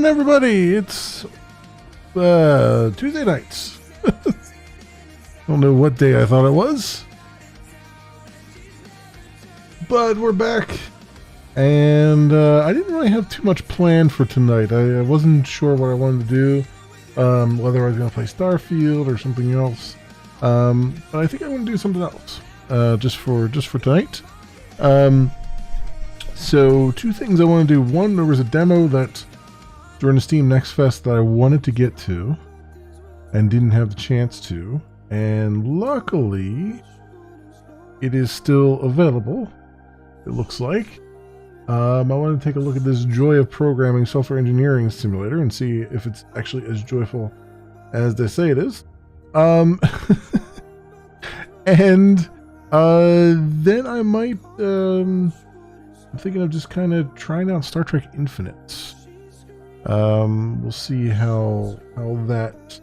everybody! It's Tuesday nights. Don't know what day I thought it was, but we're back, and I didn't really have too much planned for tonight. I wasn't sure what I wanted to do, whether I was going to play Starfield or something else, but I think I want to do something else just for tonight. So two things I want to do. One, there was a demo that during the Steam Next Fest that I wanted to get to and didn't have the chance to, and luckily it is still available, it looks like. I want to take a look at this Joy of Programming software engineering simulator and see if it's actually as joyful as they say it is. And then I might I'm thinking of just kind of trying out Star Trek Infinite. We'll see how that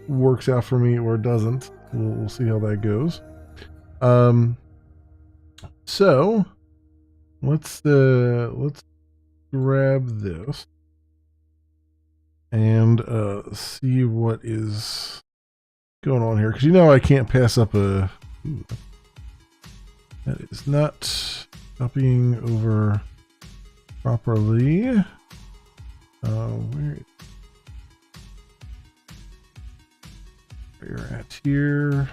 works out for me or doesn't. We'll see how that goes. So let's grab this and see what is going on here, because I can't pass up a. Ooh, that is not copying over properly. Where you're at here.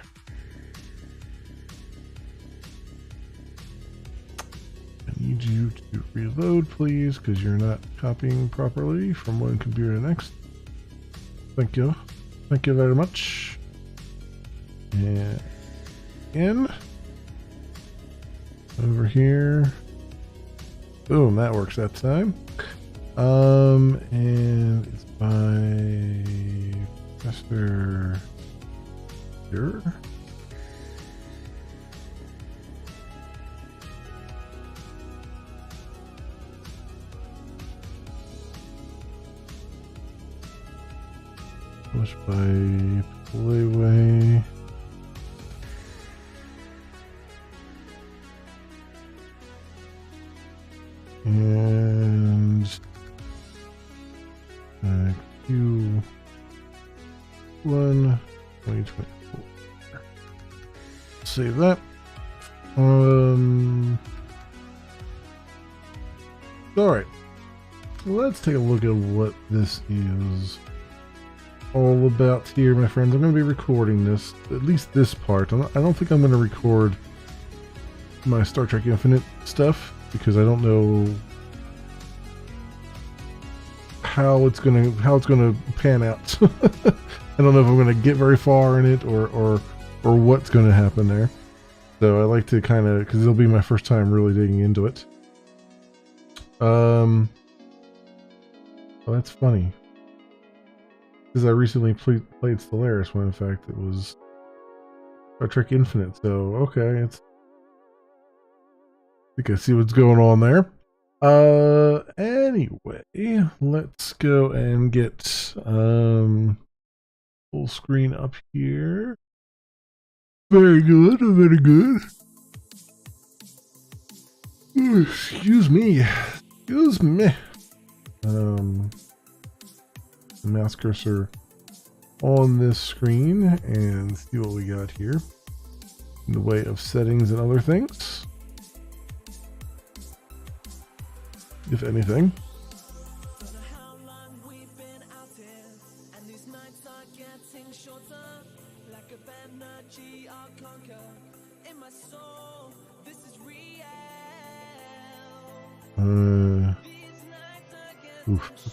I need you to reload, please, because you're not copying properly from one computer to the next. Thank you. Thank you very much. And in. Over here. Boom, that works that time. And it's by Professor here. Published by Playway. And Q1 2024. Save that. Alright. Let's take a look at what this is all about here, my friends. I'm going to be recording this, at least this part. I don't think I'm going to record my Star Trek Infinite stuff, because I don't know how it's gonna pan out. I don't know if I'm gonna get very far in it or what's gonna happen there. So I like to kind of, because it'll be my first time really digging into it. Well, that's funny, because I recently played Stellaris when in fact it was Star Trek Infinite. So okay, I think I see what's going on there. Anyway, let's go and get full screen up here. Very good, very good. Ooh, excuse me. Mouse cursor on this screen and see what we got here in the way of settings and other things, if anything.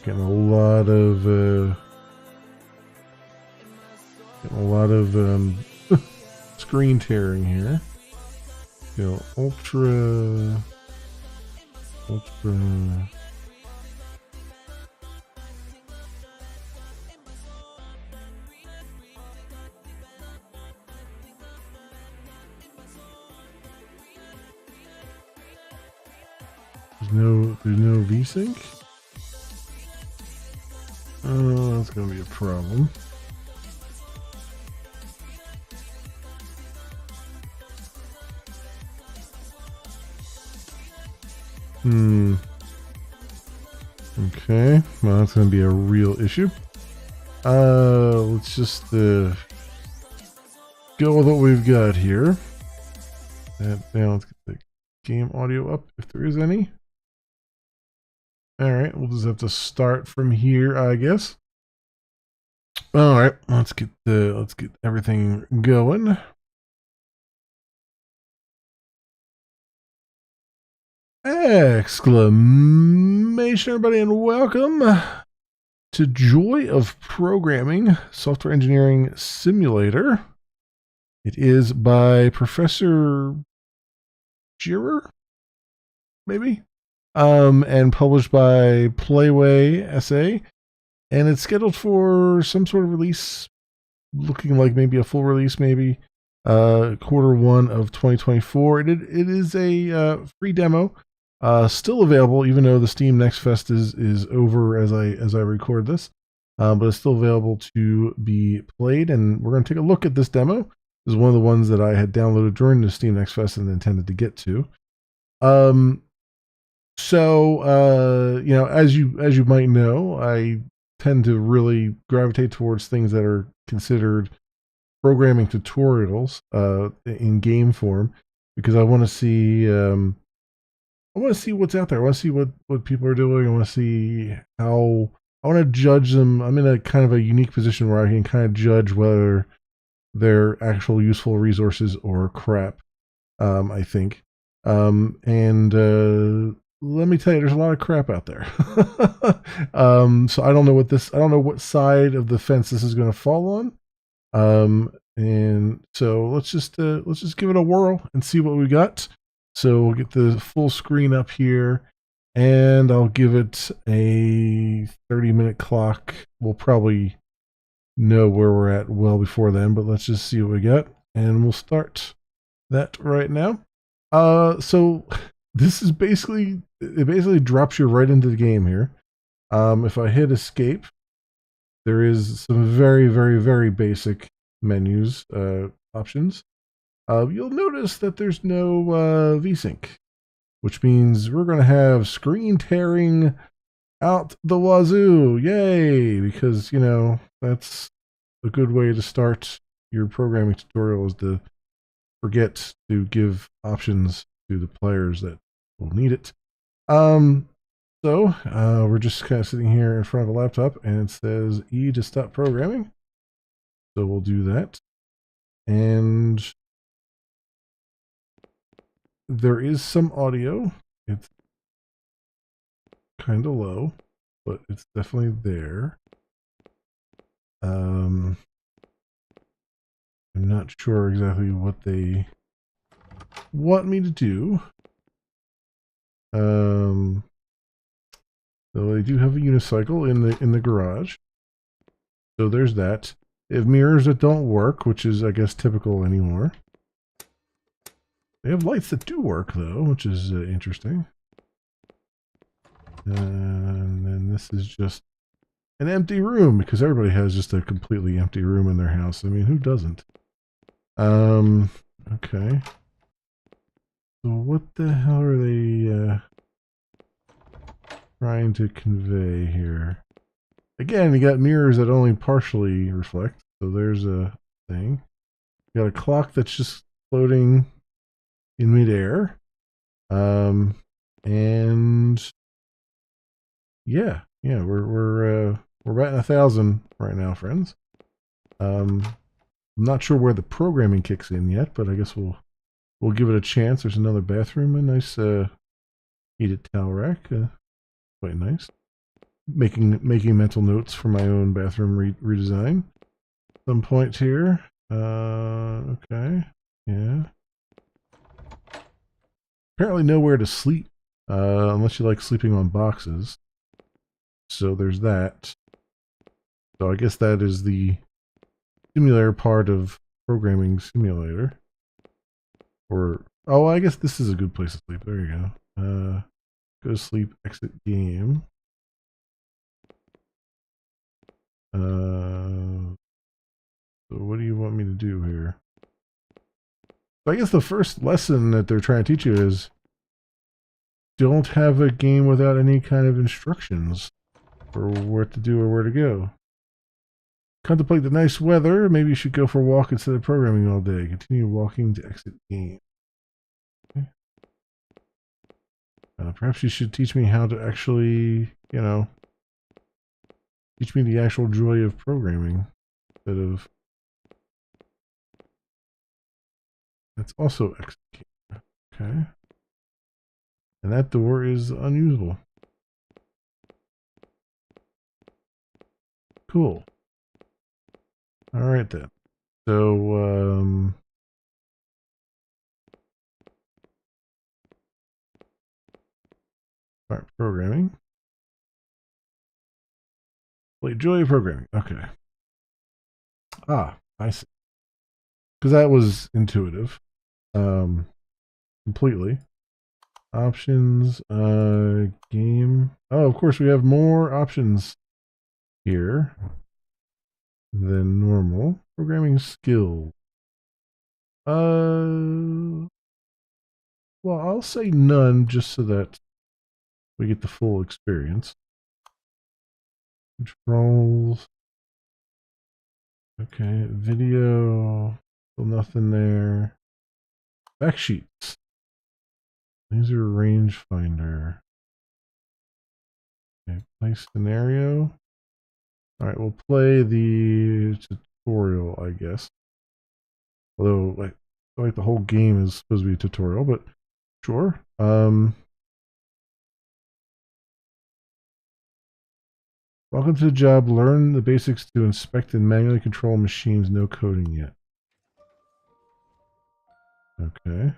Getting a lot of screen tearing here. Ultra. There's no VSync. Oh, that's gonna be a problem. Okay. well, that's going to be a real issue. Let's just go with what we've got here. Now let's get the game audio up if there is any. All right, we'll just have to start from here, I guess. All right, let's get everything going. Exclamation, everybody, and welcome to Joy of Programming Software Engineering Simulator. It is by Professor Girer, maybe, and published by Playway SA, and it's scheduled for some sort of release, looking like maybe a full release, maybe Q1 of 2024. It is a free demo. Still available, even though the Steam Next Fest is over as I record this, but it's still available to be played. And we're going to take a look at this demo. This is one of the ones that I had downloaded during the Steam Next Fest and intended to get to. You know, as you might know, I tend to really gravitate towards things that are considered programming tutorials in game form, because I want to see. I want to see what's out there. I want to see what people are doing. I want to see how. I want to judge them. I'm in a kind of a unique position where I can kind of judge whether they're actual useful resources or crap. I think. Let me tell you, there's a lot of crap out there. So I don't know what side of the fence this is going to fall on. And so let's just give it a whirl and see what we got. So we'll get the full screen up here, and I'll give it a 30-minute clock. We'll probably know where we're at well before then, but let's just see what we got, and we'll start that right now. So this is basically, it basically drops you right into the game here. If I hit escape, there is some very, very, very basic menus, options. You'll notice that there's no VSync, which means we're going to have screen tearing out the wazoo. Yay! Because, you know, that's a good way to start your programming tutorial, is to forget to give options to the players that will need it. So we're just kind of sitting here in front of a laptop, and it says E to stop programming. So we'll do that. And there is some audio. It's kind of low, but it's definitely there. I'm not sure exactly what they want me to do. Though they do have a unicycle in the garage. So there's that. They have mirrors that don't work, which is, I guess, typical anymore. They have lights that do work, though, which is interesting. And then this is just an empty room, because everybody has just a completely empty room in their house. I mean, who doesn't? Okay. So what the hell are they trying to convey here? Again, you got mirrors that only partially reflect, so there's a thing. You got a clock that's just floating in midair, and yeah, we're batting 1,000 right now, friends. I'm not sure where the programming kicks in yet, but I guess we'll give it a chance. There's another bathroom, a nice heated towel rack, quite nice. Making mental notes for my own bathroom redesign. Some point here. Okay, yeah. Apparently nowhere to sleep, unless you like sleeping on boxes. So there's that. So I guess that is the simulator part of Programming Simulator. Or, oh, I guess this is a good place to sleep. There you go. Go to sleep, exit game. So what do you want me to do here? So I guess the first lesson that they're trying to teach you is don't have a game without any kind of instructions. for what to do or where to go. Contemplate the nice weather. Maybe you should go for a walk instead of programming all day. Continue walking to exit game. Okay. Perhaps you should teach me how to actually, you know, teach me the actual joy of programming instead of. That's also exit game. Okay. And that door is unusable. Cool. All right then. So, start programming. Play joy of programming. Okay. Ah, I see. Because that was intuitive. Completely. Options, game. Oh, of course, we have more options here than normal. Programming skill. Well, I'll say none just so that we get the full experience. Controls. Okay, video. Still nothing there. Fact sheets. Laser rangefinder. Okay, play scenario. All right, we'll play the tutorial, I guess. Although, like the whole game is supposed to be a tutorial, but sure. Welcome to the job. Learn the basics to inspect and manually control machines. No coding yet. Okay.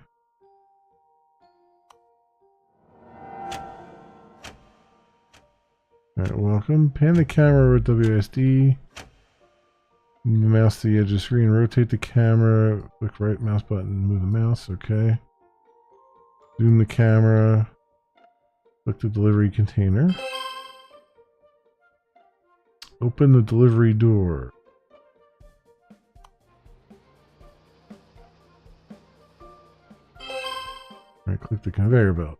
Alright, welcome. Pan the camera with WSD. Move the mouse to the edge of the screen. Rotate the camera. Click right mouse button. Move the mouse. Okay. Zoom the camera. Click the delivery container. Open the delivery door. Alright, click the conveyor belt.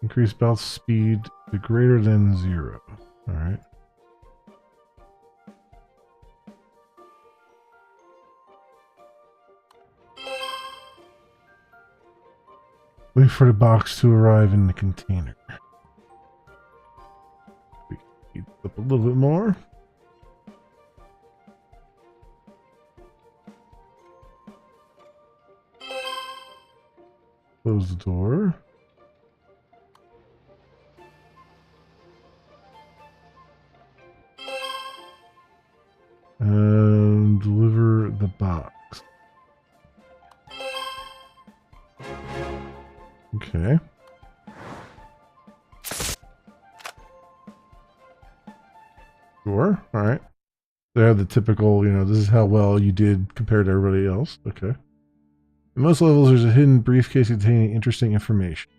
Increase belt speed to greater than 0. Alright. Wait for the box to arrive in the container. We can speed up a little bit more. Close the door. And deliver the box. Okay. Sure. All right. They have the typical, you know, this is how well you did compared to everybody else. Okay. In most levels, there's a hidden briefcase containing interesting information.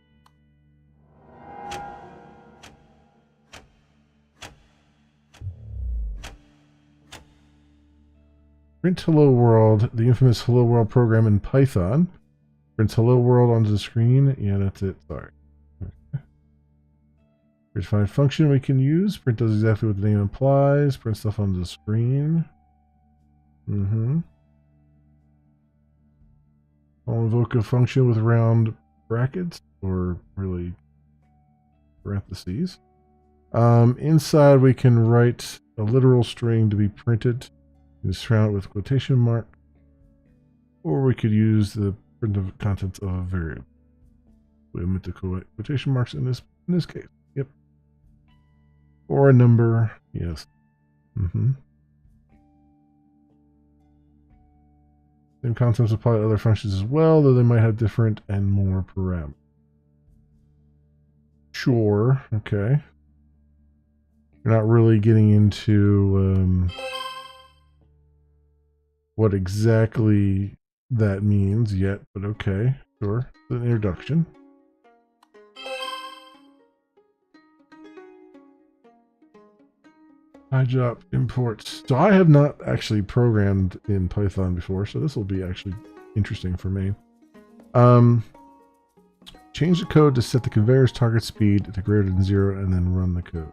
Print Hello World, the infamous Hello World program in Python. Prints Hello World onto the screen. Yeah, that's it. Sorry. Okay. Here's a function we can use. Print does exactly what the name implies. Print stuff onto the screen. I'll invoke a function with round brackets, or really parentheses. Inside we can write a literal string to be printed. You surround it with quotation mark, or we could use the print of contents of a variable. We omit the quotation marks in this case. Yep. Or a number. Yes. Same concepts apply to other functions as well, though they might have different and more parameters. Sure. Okay. You're not really getting into what exactly that means yet, but okay, sure. It's an introduction. PyJob imports. So I have not actually programmed in Python before, so this will be actually interesting for me. Change the code to set the conveyor's target speed to greater than 0 and then run the code.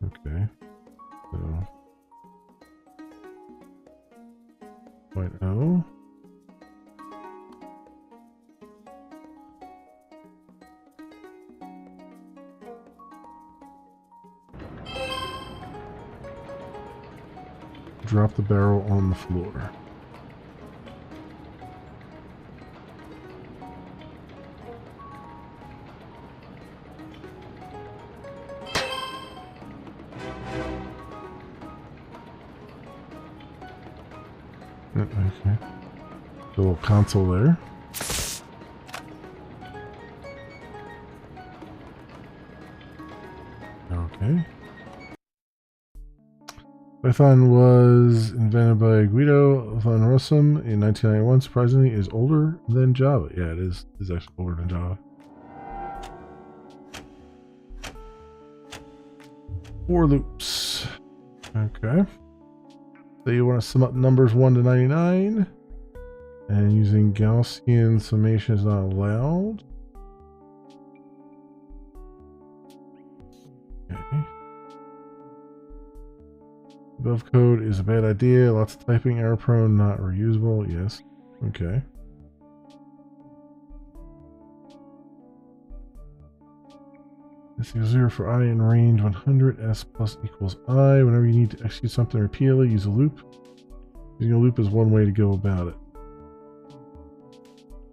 Okay. So 0.0. Drop the barrel on the floor. Okay. The little console there. Okay. Python was invented by Guido van Rossum in 1991. Surprisingly, is older than Java. Yeah, it is. It's actually older than Java. For loops. Okay. So you want to sum up numbers 1 to 99. And using Gaussian summation is not allowed. Okay. Above code is a bad idea. Lots of typing, error prone, not reusable. Yes. Okay. S equals 0 for I in range 100. S plus equals I. Whenever you need to execute something repeatedly, use a loop. Using a loop is one way to go about it.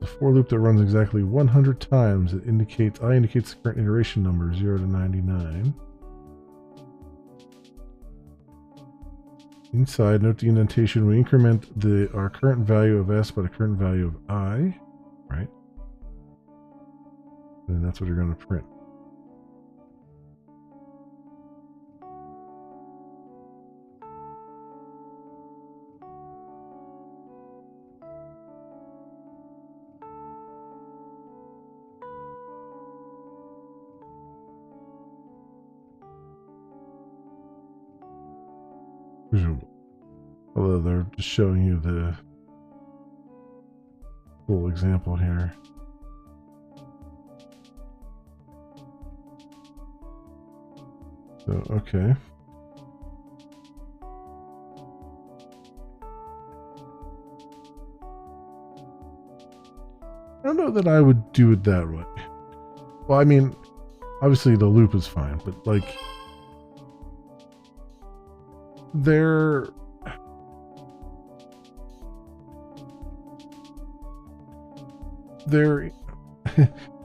The for loop that runs exactly 100 times. It indicates I indicates the current iteration number 0 to 99. Inside, note the indentation. We increment our current value of S by the current value of I, right? And that's what you're going to print. Although they're just showing you the full example here. So, okay. I don't know that I would do it that way. Well, I mean, obviously the loop is fine, but like, they're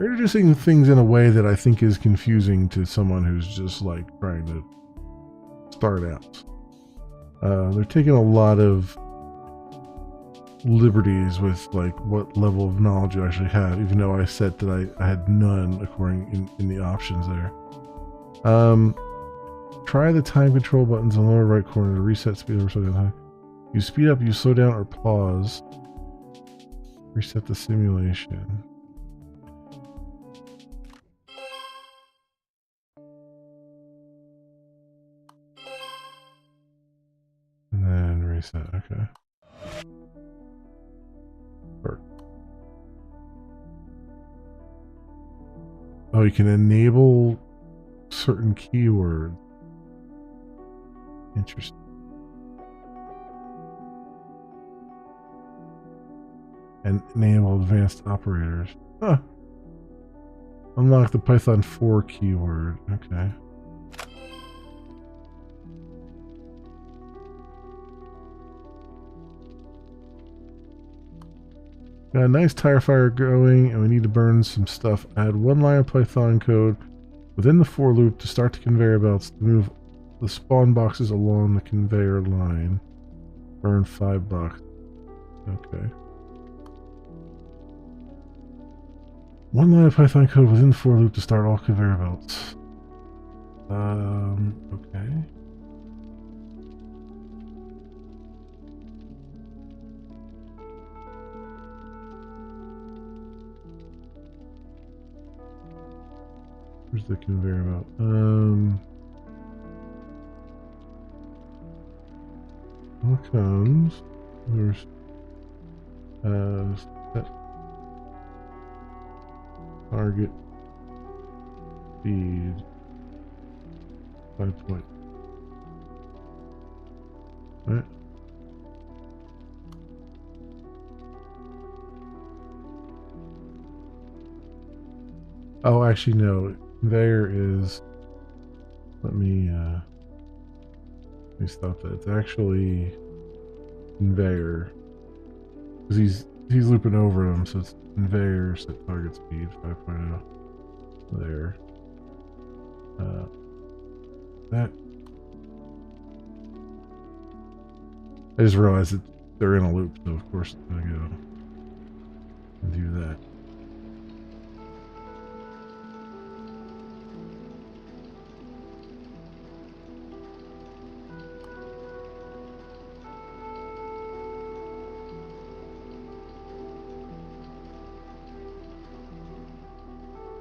introducing things in a way that I think is confusing to someone who's just like trying to start out. They're taking a lot of liberties with like what level of knowledge you actually have, even though I said that I had none according in the options there. Try the time control buttons in the lower right corner to reset speed or slow down. You speed up, you slow down, or pause. Reset the simulation. And then reset, okay. Oh, you can enable certain keywords. Interesting. And enable advanced operators. Huh. Unlock the Python 4 keyword. Okay. Got a nice tire fire going, and we need to burn some stuff. Add one line of Python code within the for loop to start the conveyor belts to move the spawn boxes along the conveyor line. Burn 5 boxes. Okay. One line of Python code within the for loop to start all conveyor belts. Okay. Where's the conveyor belt? What comes? There's set. Target speed 5 point. Right. Oh, actually, no. There is. Let me stop that. It's actually conveyor because he's looping over them, so it's conveyor set target speed 5.0. There. That. I just realized that they're in a loop, so of course I'm gonna go and do that.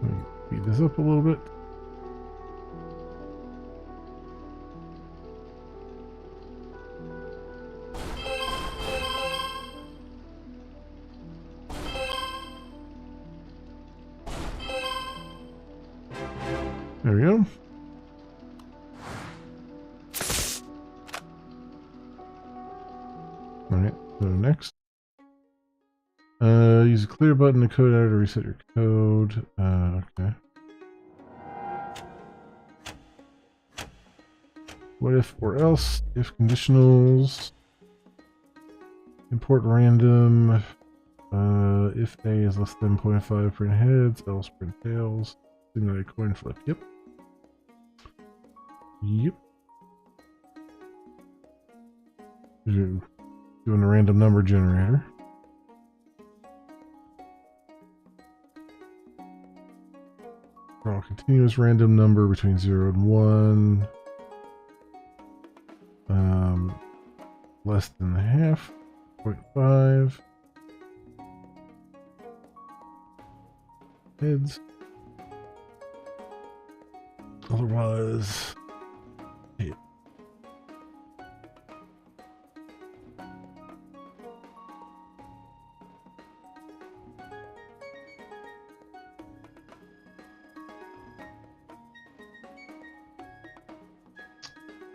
Let me speed this up a little bit. There we go. Alright, so next. Use a clear button to code editor to reset your code. Okay. What if or else? If conditionals. Import random. If A is less than 0.5, print heads, else print tails. Simulate coin flip. Yep. Yep. Doing a random number generator. Draw a continuous random number between 0 and 1. Less than half. 0.5. Heads. Otherwise, yeah.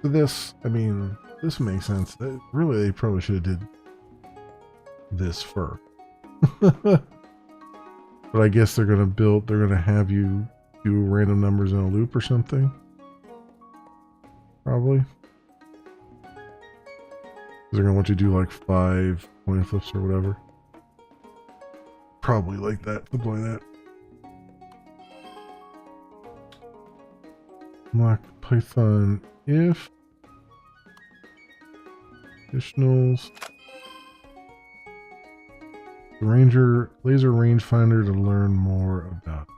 So this, I mean, this makes sense. Really, they probably should have did this first. But I guess they're gonna have you do random numbers in a loop or something. Probably. They're gonna want you to do like 5 coin flips or whatever. Probably like that, something like that. Unlock Python if additionals. Ranger laser rangefinder to learn more about.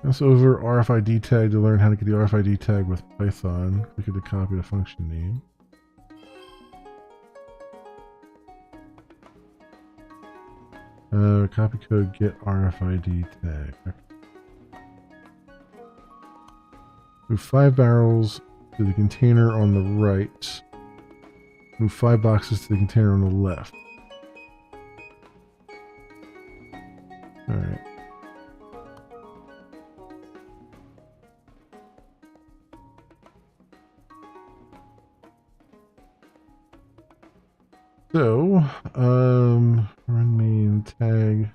Mouse over RFID tag to learn how to get the RFID tag with Python. Click it to copy the function name. Copy code get RFID tag. Okay. Move 5 barrels to the container on the right. Move 5 boxes to the container on the left. Alright. So, run main tag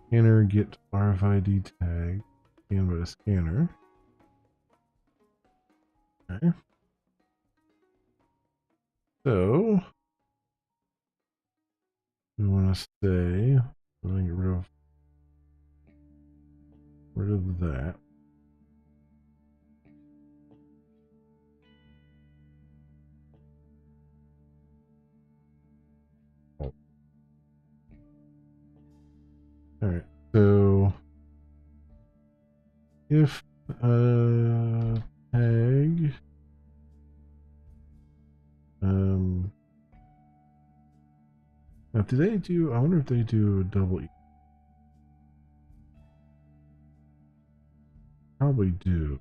scanner get RFID tag scan by the scanner. Okay. So, we want to say, we're going to get rid of that. Oh. All right. So, if tag now do they do? I wonder if they do a double. Probably do.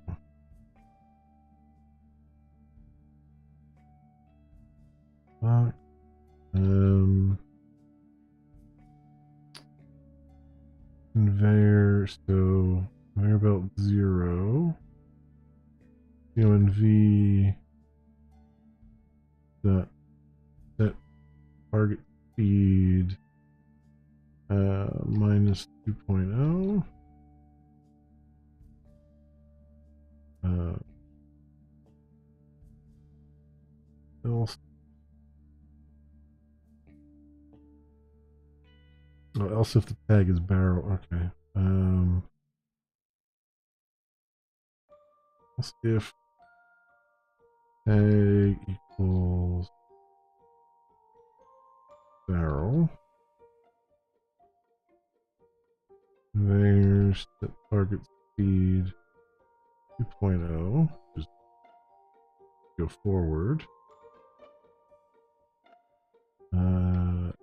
so they're about 0. CONV dot set target speed minus 2.0. Else. Oh, else if the tag is barrel. Okay. Else if tag equals barrel. There's the target speed 2.0. Just go forward.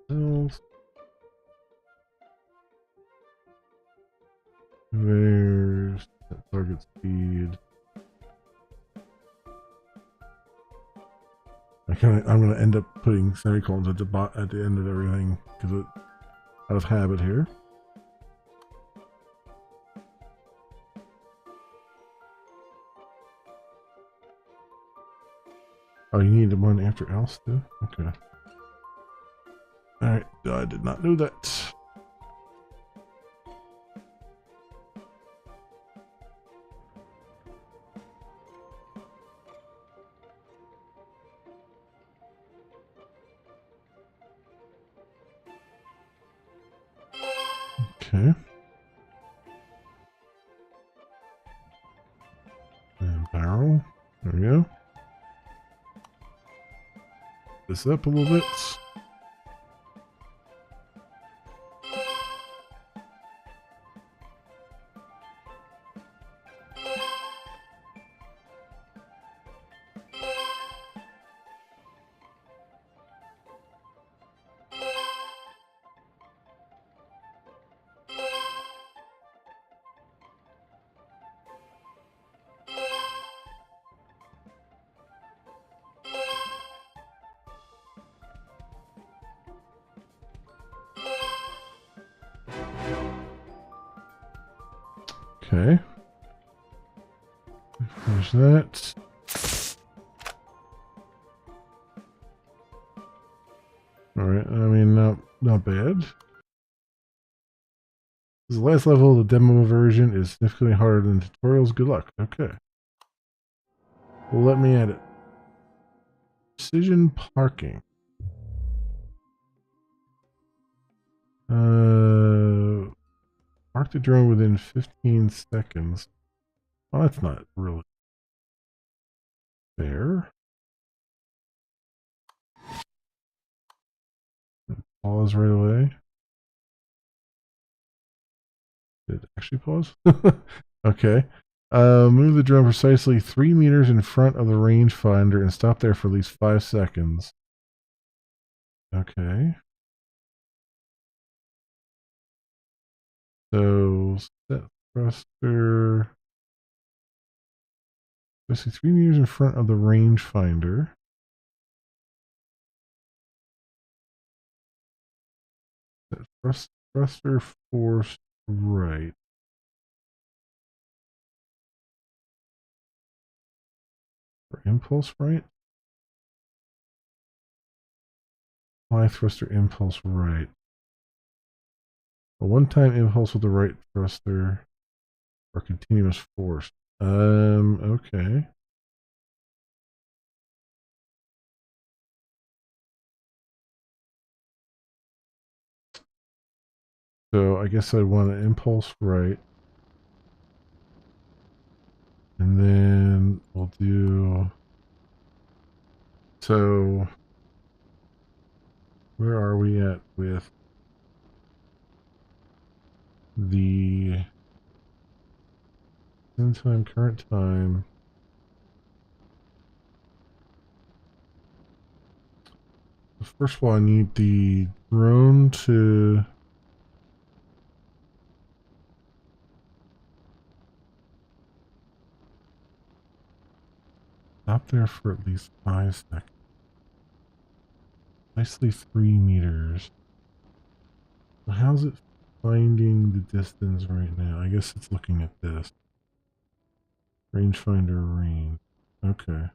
Else. There's the target speed. I'm gonna end up putting semicolons at the end of everything because it out of habit here. Oh, you need one after else too? Okay. Alright, I did not know that. Okay. And barrel. There we go. This up a little bit. Okay. Finish that. Alright, I mean, not bad. The last level of the demo version is significantly harder than tutorials. Good luck. Okay. Well, let me edit. Precision parking. Park the drone within 15 seconds. Well, that's not really fair. Pause right away. Did it actually pause? Okay. Move the drone precisely 3 meters in front of the rangefinder and stop there for at least 5 seconds. Okay. So set thruster. Basically 3 meters in front of the rangefinder. Set thruster force right. Or impulse right? Apply thruster impulse right. A one-time impulse with the right thruster or continuous force. Okay. So I guess I want an impulse right. And then we'll do... So where are we at with the send time, current time? First of all, I need the drone to... stop there for at least 5 seconds. Nicely 3 meters. How's it finding the distance right now. I guess it's looking at this. Rangefinder range. Okay.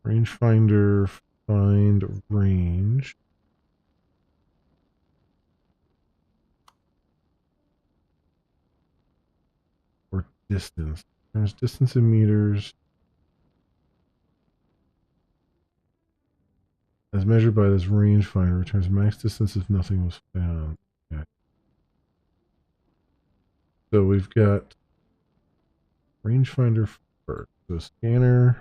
Rangefinder find range. Or distance. There's distance in meters as measured by this rangefinder returns max distance if nothing was found. Okay. So we've got rangefinder first. So scanner.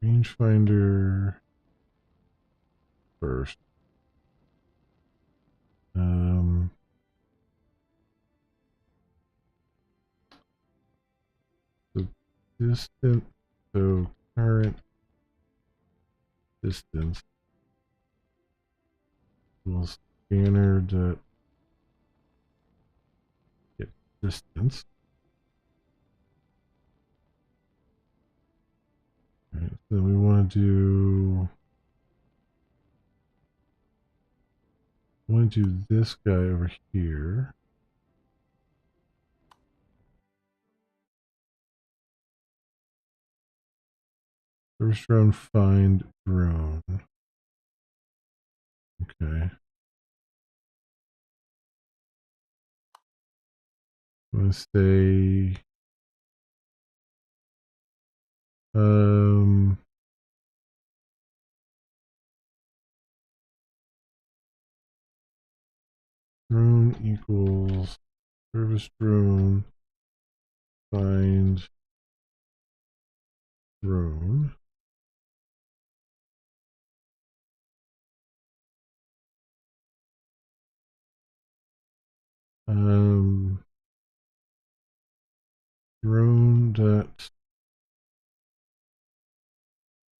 Rangefinder first. The distance, so current distance equals scanner dot get distance. All right, so we want to do this guy over here. First drone find drone. Okay. I'm gonna say drone equals service drone find drone. Drone dot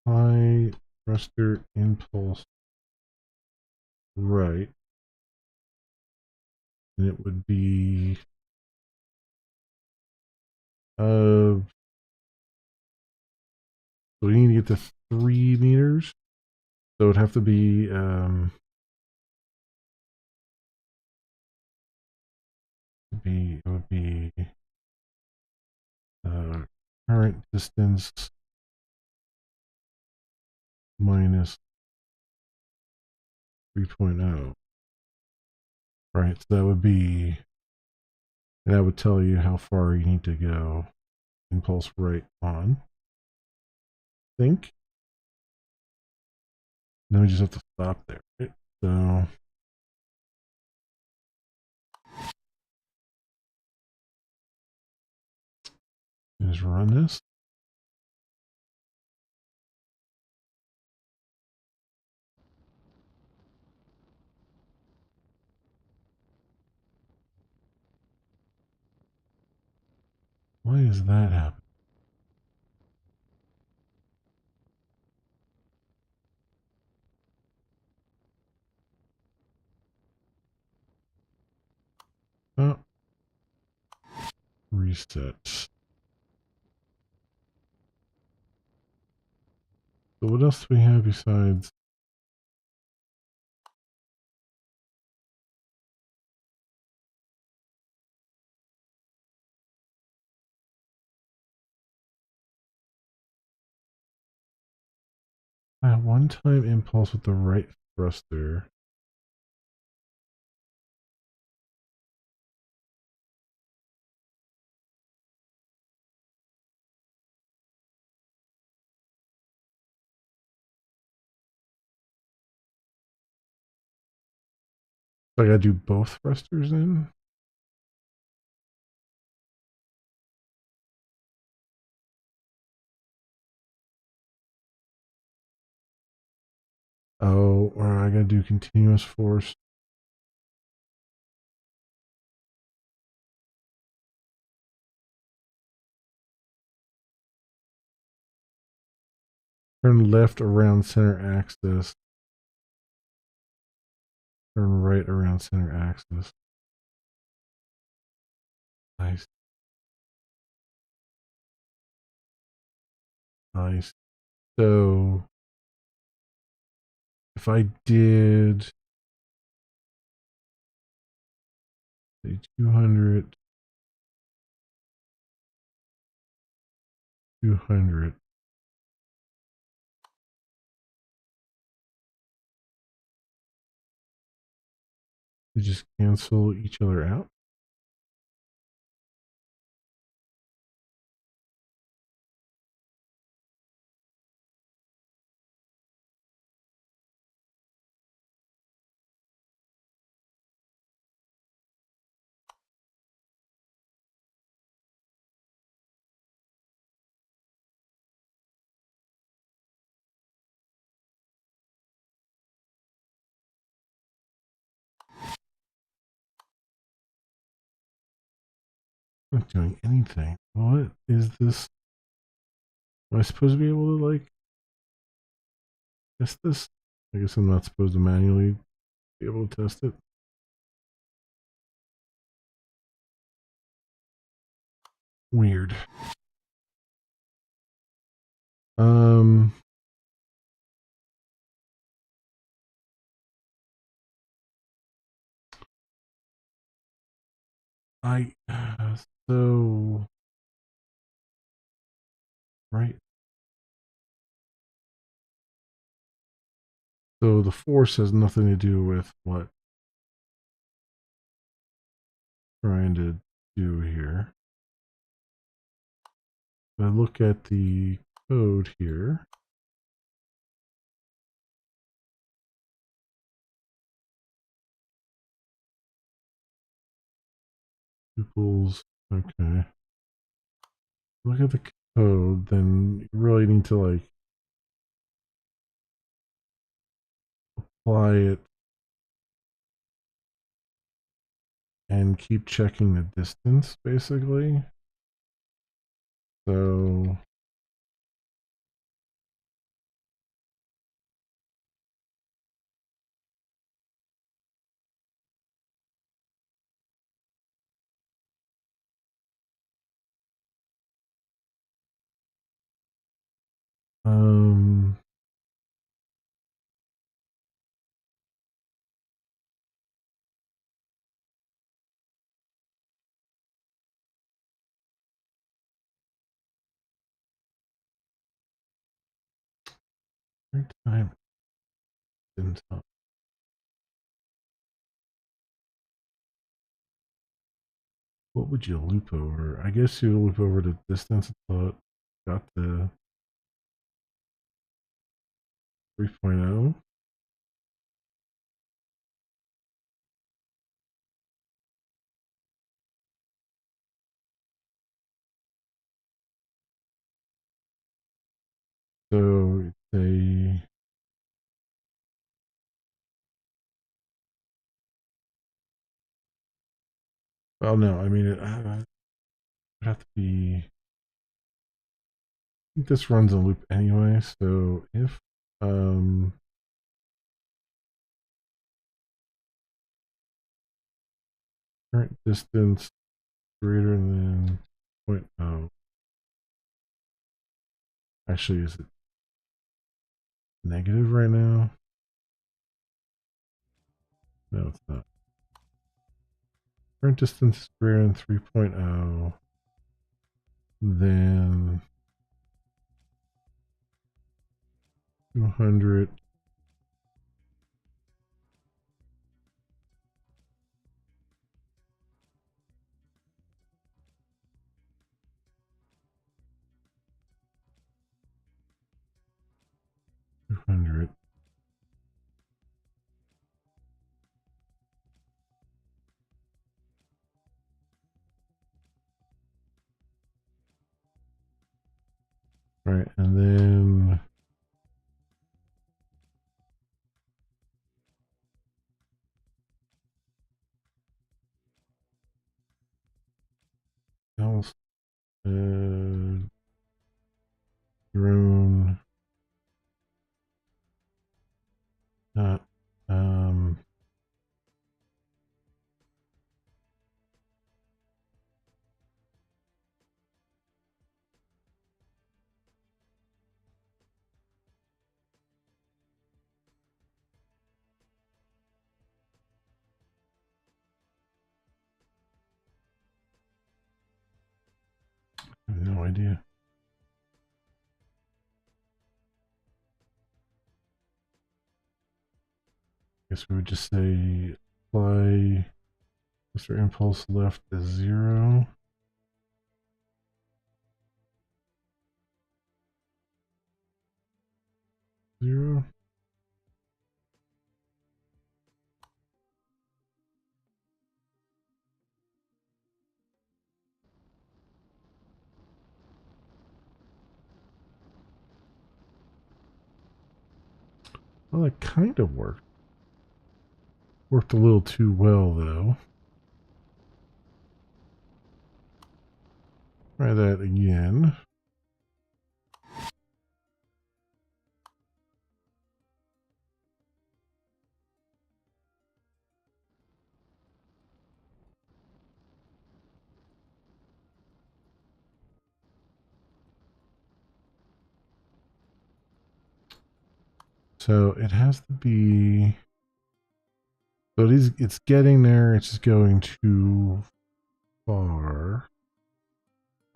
high thruster impulse right, and it would be so we need to get to 3 meters, so it would have to be it would be current distance minus 3.0. Right, so that would be, and that would tell you how far you need to go. Impulse right on. I think. Then we just have to stop there. Right? So just run this. Why is that happening? Oh. Reset. So what else do we have besides? One-time impulse with the right thruster. So I gotta do both thrusters then? Oh, or I gotta do continuous force. Turn left around center axis. Turn right around center axis. Nice. Nice. So if I did say 200, 200. They just cancel each other out. Not doing anything. What is this? Am I supposed to be able to like test this? I guess I'm not supposed to manually be able to test it. Weird. Um, I so right. So the force has nothing to do with what I'm trying to do here. If I look at the code here, pupils. Okay. Look at the code, then you really need to like apply it and keep checking the distance, basically. So um time didn't tell. What would you loop over? I guess you loop over the distance until it got to 3.0. So they well no, I mean it would have to be I think this runs a loop anyway, so if current distance greater than 0.0. Actually, is it negative right now? No, it's not. Current distance is greater than 3.0. Then 200. Right, and then else drone not no idea. I guess we would just say apply Mr. Impulse left is 0. Zero. Well, that kind of worked. Worked a little too well, though. Try that again. So it has to be. So it's getting there. It's just going too far.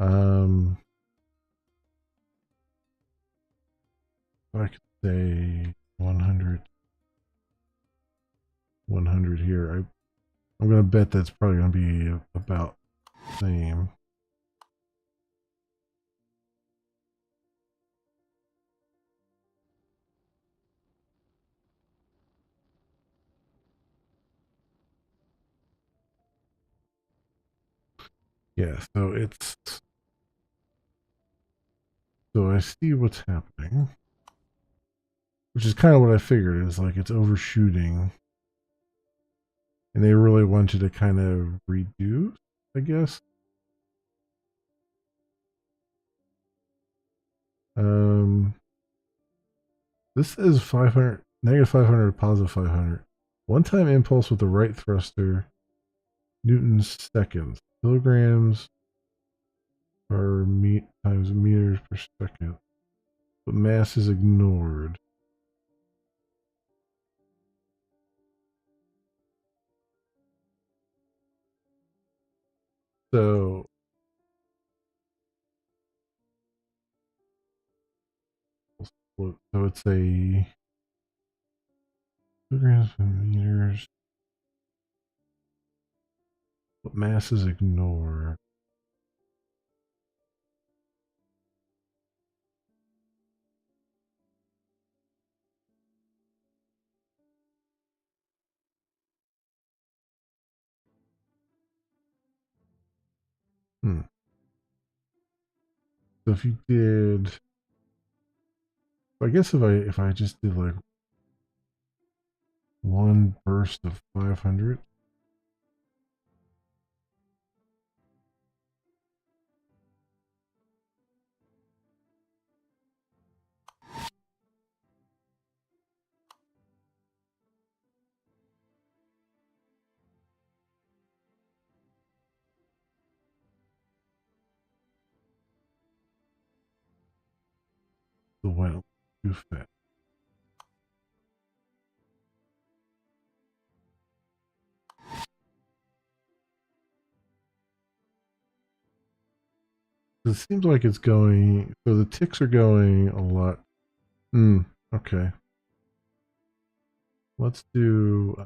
I could say 100 here. I'm going to bet that's probably going to be about the same. Yeah, so it's. So I see what's happening. Which is kind of what I figured. Is like it's overshooting. And they really want you to kind of reduce, I guess. This is 500, negative 500, positive 500. One-time impulse with the right thruster, newtons seconds, kilograms per times meters per second. But mass is ignored. So it's a kilograms per meters. But mass is ignored. So if you did, I guess if I just did like one burst of 500. The went too fast. It seems like it's going. So the ticks are going a lot. Okay. Let's do.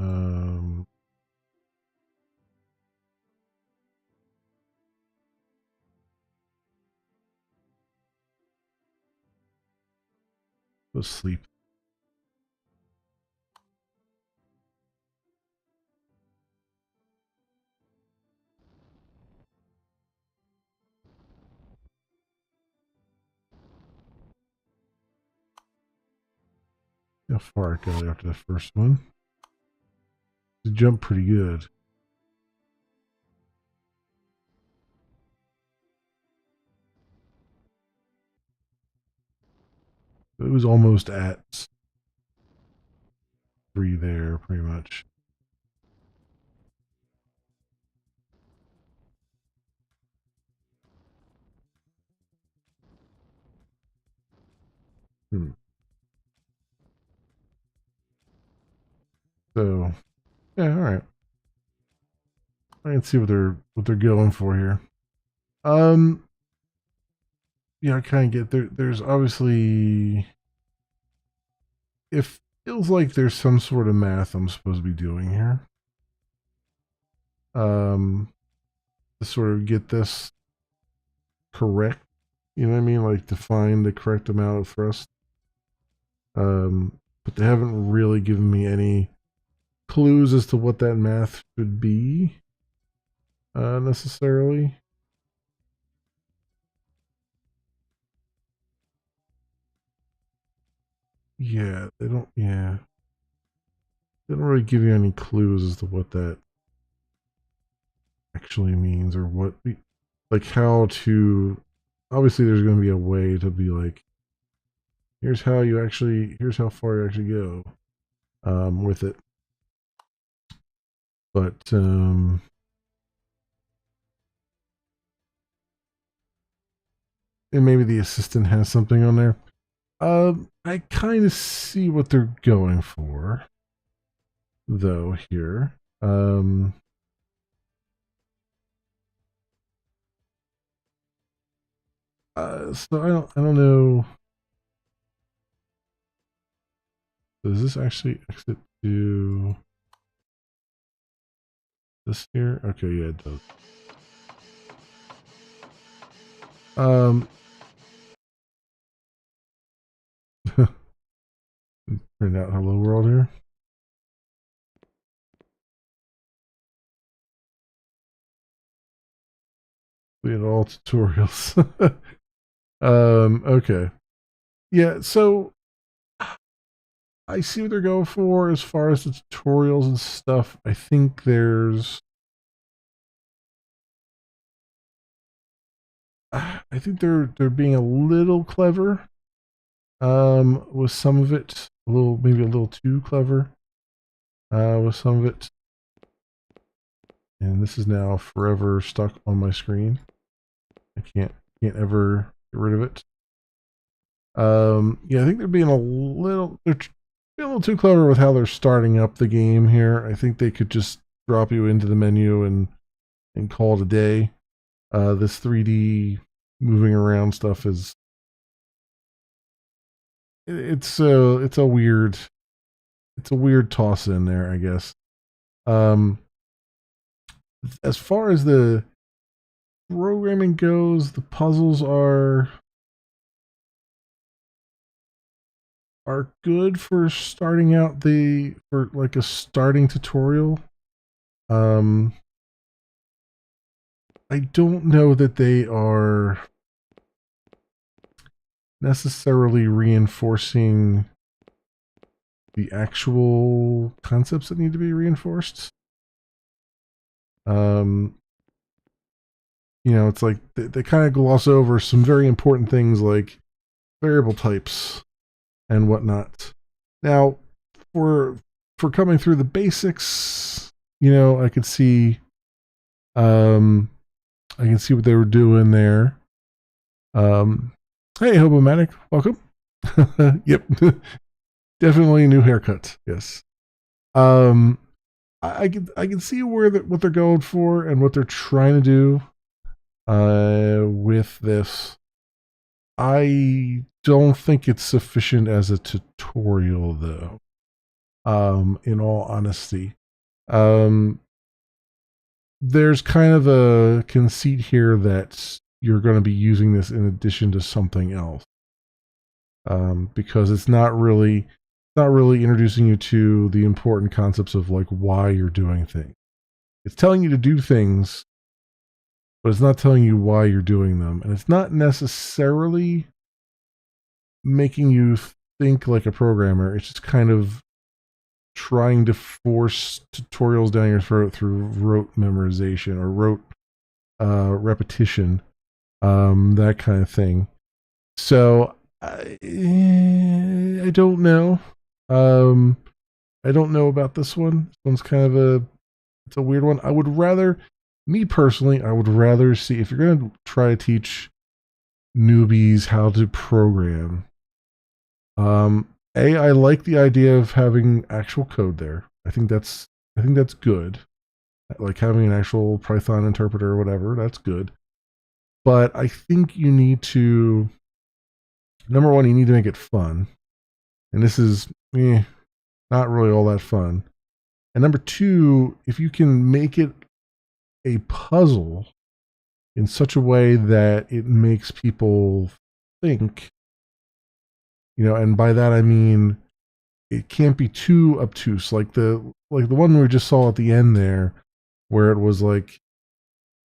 Let's sleep. How far it got after the first one? It jumped pretty good. It was almost at 3 there, pretty much. So, yeah, all right. I can see what they're going for here. yeah, I kind of get there. There's obviously, it feels like there's some sort of math I'm supposed to be doing here. To sort of get this correct. You know what I mean? Like to find the correct amount of thrust. But they haven't really given me any clues as to what that math should be necessarily. Yeah, they don't. Yeah, they don't really give you any clues as to what that actually means or what, like how to. Obviously, there's going to be a way to be like, here's how you actually, here's how far you actually go with it. But and maybe the assistant has something on there. I kind of see what they're going for, though. Here, so I don't know. Does this actually exit to this here? Okay, yeah, it does. Print out hello world here. We had all tutorials. Okay. Yeah, so I see what they're going for as far as the tutorials and stuff. I think they're being a little clever with some of it, maybe a little too clever with some of it. And this is now forever stuck on my screen. I can't ever get rid of it. Yeah, I think they're being a little too clever with how they're starting up the game here. I think they could just drop you into the menu and call it a day. This 3D moving around stuff is it's a weird toss in there, I guess. As far as the programming goes, the puzzles are good for starting out for like a starting tutorial. I don't know that they are necessarily reinforcing the actual concepts that need to be reinforced. It's like they kind of gloss over some very important things like variable types and whatnot. Now, for coming through the basics, I could see, I can see what they were doing there. Hey, Hobomatic, welcome. Yep, definitely a new haircut. Yes. I can see what they're going for and what they're trying to do with this. I don't think it's sufficient as a tutorial, though. In all honesty, there's kind of a conceit here that you're going to be using this in addition to something else, because it's not really introducing you to the important concepts of like why you're doing things. It's telling you to do things, but it's not telling you why you're doing them, and it's not necessarily making you think like a programmer. It's just kind of trying to force tutorials down your throat through rote memorization or rote repetition, that kind of thing. So I don't know. I don't know about this one. This one's kind of it's a weird one. I would rather, me personally, I would rather see, if you're going to try to teach newbies how to program, I like the idea of having actual code there. I think that's good. Like having an actual Python interpreter or whatever, that's good. But I think you need to, number one, you need to make it fun. And this is not really all that fun. And number two, if you can make it a puzzle in such a way that it makes people think, and by that I mean it can't be too obtuse, like the one we just saw at the end there, where it was like,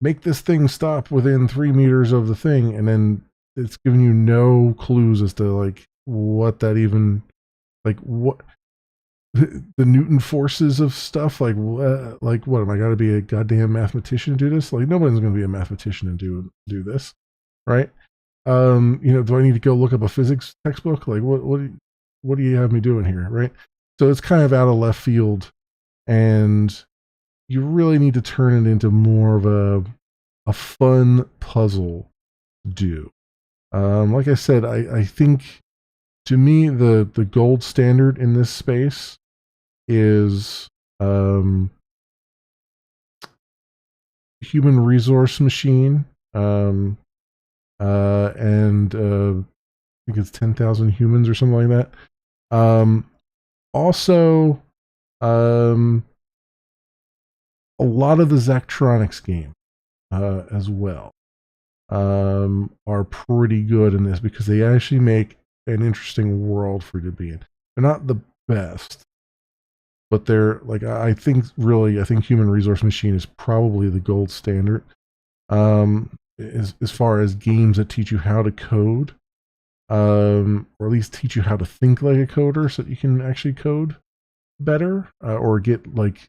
make this thing stop within 3 meters of the thing, and then it's giving you no clues as to like what that even, like what the Newton forces of stuff, like what am I got to be a goddamn mathematician to do this? Like nobody's going to be a mathematician and do this, right? Do I need to go look up a physics textbook? Like what do you have me doing here, right? So it's kind of out of left field, and you really need to turn it into more of a fun puzzle to do. Like I said, I think to me the gold standard in this space is human resource machine, and I think it's 10,000 humans or something like that. Also, a lot of the Zachtronics game as well are pretty good in this, because they actually make an interesting world for you to be in. They're not the best, but they're like, I think Human Resource Machine is probably the gold standard as far as games that teach you how to code, or at least teach you how to think like a coder, so that you can actually code better, or get like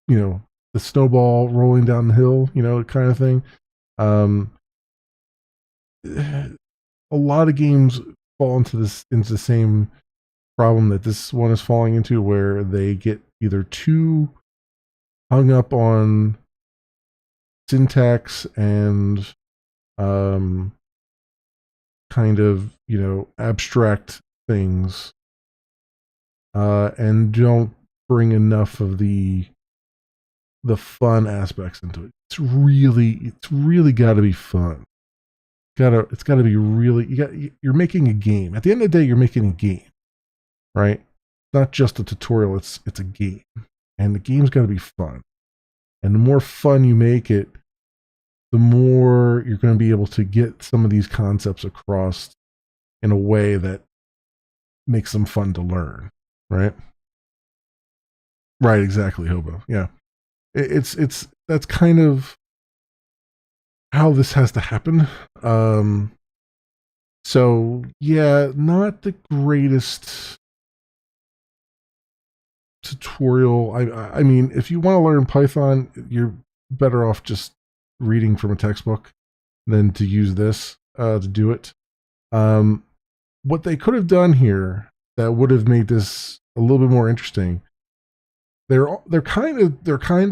the snowball rolling down the hill, kind of thing. A lot of games fall into the same problem that this one is falling into, where they get either too hung up on syntax and kind of abstract things, and don't bring enough of the fun aspects into it. It's really got to be fun. It's got to be really, you're making a game. At the end of the day, you're making a game, right? Not just a tutorial, it's a game. And the game's got to be fun. And the more fun you make it, the more you're going to be able to get some of these concepts across in a way that makes them fun to learn, right? Right, exactly, Hobo. Yeah. It's that's kind of how this has to happen. So yeah, not the greatest tutorial. I mean, if you want to learn Python, you're better off just reading from a textbook than to use this to do it. What they could have done here that would have made this a little bit more interesting, they're kind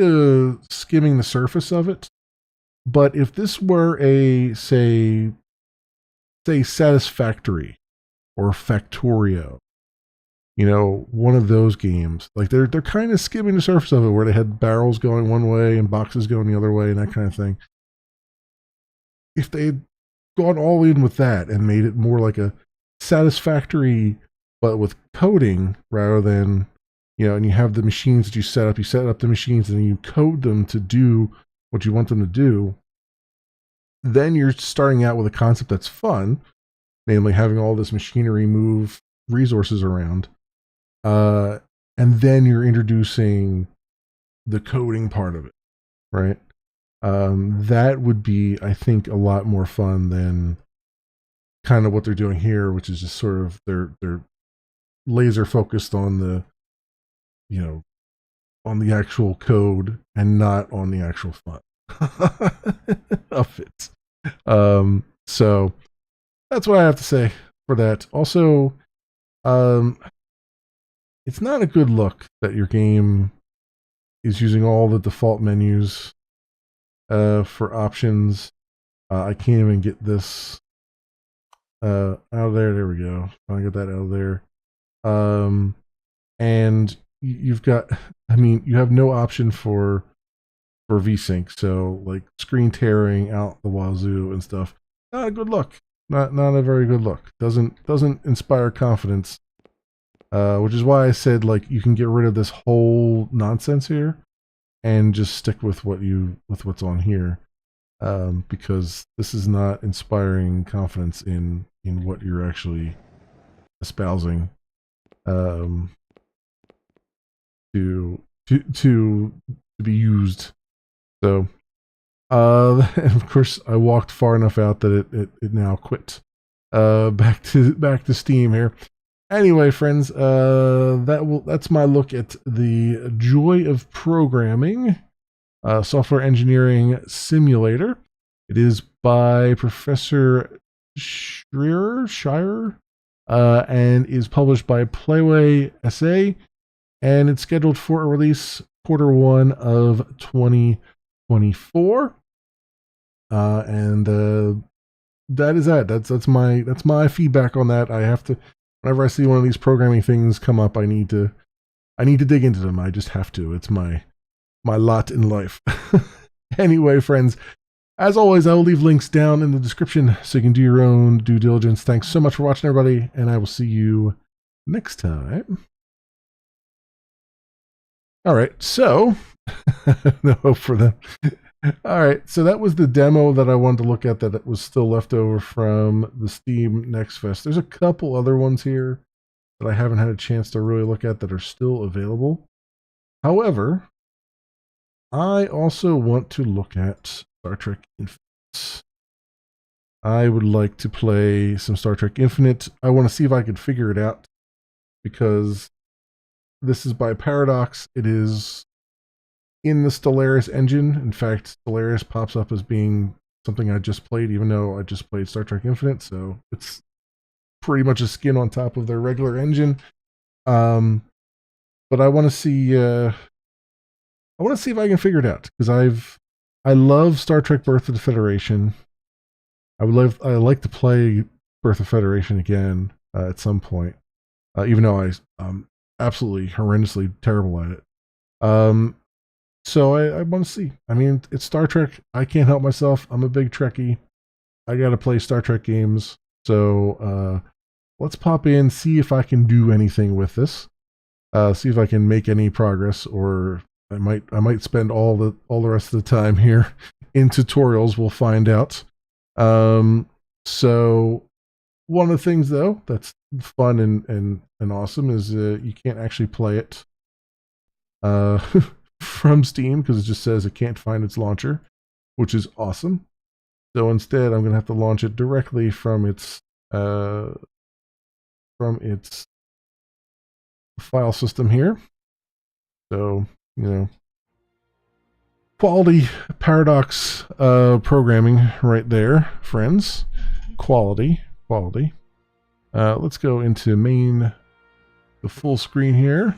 of skimming the surface of it. But if this were a say Satisfactory or Factorio, one of those games, like they're kind of skimming the surface of it, where they had barrels going one way and boxes going the other way and that kind of thing. If they'd gone all in with that and made it more like a Satisfactory, but with coding rather than, and you have the machines that you set up the machines and you code them to do what you want them to do, then you're starting out with a concept that's fun, namely having all this machinery move resources around. And then you're introducing the coding part of it, right? That would be, I think, a lot more fun than kind of what they're doing here, which is just sort of they're laser focused on the, on the actual code and not on the actual fun of it. So that's what I have to say for that. Also, it's not a good look that your game is using all the default menus for options. I can't even get this out of there. There we go. I get that out of there. And you've got, you have no option for for VSync. So like screen tearing out the wazoo and stuff. Not a good look. Not a very good look. Doesn't inspire confidence. Which is why I said like you can get rid of this whole nonsense here and just stick with what's on here. Because this is not inspiring confidence in what you're actually espousing to be used. So and of course I walked far enough out that it now quit. Back to Steam here. Anyway, friends, that's my look at the Joy of Programming Software Engineering Simulator. It is by Professor Shire, and is published by Playway SA, and it's scheduled for a release Q1 of 2024. And that is that. That's my feedback on that. I have to, whenever I see one of these programming things come up, I need to dig into them. I just have to. It's my lot in life. Anyway, friends, as always, I will leave links down in the description so you can do your own due diligence. Thanks so much for watching, everybody, and I will see you next time. All right, so no hope for them. All right, so that was the demo that I wanted to look at that was still left over from the Steam Next Fest. There's a couple other ones here that I haven't had a chance to really look at that are still available. However, I also want to look at Star Trek Infinite. I would like to play some Star Trek Infinite. I want to see if I could figure it out, because this is by Paradox. It is in the Stellaris engine. In fact, Stellaris pops up as being something I just played, even though I just played Star Trek Infinite, so it's pretty much a skin on top of their regular engine. But I want to see if I can figure it out, because I love Star Trek Birth of the Federation. I like to play Birth of Federation again at some point, even though I'm absolutely horrendously terrible at it. So I want to see. I mean, it's Star Trek. I can't help myself. I'm a big Trekkie. I got to play Star Trek games. So let's pop in, see if I can do anything with this. See if I can make any progress, or I might spend all the rest of the time here in tutorials. We'll find out. So one of the things though that's fun and awesome is you can't actually play it from Steam, because it just says it can't find its launcher, which is awesome. So instead, I'm gonna have to launch it directly from its file system here. So, you know, quality Paradox programming right there, friends. Quality. Let's go into the full screen here,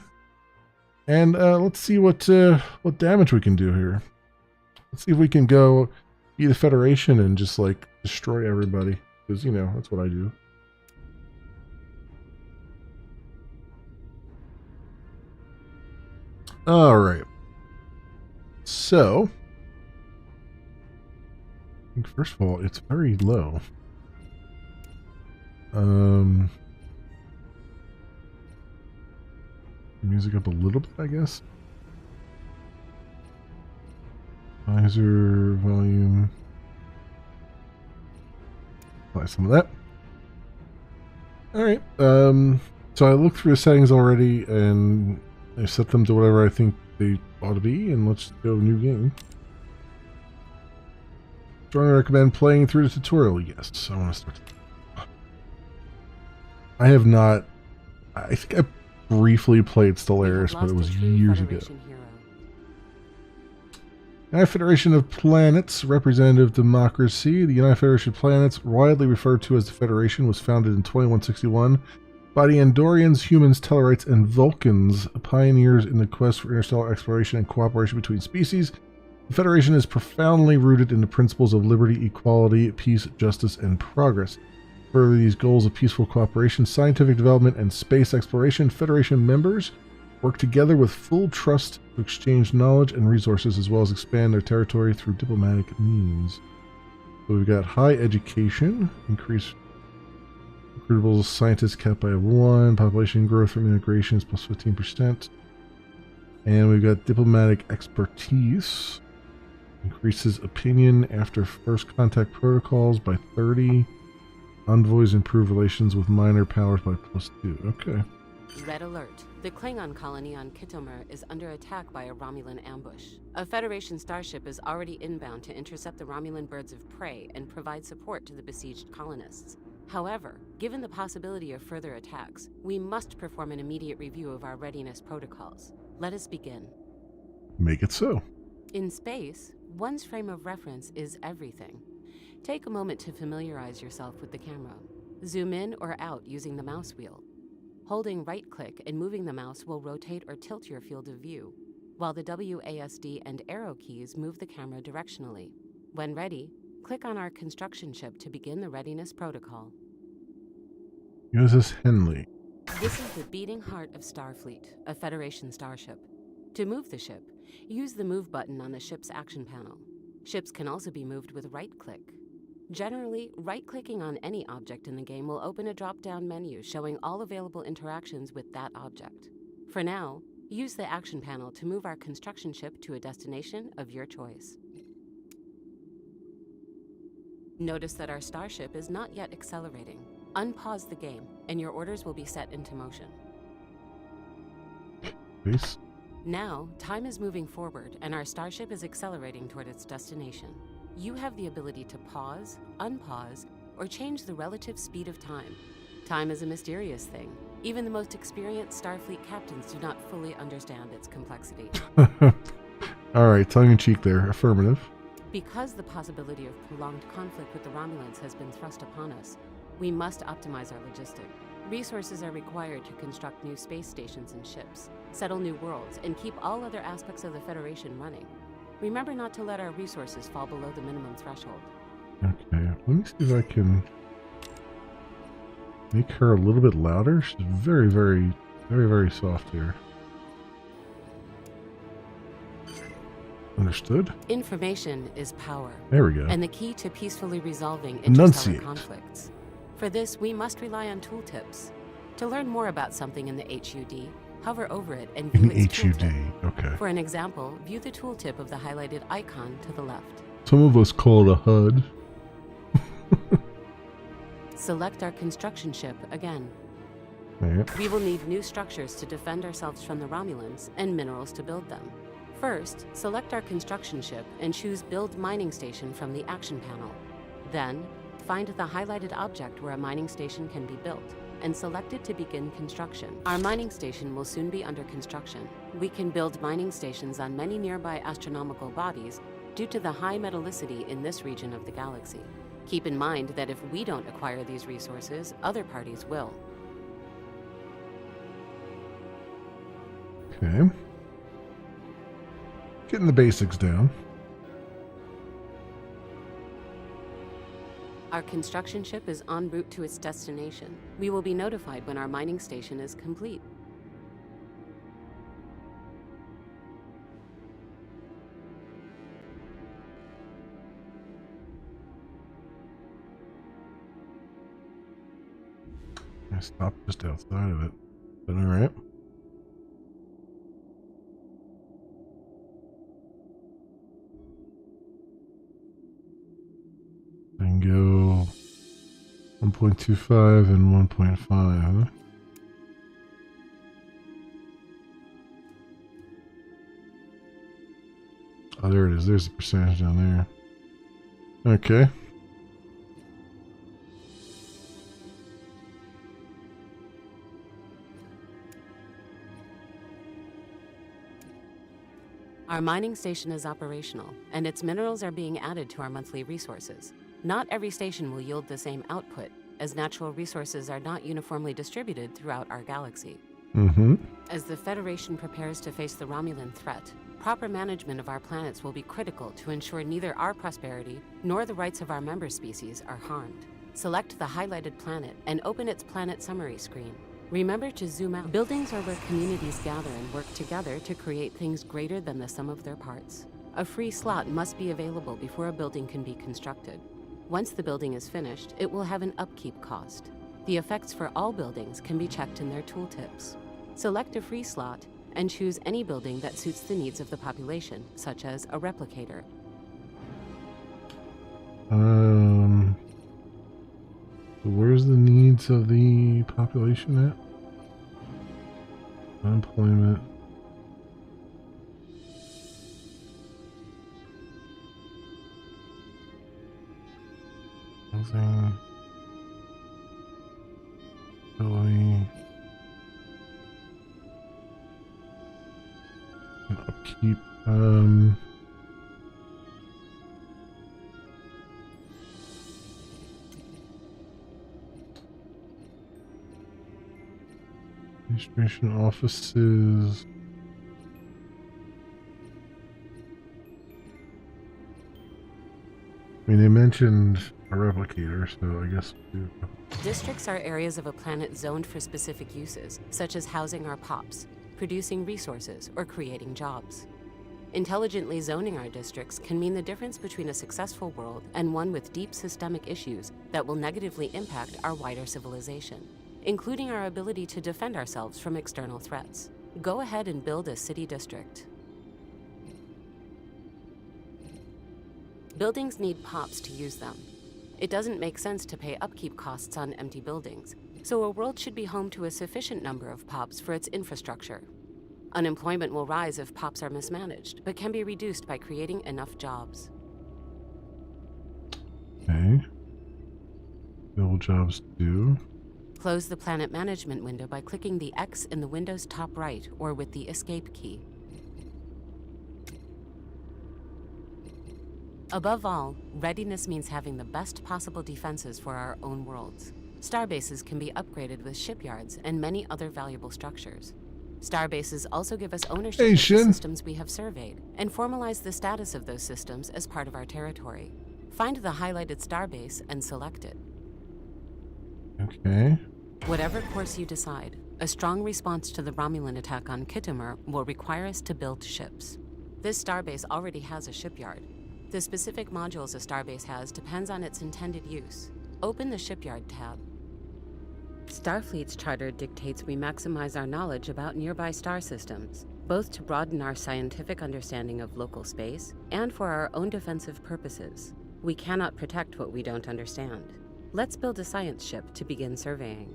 and let's see what damage we can do here. Let's see if we can go be the Federation and just like destroy everybody, because you know that's what I do. All right. So, I think first of all, it's very low. Music up a little bit, I guess. Visor volume. Apply some of that. All right. So I looked through the settings already, and I set them to whatever I think they ought to be, and let's go new game. Strongly recommend playing through the tutorial. Yes, I want to start. I have not. I think I briefly played Stellaris, but it was years ago. United Federation of Planets, representative democracy. The United Federation of Planets, widely referred to as the Federation, was founded in 2161 by the Andorians, humans, Tellarites, and Vulcans, pioneers in the quest for interstellar exploration and cooperation between species. The Federation is profoundly rooted in the principles of liberty, equality, peace, justice, and progress. Further these goals of peaceful cooperation, scientific development, and space exploration, Federation members work together with full trust to exchange knowledge and resources as well as expand their territory through diplomatic means. So we've got high education, increase recruitable scientists capped by 1, population growth from integrations plus 15%. And we've got diplomatic expertise, increases opinion after first contact protocols by 30. Envoys improve relations with minor powers by +2. Okay. Red alert. The Klingon colony on Kitomer is under attack by a Romulan ambush. A Federation starship is already inbound to intercept the Romulan birds of prey and provide support to the besieged colonists. However, given the possibility of further attacks, we must perform an immediate review of our readiness protocols. Let us begin. Make it so. In space, one's frame of reference is everything. Take a moment to familiarize yourself with the camera. Zoom in or out using the mouse wheel. Holding right-click and moving the mouse will rotate or tilt your field of view, while the WASD and arrow keys move the camera directionally. When ready, click on our construction ship to begin the readiness protocol. USS Henley. This is the beating heart of Starfleet, a Federation starship. To move the ship, use the Move button on the ship's action panel. Ships can also be moved with right-click. Generally, right-clicking on any object in the game will open a drop-down menu showing all available interactions with that object. For now, use the action panel to move our construction ship to a destination of your choice. Notice that our starship is not yet accelerating. Unpause the game, and your orders will be set into motion. Peace. Now, time is moving forward, and our starship is accelerating toward its destination. You have the ability to pause, unpause, or change the relative speed of time. Time is a mysterious thing. Even the most experienced Starfleet captains do not fully understand its complexity. All right, tongue-in-cheek there. Affirmative. Because the possibility of prolonged conflict with the Romulans has been thrust upon us, we must optimize our logistics. Resources are required to construct new space stations and ships, settle new worlds, and keep all other aspects of the Federation running. Remember not to let our resources fall below the minimum threshold. Okay, let me see if I can make her a little bit louder. She's very, very, very, very soft here. Understood? Information is power. There we go. And the key to peacefully resolving Enunciate. interstellar conflicts. For this, we must rely on tooltips. To learn more about something in the HUD, hover over it and view In its HUD, tooltip. okay. For an example, view the tooltip of the highlighted icon to the left. Some of us call it a HUD. Select our construction ship again. Yeah. We will need new structures to defend ourselves from the Romulans and minerals to build them. First, select our construction ship and choose Build Mining Station from the action panel. Then, find the highlighted object where a mining station can be built and select it to begin construction. Our mining station will soon be under construction. We can build mining stations on many nearby astronomical bodies due to the high metallicity in this region of the galaxy. Keep in mind that if we don't acquire these resources, other parties will. Okay. Getting the basics down. Our construction ship is en route to its destination. We will be notified when our mining station is complete. I stopped just outside of it. But alright. I can go 1.25 and 1.5, huh? Oh, there it is. There's the percentage down there. Okay. Our mining station is operational, and its minerals are being added to our monthly resources. Not every station will yield the same output, as natural resources are not uniformly distributed throughout our galaxy. As the Federation prepares to face the Romulan threat, proper management of our planets will be critical to ensure neither our prosperity nor the rights of our member species are harmed. Select the highlighted planet and open its planet summary screen. Remember to zoom out. Buildings are where communities gather and work together to create things greater than the sum of their parts. A free slot must be available before a building can be constructed. Once the building is finished, it will have an upkeep cost. The effects for all buildings can be checked in their tooltips. Select a free slot and choose any building that suits the needs of the population, such as a replicator. Where's the needs of the population at? Unemployment. Housing. Ability. And upkeep. Administration offices. I mean, they mentioned a replicator, so I guess we'll do. Districts are areas of a planet zoned for specific uses, such as housing our pops, producing resources, or creating jobs. Intelligently zoning our districts can mean the difference between a successful world and one with deep systemic issues that will negatively impact our wider civilization, including our ability to defend ourselves from external threats. Go ahead and build a city district. Buildings need POPs to use them. It doesn't make sense to pay upkeep costs on empty buildings, so a world should be home to a sufficient number of POPs for its infrastructure. Unemployment will rise if POPs are mismanaged, but can be reduced by creating enough jobs. Okay. Build jobs do. Close the planet management window by clicking the X in the window's top right or with the escape key. Above all, readiness means having the best possible defenses for our own worlds. Starbases can be upgraded with shipyards and many other valuable structures. Starbases also give us ownership of the systems we have surveyed and formalize the status of those systems as part of our territory. Find the highlighted starbase and select it. Okay. Whatever course you decide, a strong response to the Romulan attack on Khitomer will require us to build ships. This starbase already has a shipyard. The specific modules a starbase has depends on its intended use. Open the Shipyard tab. Starfleet's charter dictates we maximize our knowledge about nearby star systems, both to broaden our scientific understanding of local space and for our own defensive purposes. We cannot protect what we don't understand. Let's build a science ship to begin surveying.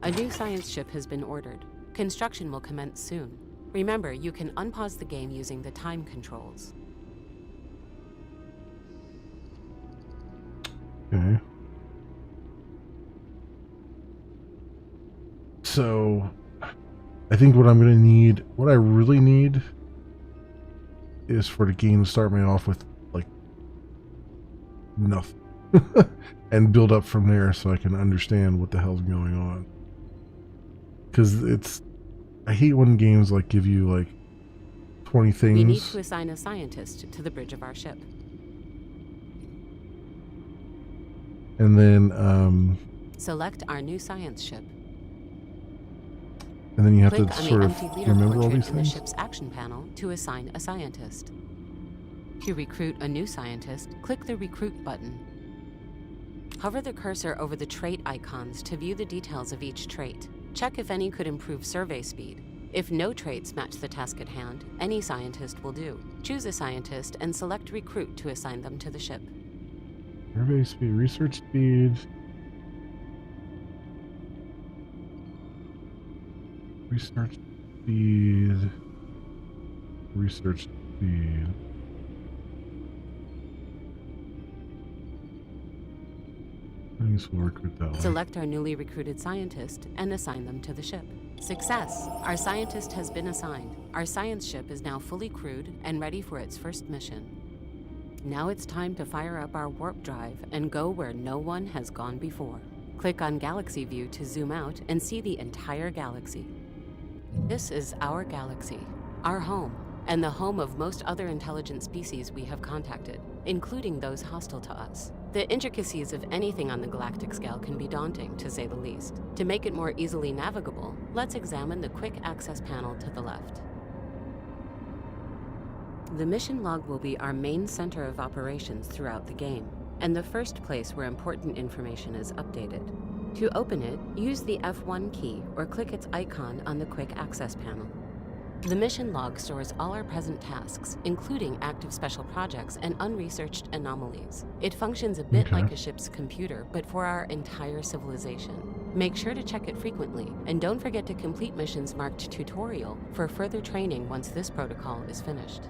A new science ship has been ordered. Construction will commence soon. Remember, you can unpause the game using the time controls. Okay. So, I think what I'm going to need, what I really need, is for the game to start me off with, like, nothing. And build up from there so I can understand what the hell's going on. Because I hate when games, like, give you, like, 20 things. We need to assign a scientist to the bridge of our ship. And then, select our new science ship. And then you have Click to on sort the of empty leader remember all portrait these in the things. ship's action panel to assign a scientist. To recruit a new scientist, click the Recruit button. Hover the cursor over the trait icons to view the details of each trait. Check if any could improve survey speed. If no traits match the task at hand, any scientist will do. Choose a scientist and select Recruit to assign them to the ship. Survey speed, research speed. Research speed. Research speed. I guess we'll recruit that way. Select our newly recruited scientist and assign them to the ship. Success! Our scientist has been assigned. Our science ship is now fully crewed and ready for its first mission. Now it's time to fire up our warp drive and go where no one has gone before. Click on Galaxy View to zoom out and see the entire galaxy. This is our galaxy, our home, and the home of most other intelligent species we have contacted, including those hostile to us. The intricacies of anything on the galactic scale can be daunting, to say the least. To make it more easily navigable, let's examine the quick access panel to the left. The mission log will be our main center of operations throughout the game, and the first place where important information is updated. To open it, use the F1 key or click its icon on the quick access panel. The mission log stores all our present tasks, including active special projects and unresearched anomalies. It functions a bit like a ship's computer, but for our entire civilization. Make sure to check it frequently, and don't forget to complete missions marked tutorial for further training once this protocol is finished.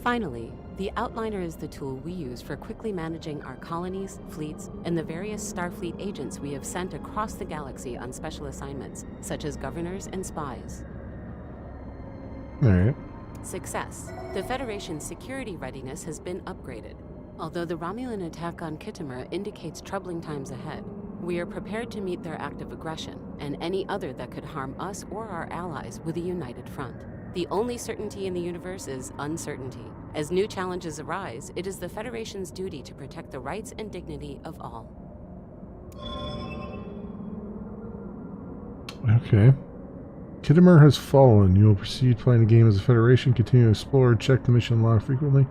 Finally, the Outliner is the tool we use for quickly managing our colonies, fleets, and the various Starfleet agents we have sent across the galaxy on special assignments, such as governors and spies. Alright. Success. The Federation's security readiness has been upgraded. Although the Romulan attack on Khitomer indicates troubling times ahead, we are prepared to meet their active aggression, and any other that could harm us or our allies with a united front. The only certainty in the universe is uncertainty. As new challenges arise, it is the Federation's duty to protect the rights and dignity of all. Okay. Khitomer has fallen. You will proceed playing the game as a Federation, continue to explore, check the mission log frequently.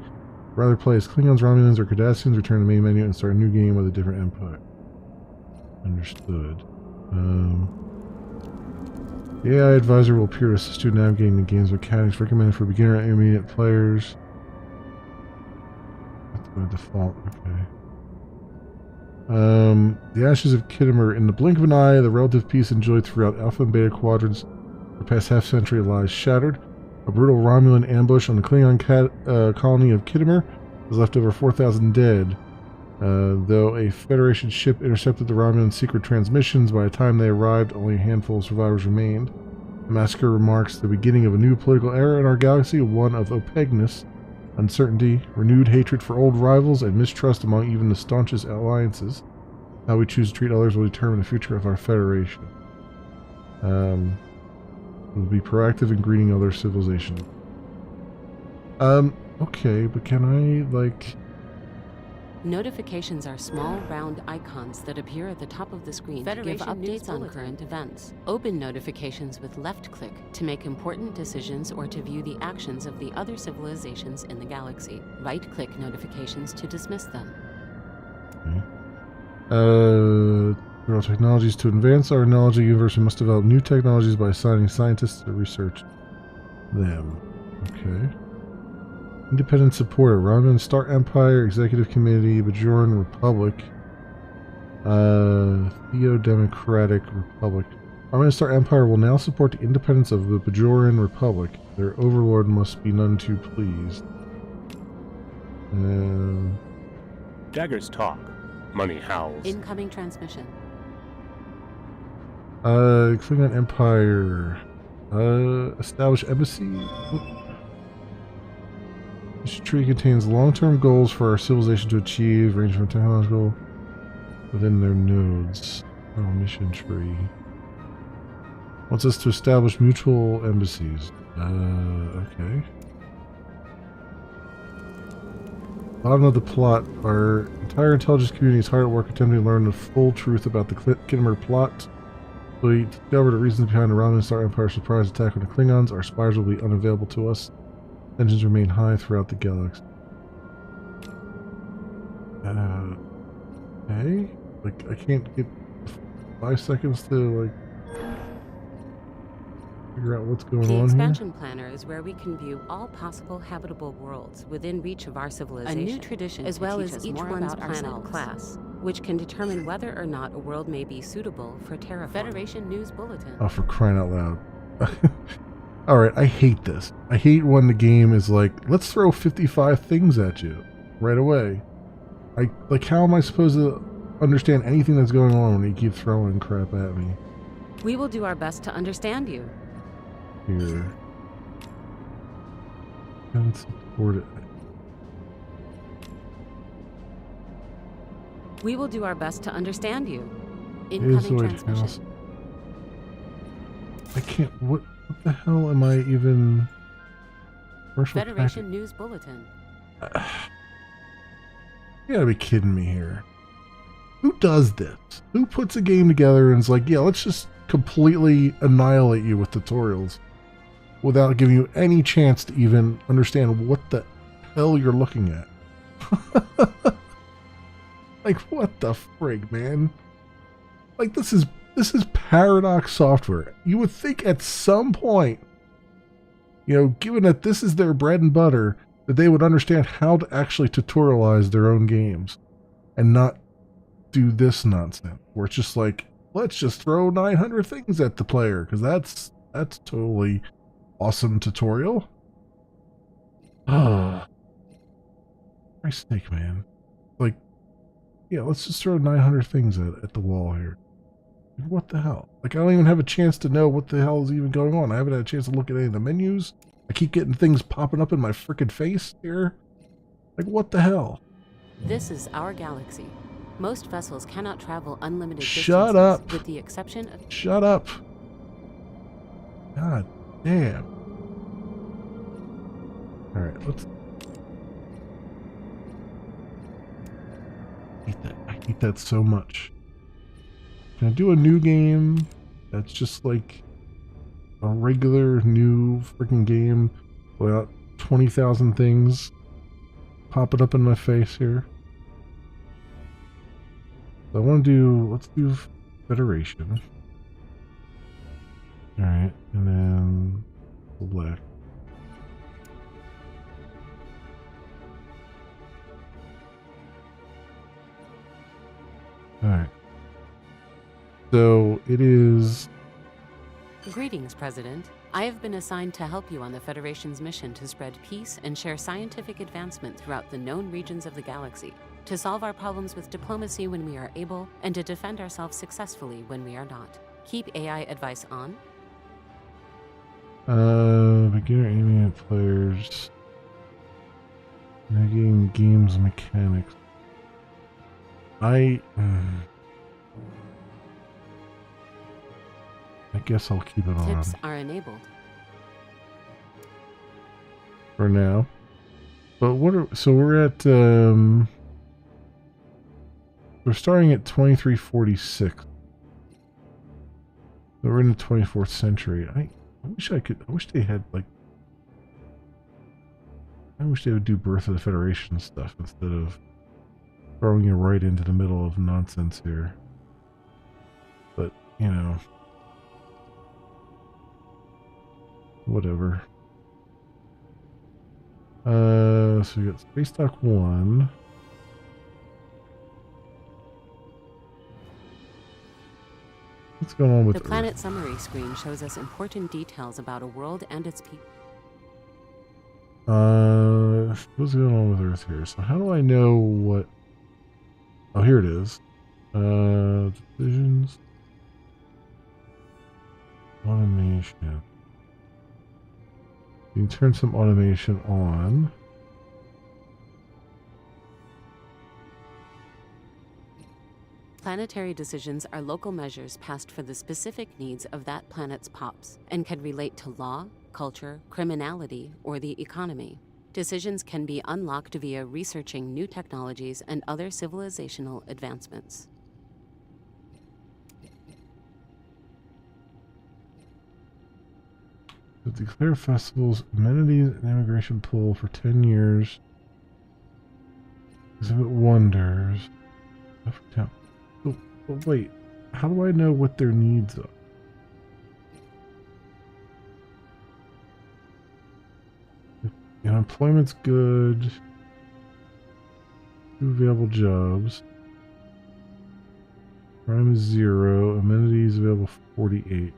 Rather play as Klingons, Romulans, or Cardassians, return to the main menu and start a new game with a different input. Understood. The AI advisor will appear to assist you in navigating the game's mechanics, recommended for beginner and intermediate players. That's by default, okay. The ashes of Khitomer. In the blink of an eye, the relative peace enjoyed throughout Alpha and Beta quadrants for the past half-century lies shattered. A brutal Romulan ambush on the Klingon colony of Khitomer has left over 4,000 dead. Though a Federation ship intercepted the Romulan secret transmissions, by the time they arrived, only a handful of survivors remained. The massacre marks the beginning of a new political era in our galaxy, one of opaqueness, uncertainty, renewed hatred for old rivals, and mistrust among even the staunchest alliances. How we choose to treat others will determine the future of our Federation. We'll be proactive in greeting other civilizations. Okay, but can I, like... Notifications are small, round icons that appear at the top of the screen to give updates on current events. Open notifications with left-click to make important decisions or to view the actions of the other civilizations in the galaxy. Right-click notifications to dismiss them. Okay. Technologies. To advance our knowledge of the universe, we must develop new technologies by assigning scientists to research them. Okay. Independent supporter. Romulan Star Empire, Executive Committee, Bajoran Republic, Theo-Democratic Republic. Romulan Star Empire will now support the independence of the Bajoran Republic. Their overlord must be none too pleased. Daggers talk. Money howls. Incoming transmission. Klingon Empire. Establish embassy. This tree contains long-term goals for our civilization to achieve, range from technological within their nodes. Oh, mission tree. Wants us to establish mutual embassies. Okay. Bottom of the plot. Our entire intelligence community is hard at work attempting to learn the full truth about the Khitomer plot. We discover the reasons behind the Romulan Star Empire surprise attack on the Klingons. Our spies will be unavailable to us. Tensions remain high throughout the galaxy. Okay. Like, I can't get 5 seconds to, like, figure out what's going on here. The expansion planner is where we can view all possible habitable worlds within reach of our civilization. A new tradition, as well as each one's planet class, which can determine whether or not a world may be suitable for terraforming. Federation News Bulletin. Oh, for crying out loud. Alright, I hate this. I hate when the game is like, let's throw 55 things at you right away. Like, how am I supposed to understand anything that's going on when you keep throwing crap at me? We will do our best to understand you. Here. Can't support it. We will do our best to understand you. Incoming transmission. I can't. What the hell am I even? Federation News Bulletin. You gotta be kidding me here. Who does this? Who puts a game together and is like, yeah, let's just completely annihilate you with tutorials without giving you any chance to even understand what the hell you're looking at? Like, what the frig, man? Like, this is Paradox Software. You would think at some point, you know, given that this is their bread and butter, that they would understand how to actually tutorialize their own games and not do this nonsense where it's just like, let's just throw 900 things at the player because that's totally awesome tutorial. Ah, Christ's sake, man! Like, yeah, let's just throw 900 things at the wall here. What the hell? Like, I don't even have a chance to know what the hell is even going on. I haven't had a chance to look at any of the menus. I keep getting things popping up in my frickin' face here. Like, what the hell? This is our galaxy. Most vessels cannot travel unlimited distances. Shut up. With the exception of... Shut up. God damn. Alright, let's... I hate that so much. Can I do a new game that's just like a regular new freaking game without 20,000 things popping up in my face here? So I want to do, let's do Federation. Alright, and then black. Alright. So it is... Greetings, President. I have been assigned to help you on the Federation's mission to spread peace and share scientific advancement throughout the known regions of the galaxy, to solve our problems with diplomacy when we are able, and to defend ourselves successfully when we are not. Keep AI advice on. Beginner aiming at players. Negating games mechanics. I guess I'll keep it on. Tips are enabled. For now. But what are, so we're at, we're starting at 2346. So we're in the 24th century. I wish they had, like, I wish they would do Birth of the Federation stuff instead of throwing you right into the middle of nonsense here. But, you know, whatever. So we got Space Dock 1. What's going on with The planet Earth? summary screen shows us important details about a world and its people. What's going on with Earth here? So how do I know what... Oh, here it is. Decisions. Automation. You can turn some automation on. Planetary decisions are local measures passed for the specific needs of that planet's pops and can relate to law, culture, criminality, or the economy. Decisions can be unlocked via researching new technologies and other civilizational advancements. So declare festivals, amenities, and immigration pool for 10 years. Exhibit wonders. Oh, wait, how do I know what their needs are? Unemployment's good. 2 available jobs. Crime is 0. Amenities available 48.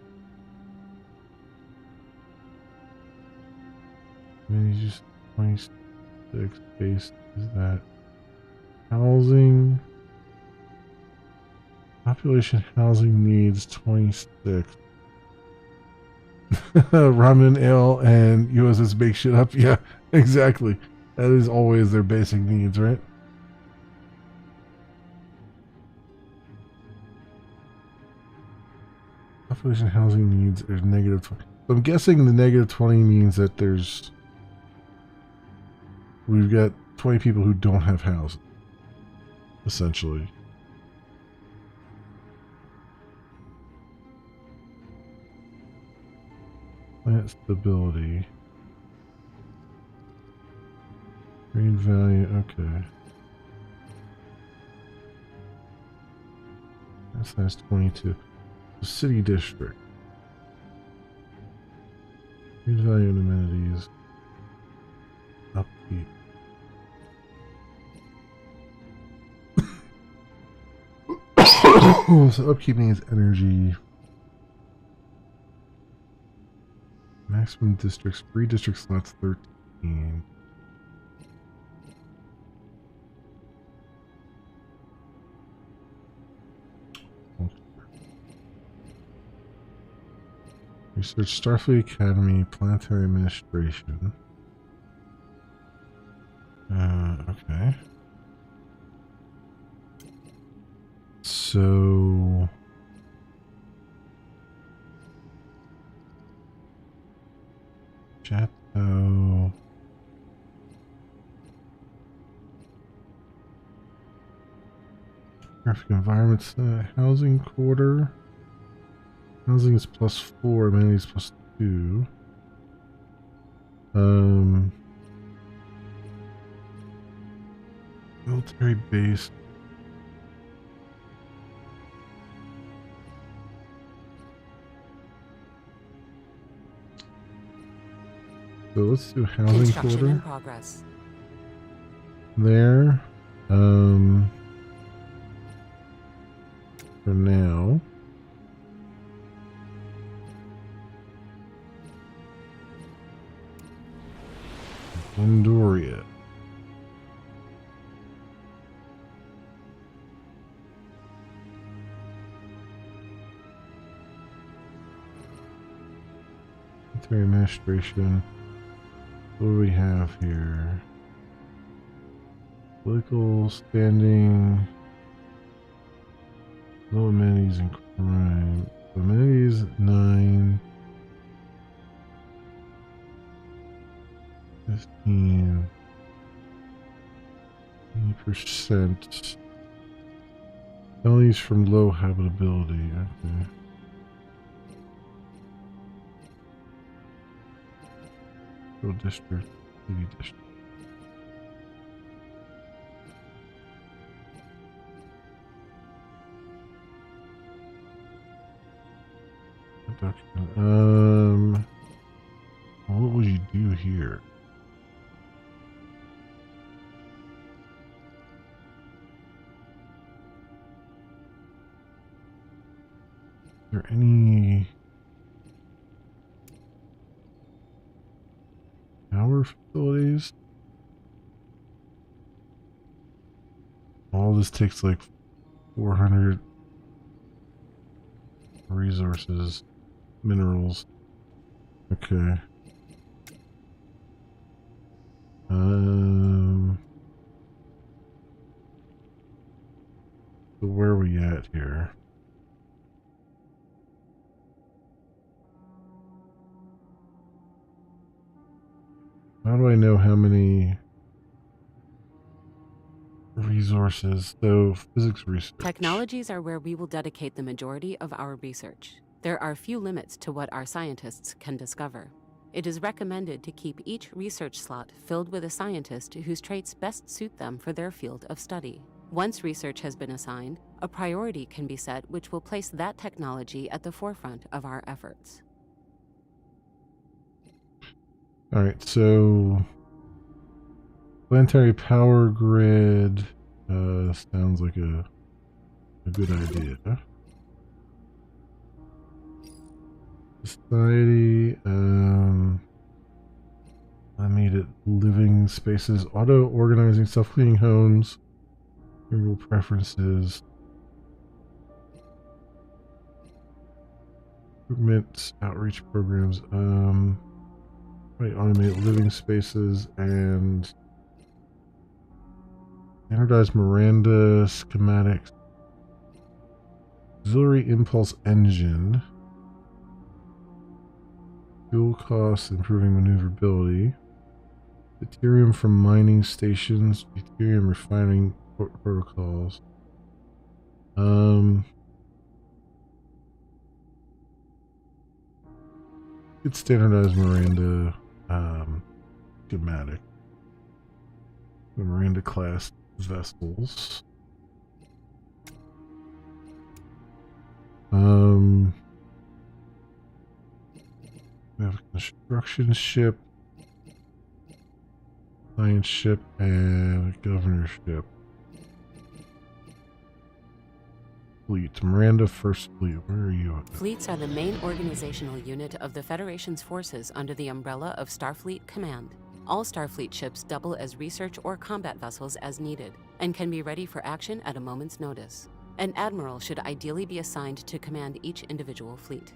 Amenities just 26. Base is that. Housing. Population housing needs 26. Ramen, ale, and USS make shit up. Yeah, exactly. That is always their basic needs, right? Population housing needs is negative 20. So I'm guessing the negative 20 means that we've got 20 people who don't have houses, essentially. Plant stability. Green value, okay. That's 22. The city district. Green value and amenities. Upkeep. So upkeep needs energy. Maximum districts, free district slots 13. Research Starfleet Academy, Planetary Administration. Okay. So Chateau. Graphic environments, housing quarter. Housing is +4, amenities +2. Military base. So let's do housing Construction quarter. in progress. There. For now. Andoria. Military administration. What do we have here? Political standing. Low amenities and crime. Amenities 9. 15. 80%. Penalties from low habitability. Okay. School district. City district. Production. What would you do here? Is there any power facilities? All this takes like 400 resources, minerals. Okay. So where are we at here? How do I know how many resources? So physics research. Technologies are where we will dedicate the majority of our research. There are few limits to what our scientists can discover. It is recommended to keep each research slot filled with a scientist whose traits best suit them for their field of study. Once research has been assigned, a priority can be set which will place that technology at the forefront of our efforts. All right, so planetary power grid sounds like a good idea. Society, I made it living spaces, auto organizing, self-cleaning homes, general preferences, recruitment, outreach programs, automate living spaces and standardized Miranda schematics, auxiliary impulse engine, fuel costs, improving maneuverability. Deuterium from mining stations. Deuterium refining protocols. Could standardize Miranda schematic. The Miranda class vessels. We have a construction ship, science ship, and a governorship. Fleet. Miranda First Fleet. Where are you? Fleets are the main organizational unit of the Federation's forces under the umbrella of Starfleet Command. All Starfleet ships double as research or combat vessels as needed, and can be ready for action at a moment's notice. An admiral should ideally be assigned to command each individual fleet.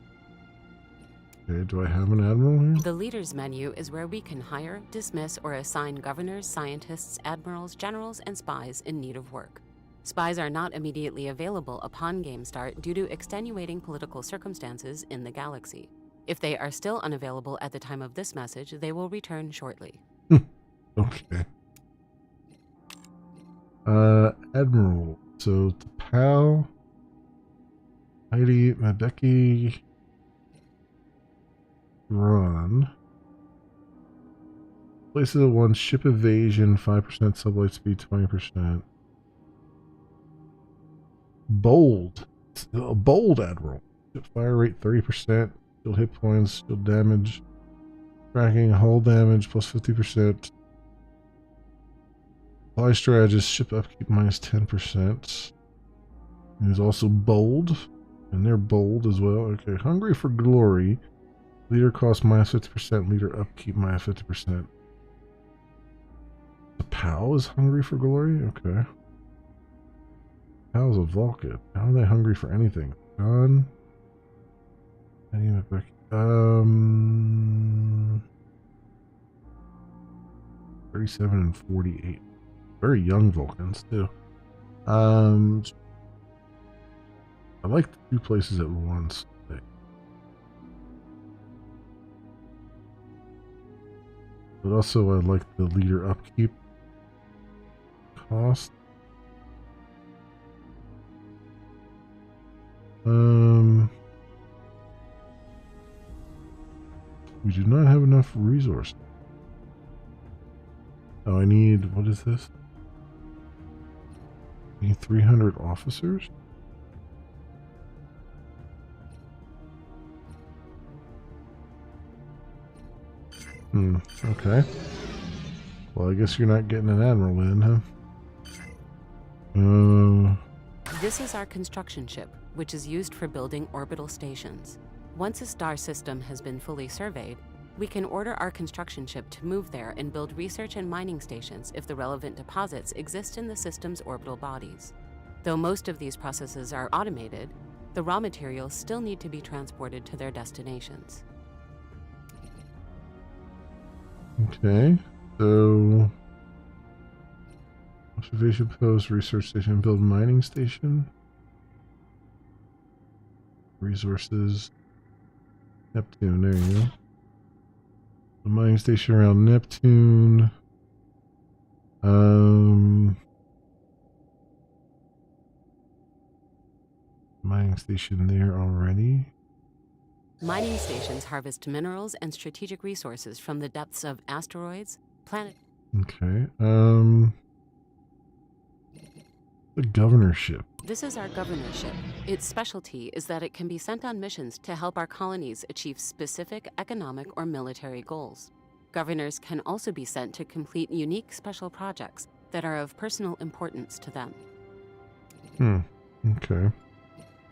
Okay, do I have an admiral here? The Leaders menu is where we can hire, dismiss, or assign governors, scientists, admirals, generals, and spies in need of work. Spies are not immediately available upon game start due to extenuating political circumstances in the galaxy. If they are still unavailable at the time of this message, they will return shortly. Okay. Admiral. So, T'Pau, Heidi, Madeki, Run. Places at 1, ship evasion, 5% sublight speed, 20%. Bold. It's a bold admiral. Ship fire rate 30%. Shield hit points. Shield damage. Tracking hull damage plus 50%. Fly strategist. Ship upkeep minus 10%. He's also bold. And they're bold as well. Okay. Hungry for glory. Leader cost minus 50%. Leader upkeep minus 50%. The POW is hungry for glory? Okay. How's a Vulcan? How are they hungry for anything? Gun. 37 and 48. Very young Vulcans too. I like the 2 places at once. But also I like the leader upkeep cost. We do not have enough resources. Oh, I need, what is this? I need 300 officers? Okay. Well, I guess you're not getting an admiral then, huh? This is our construction ship, which is used for building orbital stations. Once a star system has been fully surveyed, we can order our construction ship to move there and build research and mining stations if the relevant deposits exist in the system's orbital bodies. Though most of these processes are automated, the raw materials still need to be transported to their destinations. Okay, so observation post, research station, build mining station, resources, Neptune, there you go. The mining station around Neptune. Mining station there already. Mining stations harvest minerals and strategic resources from the depths of asteroids, planet. Okay. The governorship. This is our governorship. Its specialty is that it can be sent on missions to help our colonies achieve specific economic or military goals. Governors can also be sent to complete unique special projects that are of personal importance to them. Okay.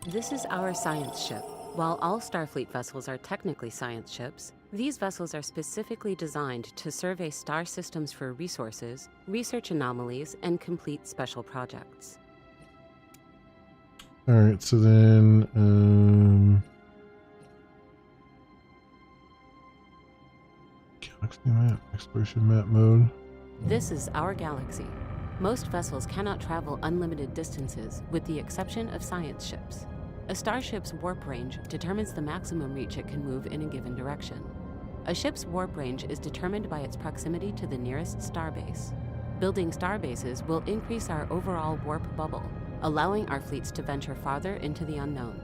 This is our science ship. While all Starfleet vessels are technically science ships, these vessels are specifically designed to survey star systems for resources, research anomalies, and complete special projects. Alright, so then, galaxy map, exploration map mode. This is our galaxy. Most vessels cannot travel unlimited distances, with the exception of science ships. A starship's warp range determines the maximum reach it can move in a given direction. A ship's warp range is determined by its proximity to the nearest starbase. Building starbases will increase our overall warp bubble, allowing our fleets to venture farther into the unknown.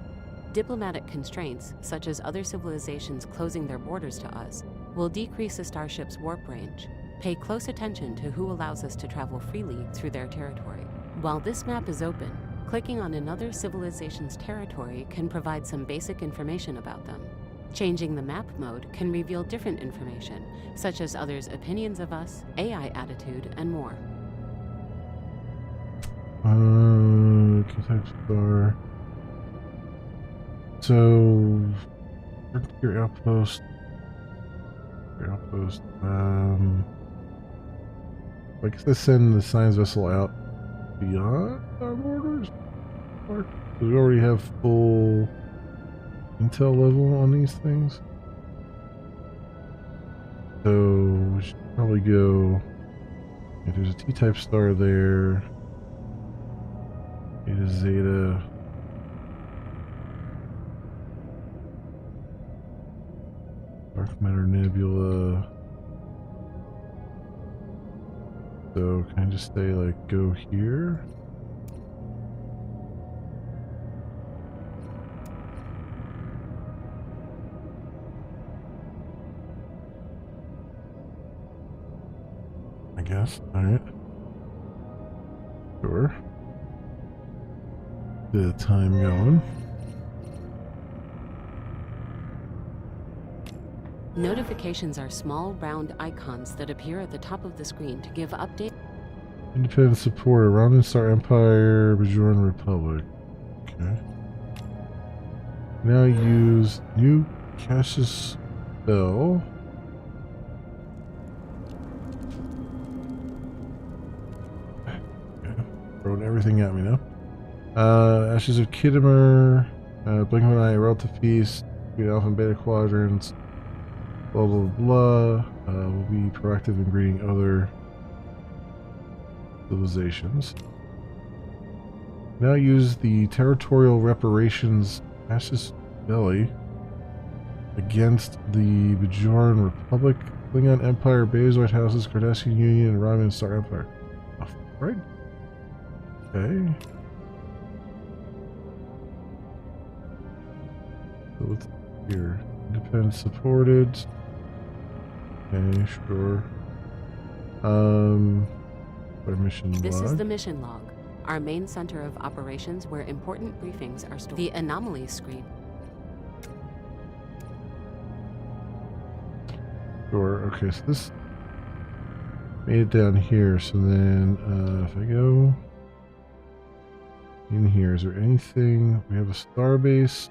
Diplomatic constraints, such as other civilizations closing their borders to us, will decrease a starship's warp range. Pay close attention to who allows us to travel freely through their territory. While this map is open, clicking on another civilization's territory can provide some basic information about them. Changing the map mode can reveal different information, such as others' opinions of us, AI attitude, and more. Type star. So, Frontier Outpost. I guess I send the science vessel out beyond our borders? Or do we already have full intel level on these things? So, we should probably go. Yeah, there's a T-type star there. Eta Zeta. Dark Matter Nebula. So can I just say like go here? I guess. Alright. Sure. Bit of time going. Notifications are small, round icons that appear at the top of the screen to give updates. Independent support, Romulan Star Empire, Bajoran Republic. Okay. Now use new Cassius spell. Okay. Throwing everything at me now. Ashes of Khitomer, Blink of an Eye, Relative Feast, Alpha and Beta Quadrants. Blah blah blah. We'll be proactive in greeting other civilizations. Now use the territorial reparations Ashes Belly against the Bajoran Republic, Klingon Empire, Bezoid Houses, Cardassian Union, and Romulan Star Empire. Oh, right. Okay. So what's here? Independent supported. Okay, sure. Our mission log. This is the mission log, our main center of operations where important briefings are stored. The anomaly screen. Sure. Okay, so this made it down here. So then, if I go in here, is there anything? We have a starbase.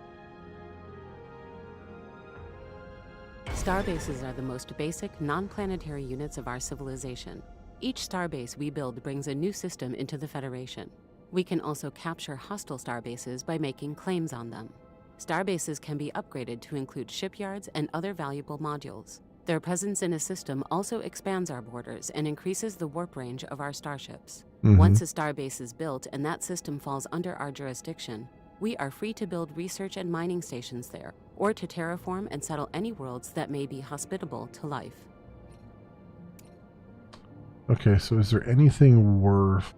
Starbases are the most basic, non-planetary units of our civilization. Each starbase we build brings a new system into the Federation. We can also capture hostile starbases by making claims on them. Starbases can be upgraded to include shipyards and other valuable modules. Their presence in a system also expands our borders and increases the warp range of our starships. Once a starbase is built and that system falls under our jurisdiction, we are free to build research and mining stations there, or to terraform and settle any worlds that may be hospitable to life. Okay, so is there anything worth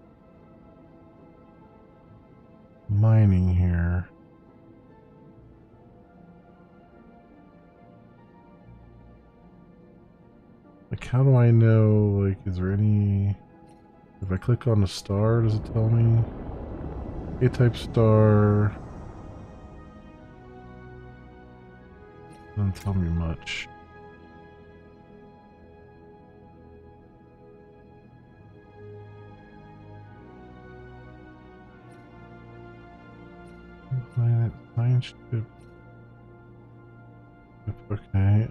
mining here? Like, how do I know, like, is there any... If I click on the star, does it tell me? A-type star... Doesn't tell me much. Planet, science ship. Okay,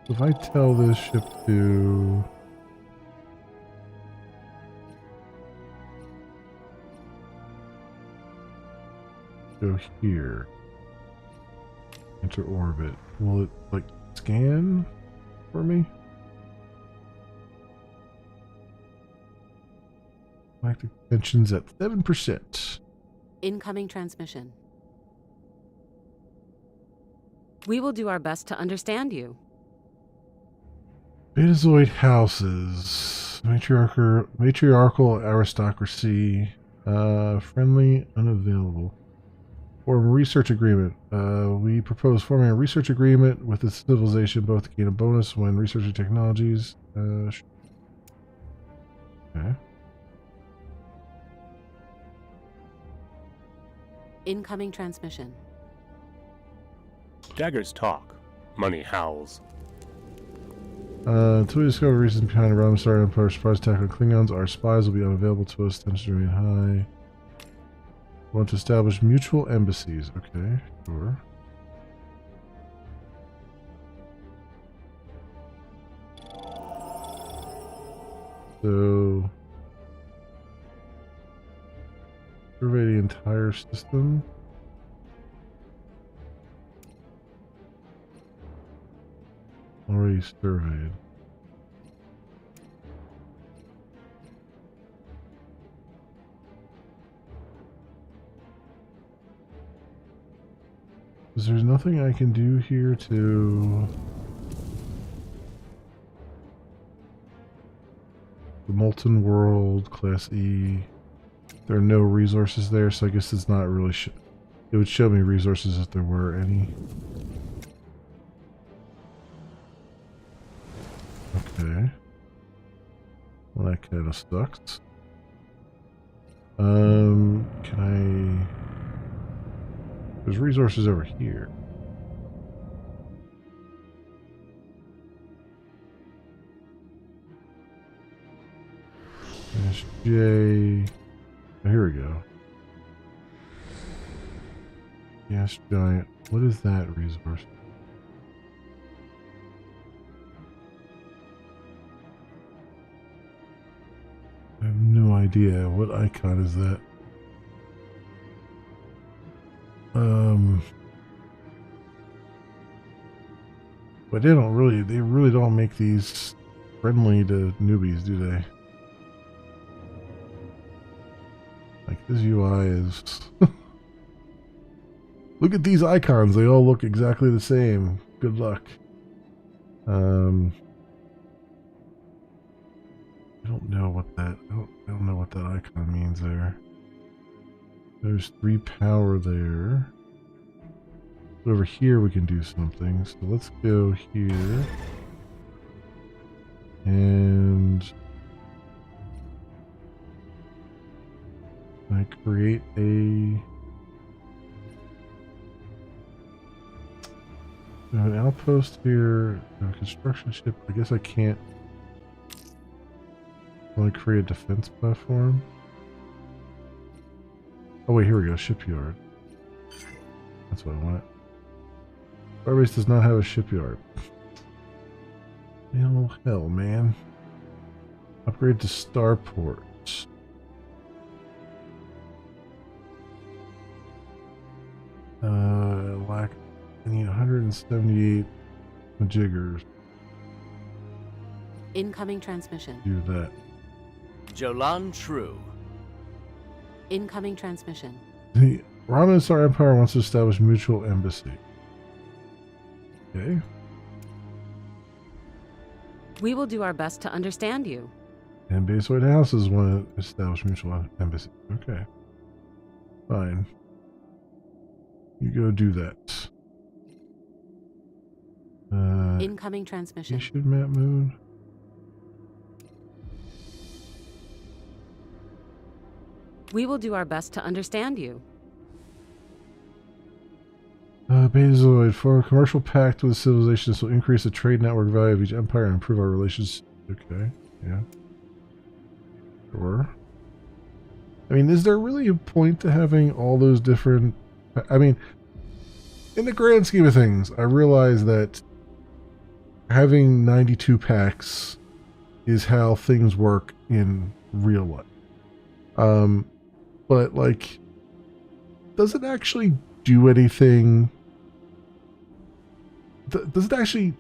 if I tell this ship to go here, enter orbit, will it like scan for me? Galactic tensions at 7%. Incoming transmission. We will do our best to understand you. Betazoid houses. Matriarchal aristocracy. Friendly, unavailable. Form a research agreement. We propose forming a research agreement with the civilization, both to gain a bonus when researching technologies. Okay. Incoming transmission. Daggers talk. Money howls. Until we discover reasons behind the Roman Star Empire surprise attack on Klingons, our spies will be unavailable to us. Tension remain high. We want to establish mutual embassies. Okay, sure. So, survey the entire system. Already surveyed. Is there nothing I can do here to... The Molten World, Class E. There are no resources there, so I guess it's not really... it would show me resources if there were any. Okay. Well, that kind of sucks. Can I... There's resources over here. SJ... Oh, here we go. Gas giant. What is that resource? I have no idea. What icon is that? But they really don't make these friendly to newbies, do they? Like, this UI is... Look at these icons. They all look exactly the same. Good luck. I don't know what that... I don't know what that icon means there. There's 3 power there. But over here we can do something. So let's go here. And... I create a... We have an outpost here, a construction ship. I guess I can't. I want to create a defense platform. Oh wait, here we go, shipyard. That's what I want. Starbase does not have a shipyard. Hell, man. Upgrade to starport. I need 178 majiggers. Incoming transmission. Do that. Jolan True. Incoming transmission. The Roman Star Empire wants to establish mutual embassy. Okay. We will do our best to understand you. And Betazoid houses want to establish mutual embassy. Okay. Fine. You go do that. Incoming transmission. Should map moon. We will do our best to understand you. Betazoid, for a commercial pact with civilizations will increase the trade network value of each empire and improve our relations. Okay, yeah. Sure. I mean, is there really a point to having all those different... I mean, in the grand scheme of things, I realize that having 92 packs is how things work in real life. But, like, does it actually do anything? Does it actually...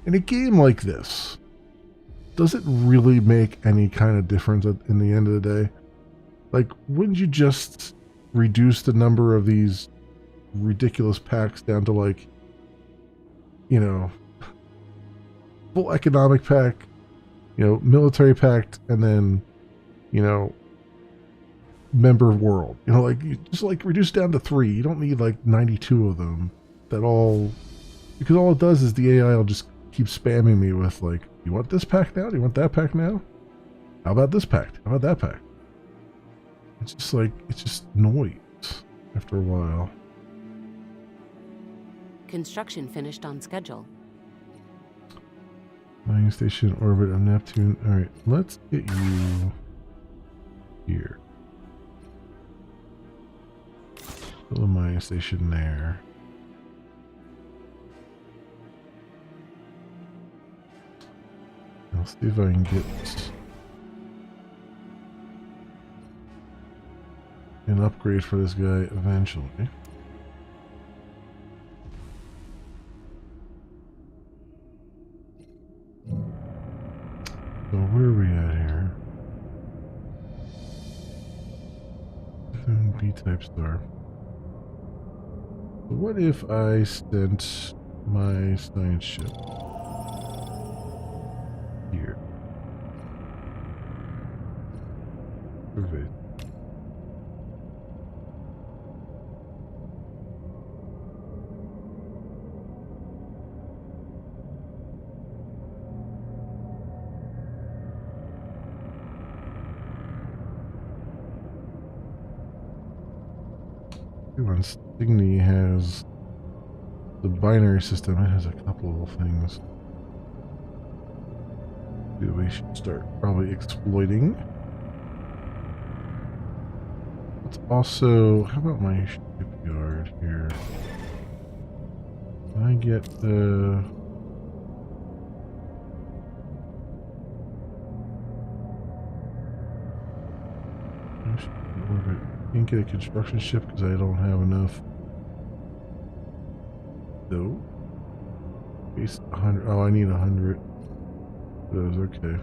In a game like this, does it really make any kind of difference in the end of the day? Like, wouldn't you just reduce the number of these ridiculous packs down to, like, you know, full economic pack, you know, military pact, and then, you know, member world. You know, like, you just like reduce down to 3. You don't need like 92 of them. That all, because all it does is the AI will just keep spamming me with like, you want this pack now? Do you want that pack now? How about this pack? How about that pack? It's just like, it's just noise after a while. Construction finished on schedule. Mining station orbit of Neptune. Alright, let's get you here. Build a mining station there. I'll see if I can get an upgrade for this guy eventually. So where are we at here? B-type star. So what if I sent my science ship here? Perfect. Stigny has the binary system. It has a couple of things that we should start probably exploiting. Let's also, how about my shipyard here? Can I get the orbit? Can't get a construction ship because I don't have enough. No. Base 100. Oh, I need 100. Those, okay.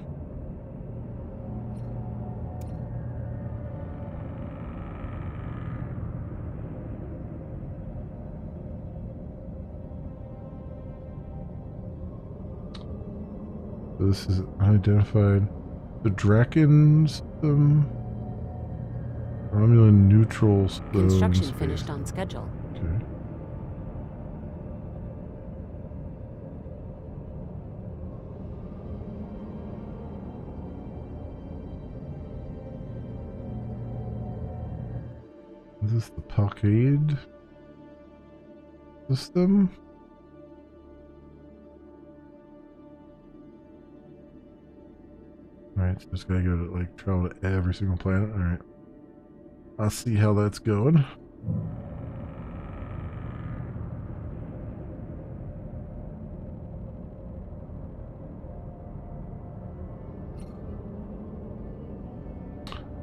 So this is unidentified. The Draken system. Romulan neutral stone Construction space. finished on schedule. Okay. Is this the Palcade system? Alright, so just gotta go to like travel to every single planet. Alright. I'll see how that's going.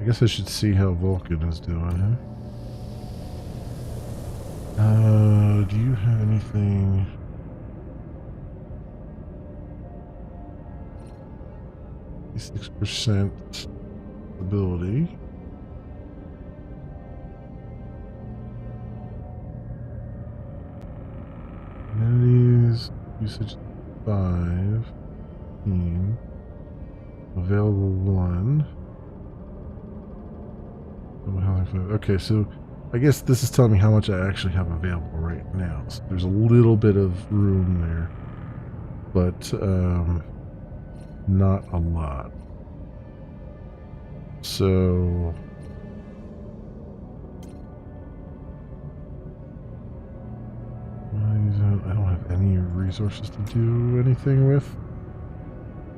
I guess I should see how Vulcan is doing, huh? Do you have anything? %, ability. Amenities, usage 5, 15, available 1. Okay, so I guess this is telling me how much I actually have available right now. So there's a little bit of room there, but not a lot. So I don't have any resources to do anything with.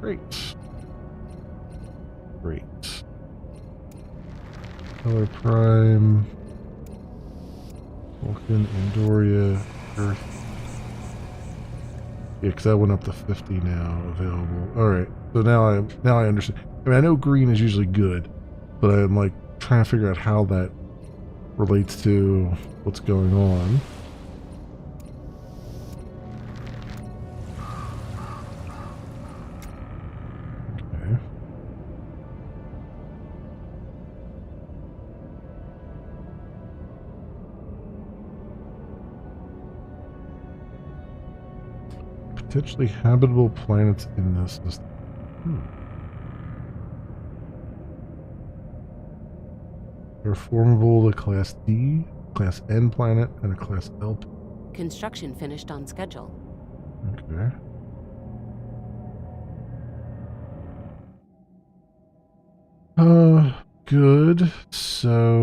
Great. Great. Color Prime, Vulcan, Andoria, Earth. Yeah, because that went up to 50 now available. All right, so now I understand. I mean, I know green is usually good, but I'm like trying to figure out how that relates to what's going on. Potentially habitable planets in this system. They're formable to Class D, Class N planet, and a Class L. Construction finished on schedule. Okay. Good. So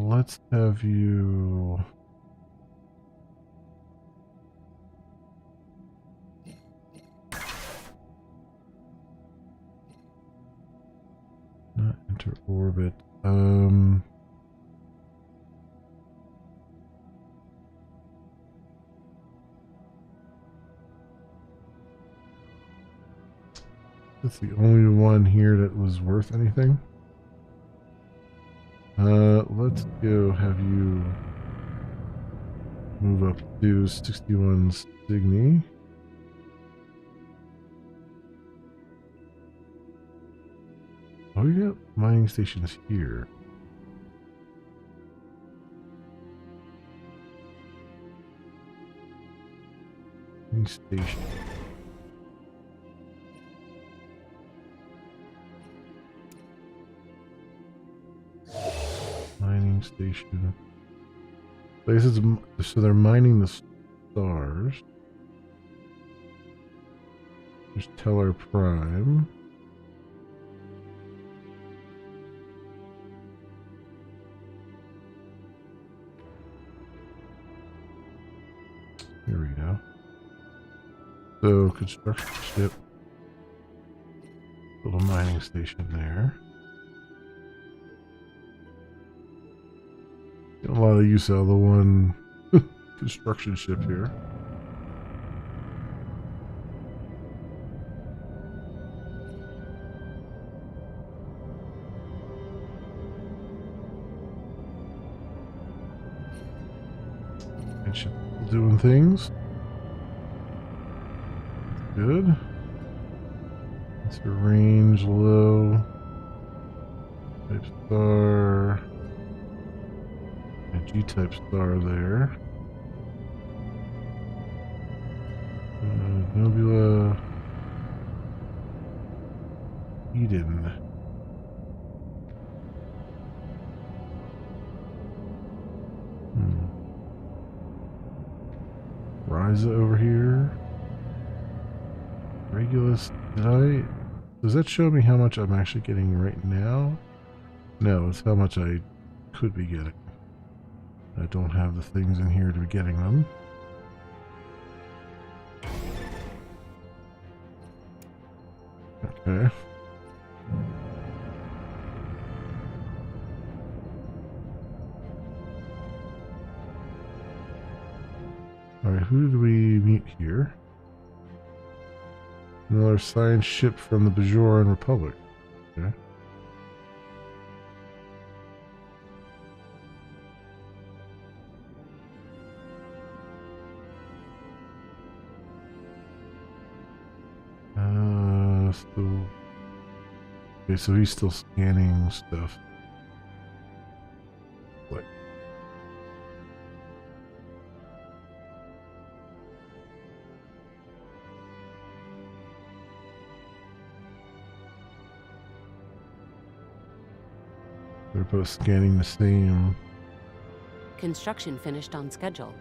let's have you. Not enter orbit. That's the only one here that was worth anything. Let's go have you move up to 61 Cygni. Oh, we got mining stations here. Mining station. Mining station. Places, so they're mining the stars. There's Tellar Prime. Here we go. So, construction ship. Little mining station there. Getting a lot of use out of the one construction ship here. And ship doing things. Good. It's a range low. Type star. A G-type star there. Nebula. Eden. Ryza over here. Regulus. Does that show me how much I'm actually getting right now? No, it's how much I could be getting. I don't have the things in here to be getting them. Okay. Alright, who did we meet here? Another science ship from the Bajoran Republic. Okay. Okay, so he's still scanning stuff. What? They're both scanning the same Construction finished on schedule.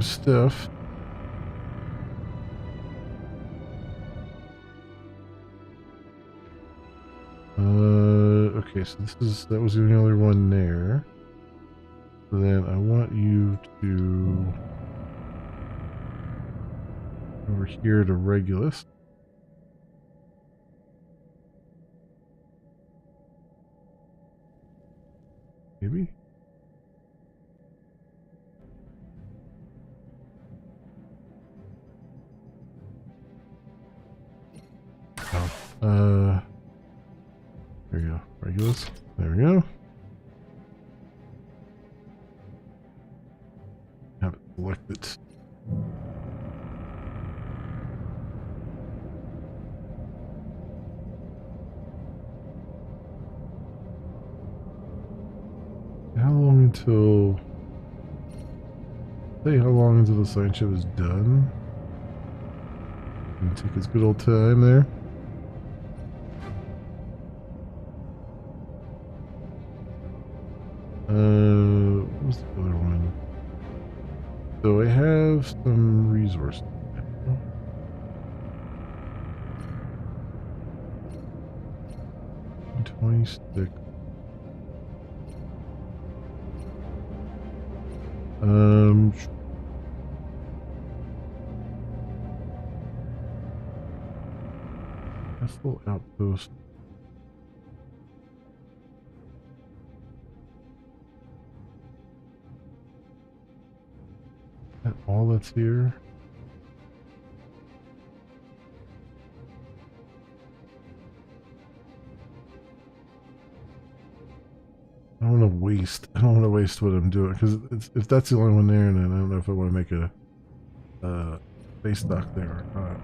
stuff. Okay, so that was the only one there. So then I want you to over here to Regulus. Maybe? Oh. There we go. Regulus. There we go. Have it selected. How long until... Say how long until the science ship is done? Gonna take his good old time there. What was the other one? So I have some resources. 26. That's a little outpost. Is that all that's here? I don't want to waste. I don't want to waste what I'm doing because if that's the only one there, then I don't know if I want to make a base dock there or not.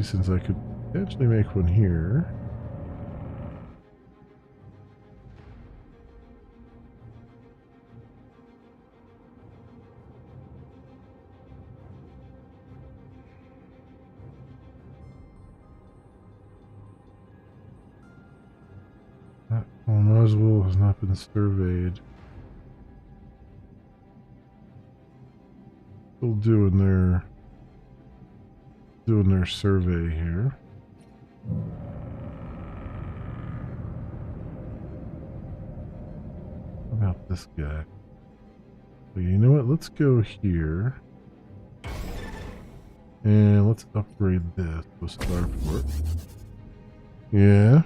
Since I could potentially make one here. That Roswell has not been surveyed. Still doing their survey here. How about this guy? Well, you know what? Let's go here. And let's upgrade this to a starport. Yeah.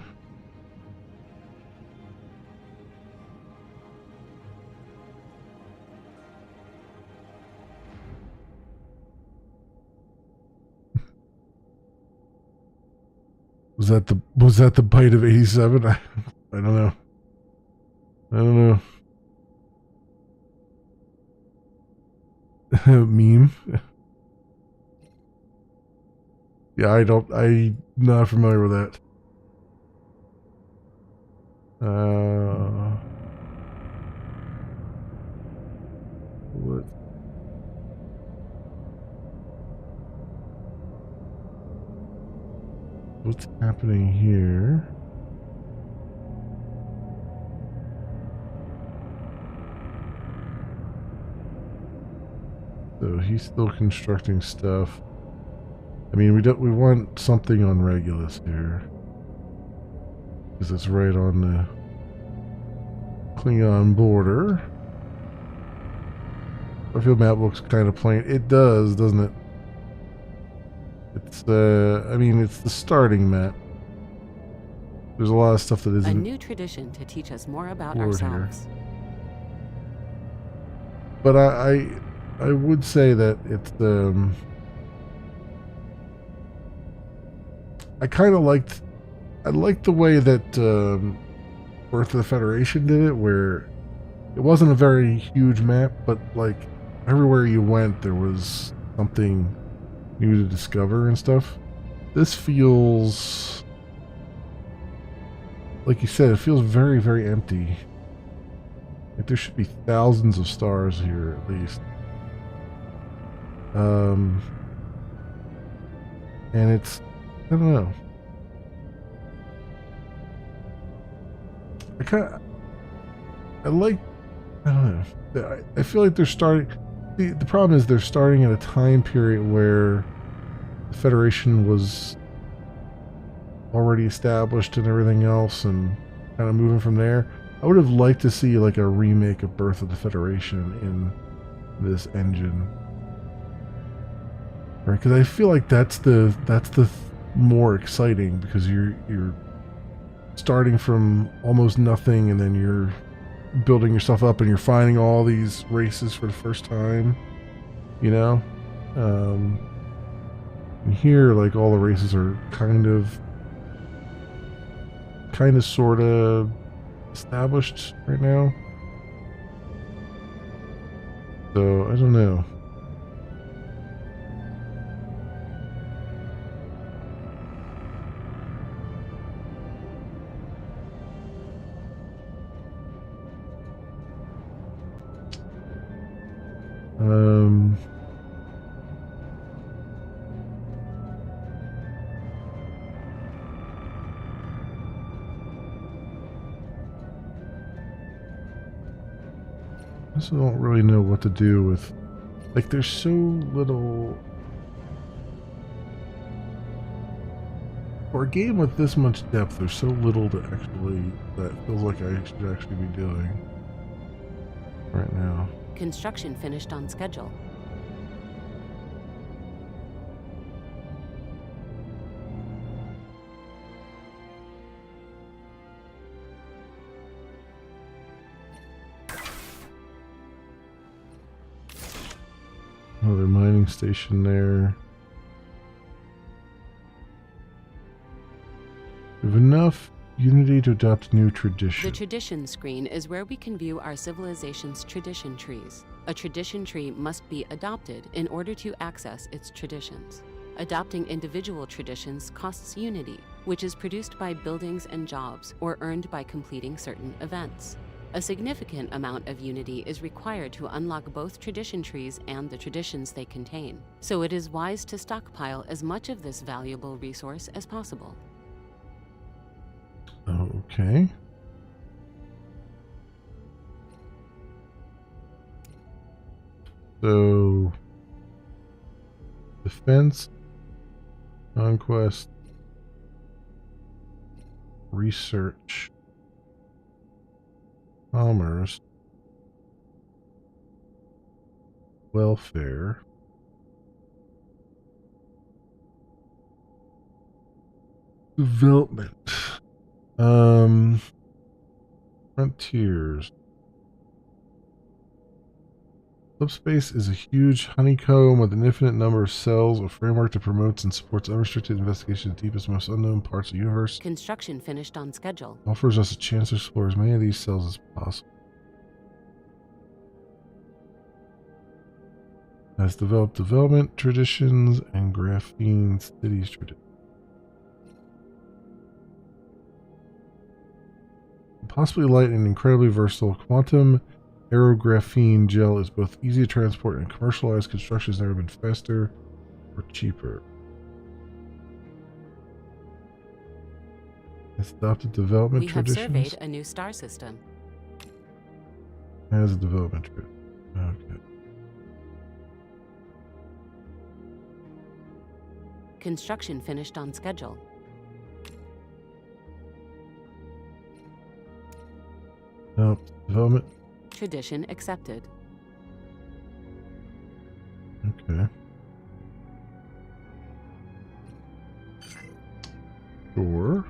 Was that the bite of 87? I don't know. I don't know. Meme. Yeah, I'm not familiar with that. What? What's happening here? So he's still constructing stuff. I mean, we want something on Regulus here because it's right on the Klingon border. Starfield map looks kind of plain. It does, doesn't it? It's I mean, it's the starting map. There's a lot of stuff that isn't. A new tradition to teach us more about ourselves. Here. But I would say that it's I liked the way that Birth of the Federation did it, where it wasn't a very huge map, but like everywhere you went there was something new to discover and stuff. This feels, like you said, it feels very, very empty. Like there should be thousands of stars here at least. And it's, I don't know. I don't know. I feel like they're starting. The problem is they're starting at a time period where the Federation was already established and everything else, and kind of moving from there. I would have liked to see like a remake of Birth of the Federation in this engine, right? Because I feel like that's the more exciting, because you're starting from almost nothing, and then you're building yourself up, and you're finding all these races for the first time, you know. And here, like, all the races are kind of sort of established right now. So I don't know. Um. I also don't really know what to do with, like, there's so little. For a game with this much depth, there's so little to actually, that feels like I should actually be doing right now. Construction finished on schedule. Another mining station there. We have enough unity to adopt new tradition. The tradition screen is where we can view our civilization's tradition trees. A tradition tree must be adopted in order to access its traditions. Adopting individual traditions costs unity, which is produced by buildings and jobs or earned by completing certain events. A significant amount of unity is required to unlock both tradition trees and the traditions they contain, so it is wise to stockpile as much of this valuable resource as possible. Okay. So, defense, conquest, research, commerce, welfare, development, frontiers. Subspace is a huge honeycomb with an infinite number of cells, a framework that promotes and supports unrestricted investigation of the deepest, most unknown parts of the universe. Construction finished on schedule. Offers us a chance to explore as many of these cells as possible. Has developed development traditions and graphene cities traditions. Possibly light and incredibly versatile, quantum aerographene gel is both easy to transport and commercialize. Construction has never been faster or cheaper. It's adopted development traditions. We have surveyed a new star system. Has a development trip. Okay. Construction finished on schedule. No, development. Tradition accepted. Okay. Sure.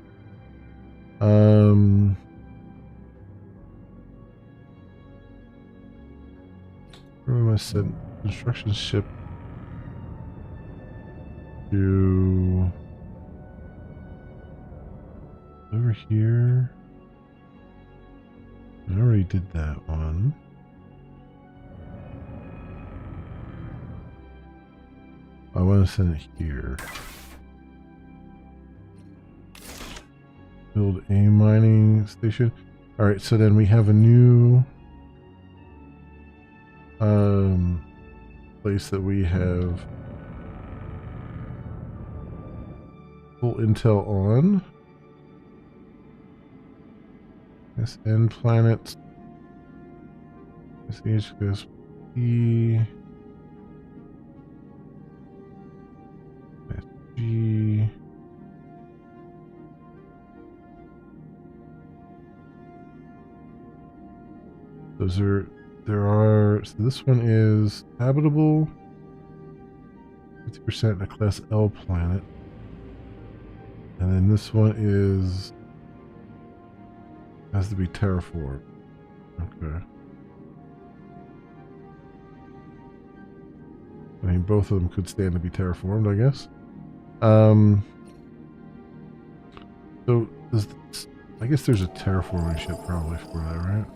Where am I send construction ship to over here? I already did that one. I want to send it here. Build a mining station. Alright, so then we have a new place that we have full intel on. SN planet. SHSP. SG. Those are, there are, so this one is habitable, 50% in a class L planet. And then this one is, has to be terraformed. Okay. I mean, both of them could stand to be terraformed, I guess. So, does this, I guess there's a terraforming ship probably for that, right?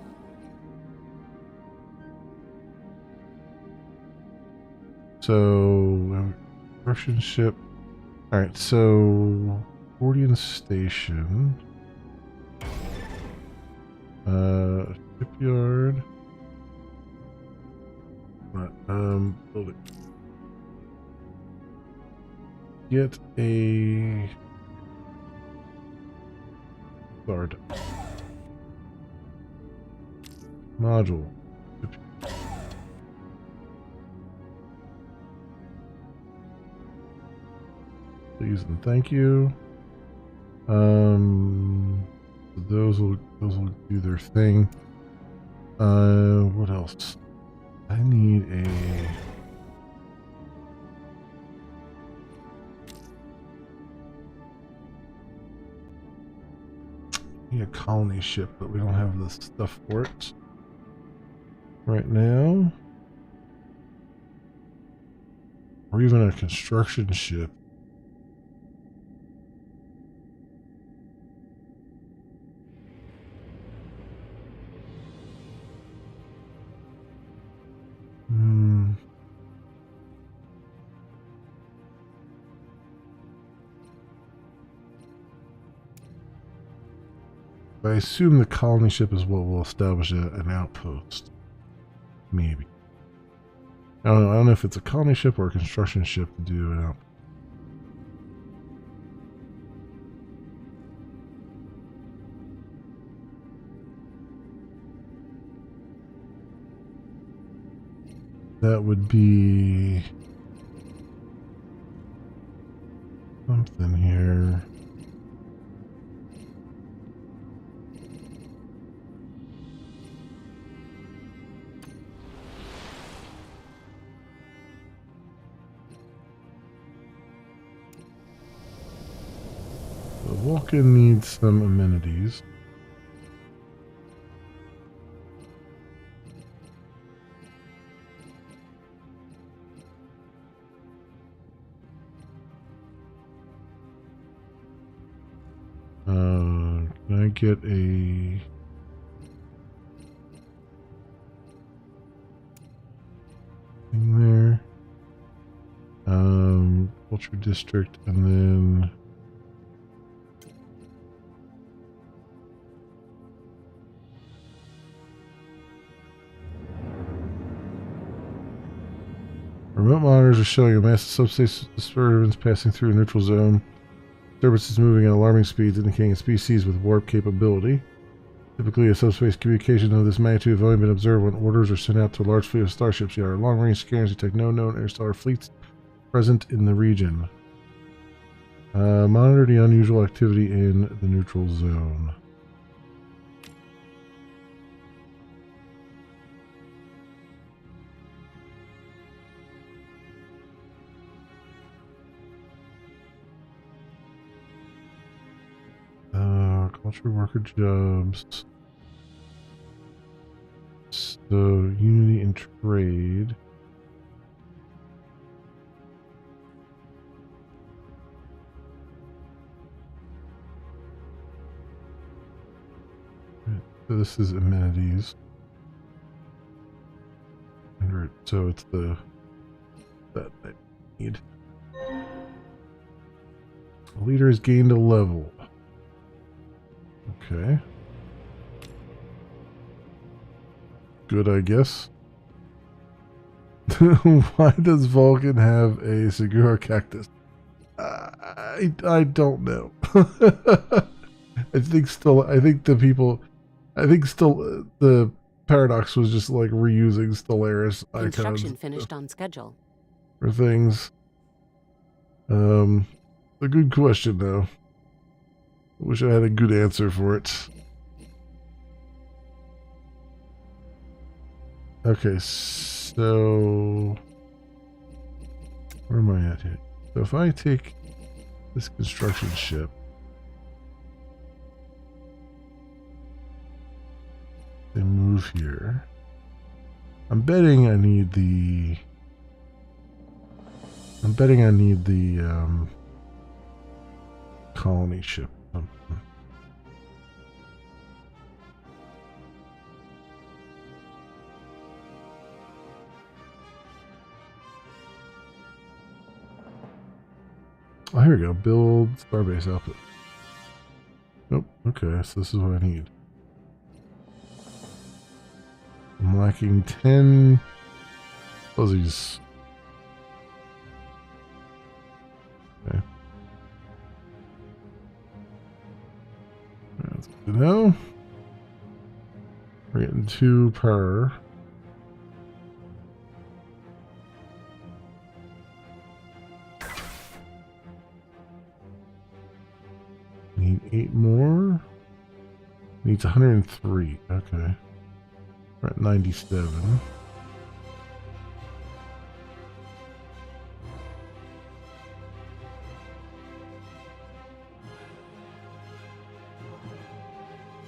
So, Russian ship. Alright, so, Gordian Station. Shipyard. not. Building. Get a guard module. Please and thank you. Those will do their thing. What else? I need a colony ship, but we don't have the stuff for it right now. Or even a construction ship. I assume the colony ship is what will establish an outpost. Maybe. I don't know if it's a colony ship or a construction ship to do an outpost. That would be something here. The Vulcan needs some amenities. Can I get a thing there? Culture district, and then remote monitors are showing a massive subspace disturbance passing through a neutral zone. Disturbance is moving at alarming speeds, indicating a species with warp capability. Typically, a subspace communication of this magnitude have only been observed when orders are sent out to a large fleet of starships. Yet our long-range scanners detect no known interstellar fleets present in the region. Monitor the unusual activity in the neutral zone. Culture worker jobs. So, unity and trade. So this is amenities. So it's the that I need. The leader has gained a level. Okay. Good, I guess. Why does Vulcan have a Segura cactus? I don't know. I think the Paradox was just like reusing Stellaris icons. Construction finished on schedule. For things. A good question though. I wish I had a good answer for it. Okay, so where am I at here? So if I take this construction ship, they move here. I'm betting I need the colony ship. Oh, here we go. Build Starbase output. Nope. Okay, so this is what I need. I'm lacking 10 Fuzzies. Okay. That's good to know. We're getting 2 per. Need 8 more. Needs 103. Okay. We're at 97.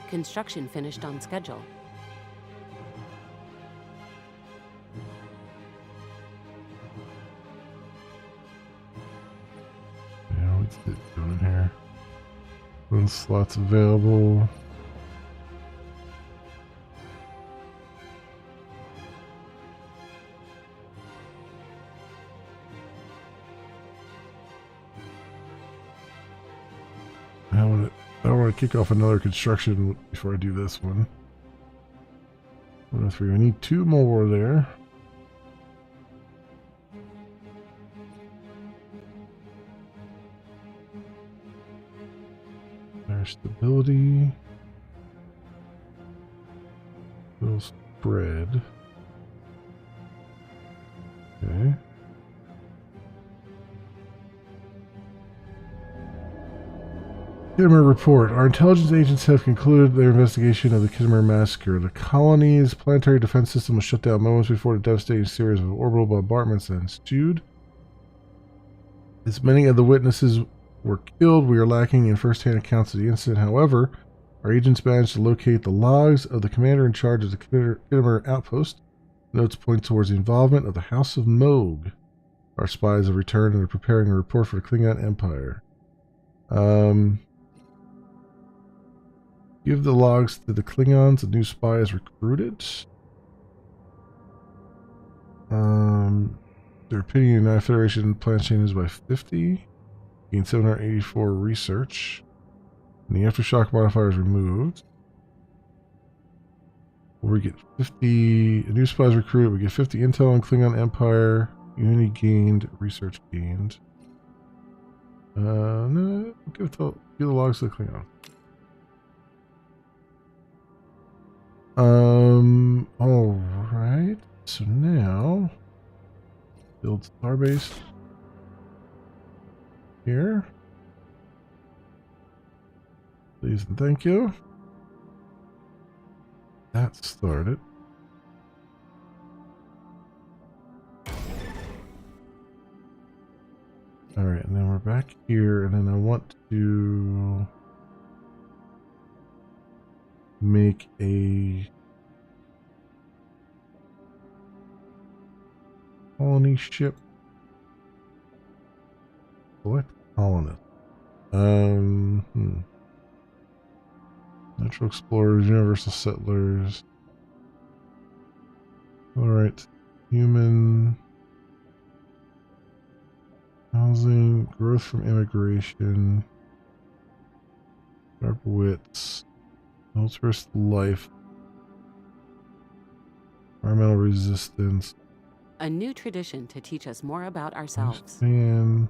Construction finished on schedule. Yeah, what's it doing here? 1 slots available. I want to kick off another construction before I do this one. 103. We need 2 more there. There's stability. Will spread. Okay. Kittimer report. Our intelligence agents have concluded their investigation of the Kittimer massacre. The colony's planetary defense system was shut down moments before the devastating series of orbital bombardments that ensued. As many of the witnesses were killed, we are lacking in first-hand accounts of the incident. However, our agents managed to locate the logs of the commander in charge of the Kittimer outpost. Notes point towards the involvement of the House of Moog. Our spies have returned and are preparing a report for the Klingon Empire. Give the logs to the Klingons. A new spy is recruited. Their opinion in the United Federation plan changes by 50. Gain 784 research. And the aftershock modifier is removed. We get 50. A new spy is recruited. We get 50 intel on Klingon Empire. Unity gained. Research gained. No. Give the logs to the Klingon. Alright. So now build starbase here. Please and thank you. That started. Alright, and then we're back here, and then I want to make a colony ship. Select colonist. Natural explorers, universal settlers. Alright. Human housing, growth from immigration, sharp wits, militarist life, environmental resistance. A new tradition to teach us more about ourselves. And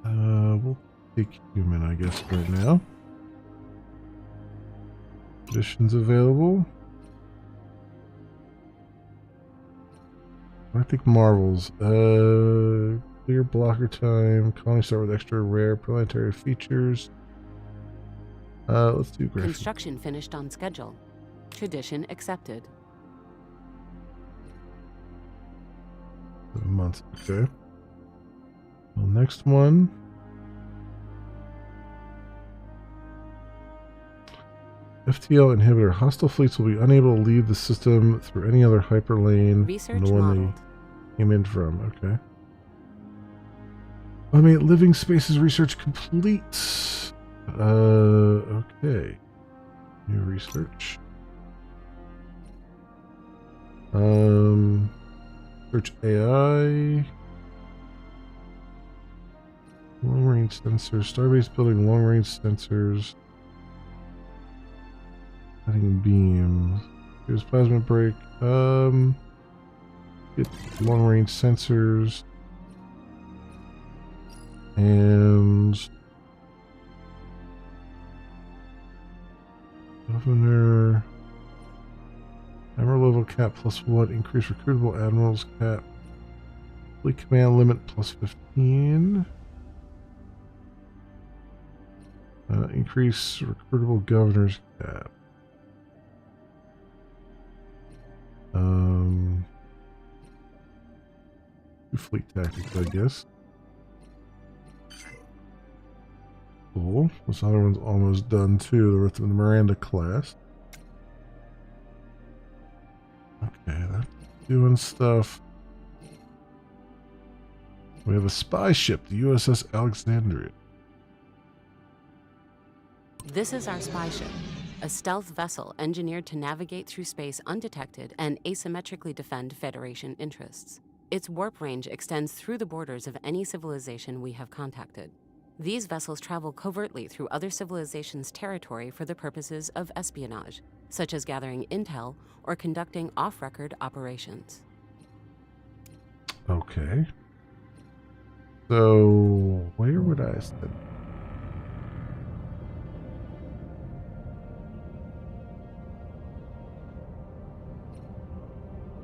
we'll take human, I guess, right now. Traditions available. I think marvels. Clear blocker time. Colony start with extra rare planetary features. Let's do graphic. Construction finished on schedule. Tradition accepted. Months. Okay. Well, next one. FTL inhibitor. Hostile fleets will be unable to leave the system through any other hyperlane Research than the one modeled. they came in from. Okay. Automate living spaces research complete. Okay. New research. Search AI. Long range sensors. Starbase building long range sensors. Cutting beams. Here's plasma break. Get long-range sensors. And governor, admiral level cap +1, increase recruitable admirals cap, fleet command limit +15, increase recruitable governors cap. Fleet tactics, I guess. Cool. This other one's almost done too. The Miranda class. Okay, that's doing stuff. We have a spy ship, the USS Alexandria. This is our spy ship, a stealth vessel engineered to navigate through space undetected and asymmetrically defend Federation interests. Its warp range extends through the borders of any civilization we have contacted. These vessels travel covertly through other civilizations' territory for the purposes of espionage, such as gathering intel or conducting off-record operations. Okay. So, where would I send?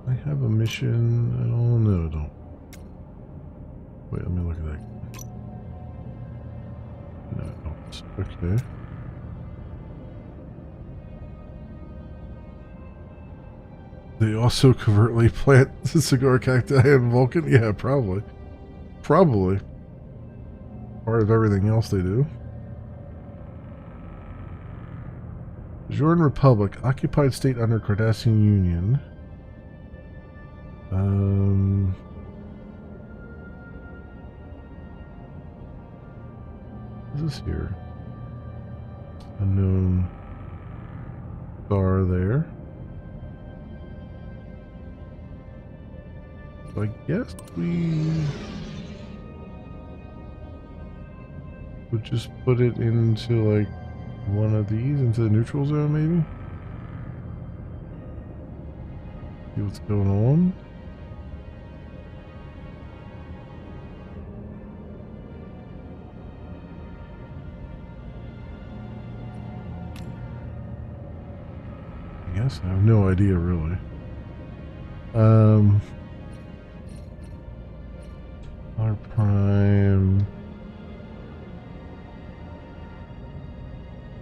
I have a mission. Oh no, don't. Wait, let me look at that. No, don't. Okay. They also covertly plant the cigar cacti in Vulcan? Yeah, probably. Probably. Part of everything else they do. Jordan Republic, occupied state under Cardassian Union. What is this here? Unknown star there. So I guess we would just put it into like one of these, into the neutral zone maybe? See what's going on. I guess I have no idea really. R prime.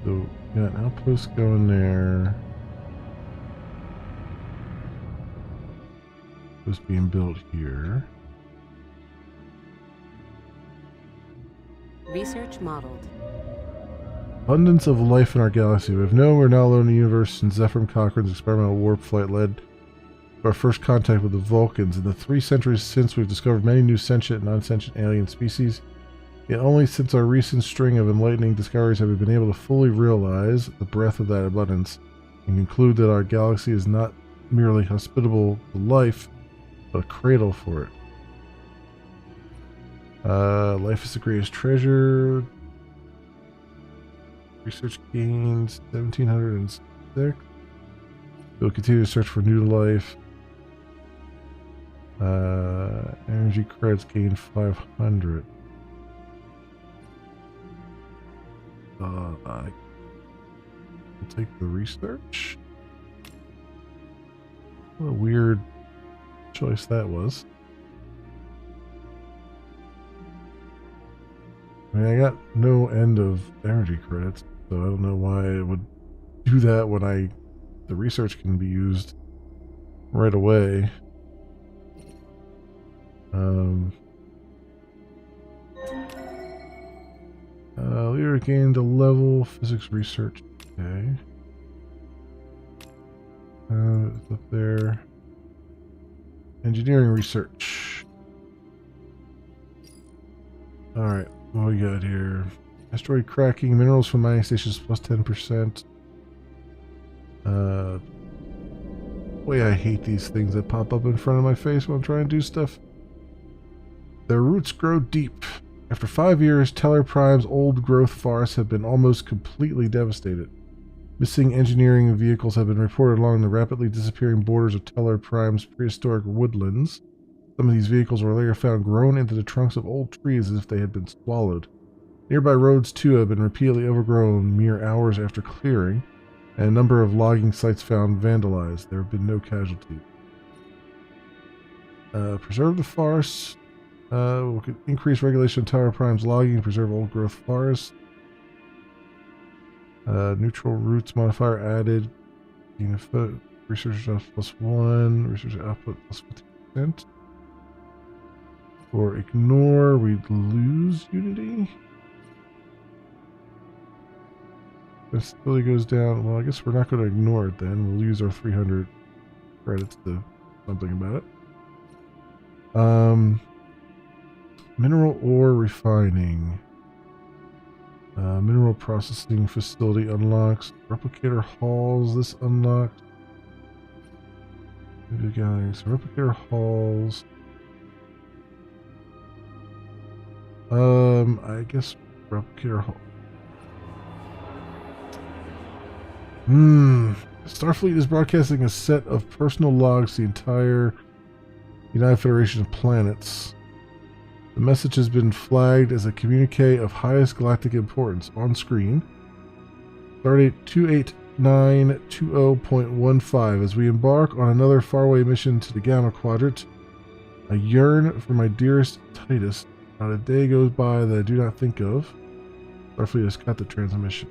So we got an outpost going there. Was being built here. Research modeled. Abundance of life in our galaxy. We have known we're not alone in the universe since Zephyr Cochrane's experimental warp flight led to our first contact with the Vulcans. In the 3 centuries since, we've discovered many new sentient and non-sentient alien species. Yet only since our recent string of enlightening discoveries have we been able to fully realize the breadth of that abundance and conclude that our galaxy is not merely hospitable to life, but a cradle for it. Life is the greatest treasure. Research gains 1706. We'll continue to search for new life. Energy credits gain 500. I'll take the research. What a weird choice that was. I mean, I got no end of energy credits, so I don't know why it would do that when the research can be used right away. Leader gained a level, physics research. Okay. It's up there. Engineering research. Alright, what we got here? Asteroid cracking, minerals from mining stations plus 10%. Boy, I hate these things that pop up in front of my face when I'm trying to do stuff. Their roots grow deep. After 5 years, Teller Prime's old growth forests have been almost completely devastated. Missing engineering vehicles have been reported along the rapidly disappearing borders of Teller Prime's prehistoric woodlands. Some of these vehicles were later found grown into the trunks of old trees as if they had been swallowed. Nearby roads, too, have been repeatedly overgrown mere hours after clearing, and a number of logging sites found vandalized. There have been no casualties. Preserve the forests. We'll increase regulation of Tower Prime's logging, preserve old growth forests. Neutral roots modifier added. Research output +1. Research output +50%. Or ignore, we'd lose unity. Facility goes down. Well, I guess we're not going to ignore it then. We'll use our 300 credits to something about it. Mineral ore refining. Mineral processing facility unlocks. Replicator halls. This unlocks. Replicator halls. I guess replicator hall. Starfleet is broadcasting a set of personal logs to the entire United Federation of Planets. The message has been flagged as a communique of highest galactic importance on screen. Stardate 28920.15. As we embark on another faraway mission to the Gamma Quadrant, I yearn for my dearest Titus. Not a day goes by that I do not think of. Starfleet has cut the transmission.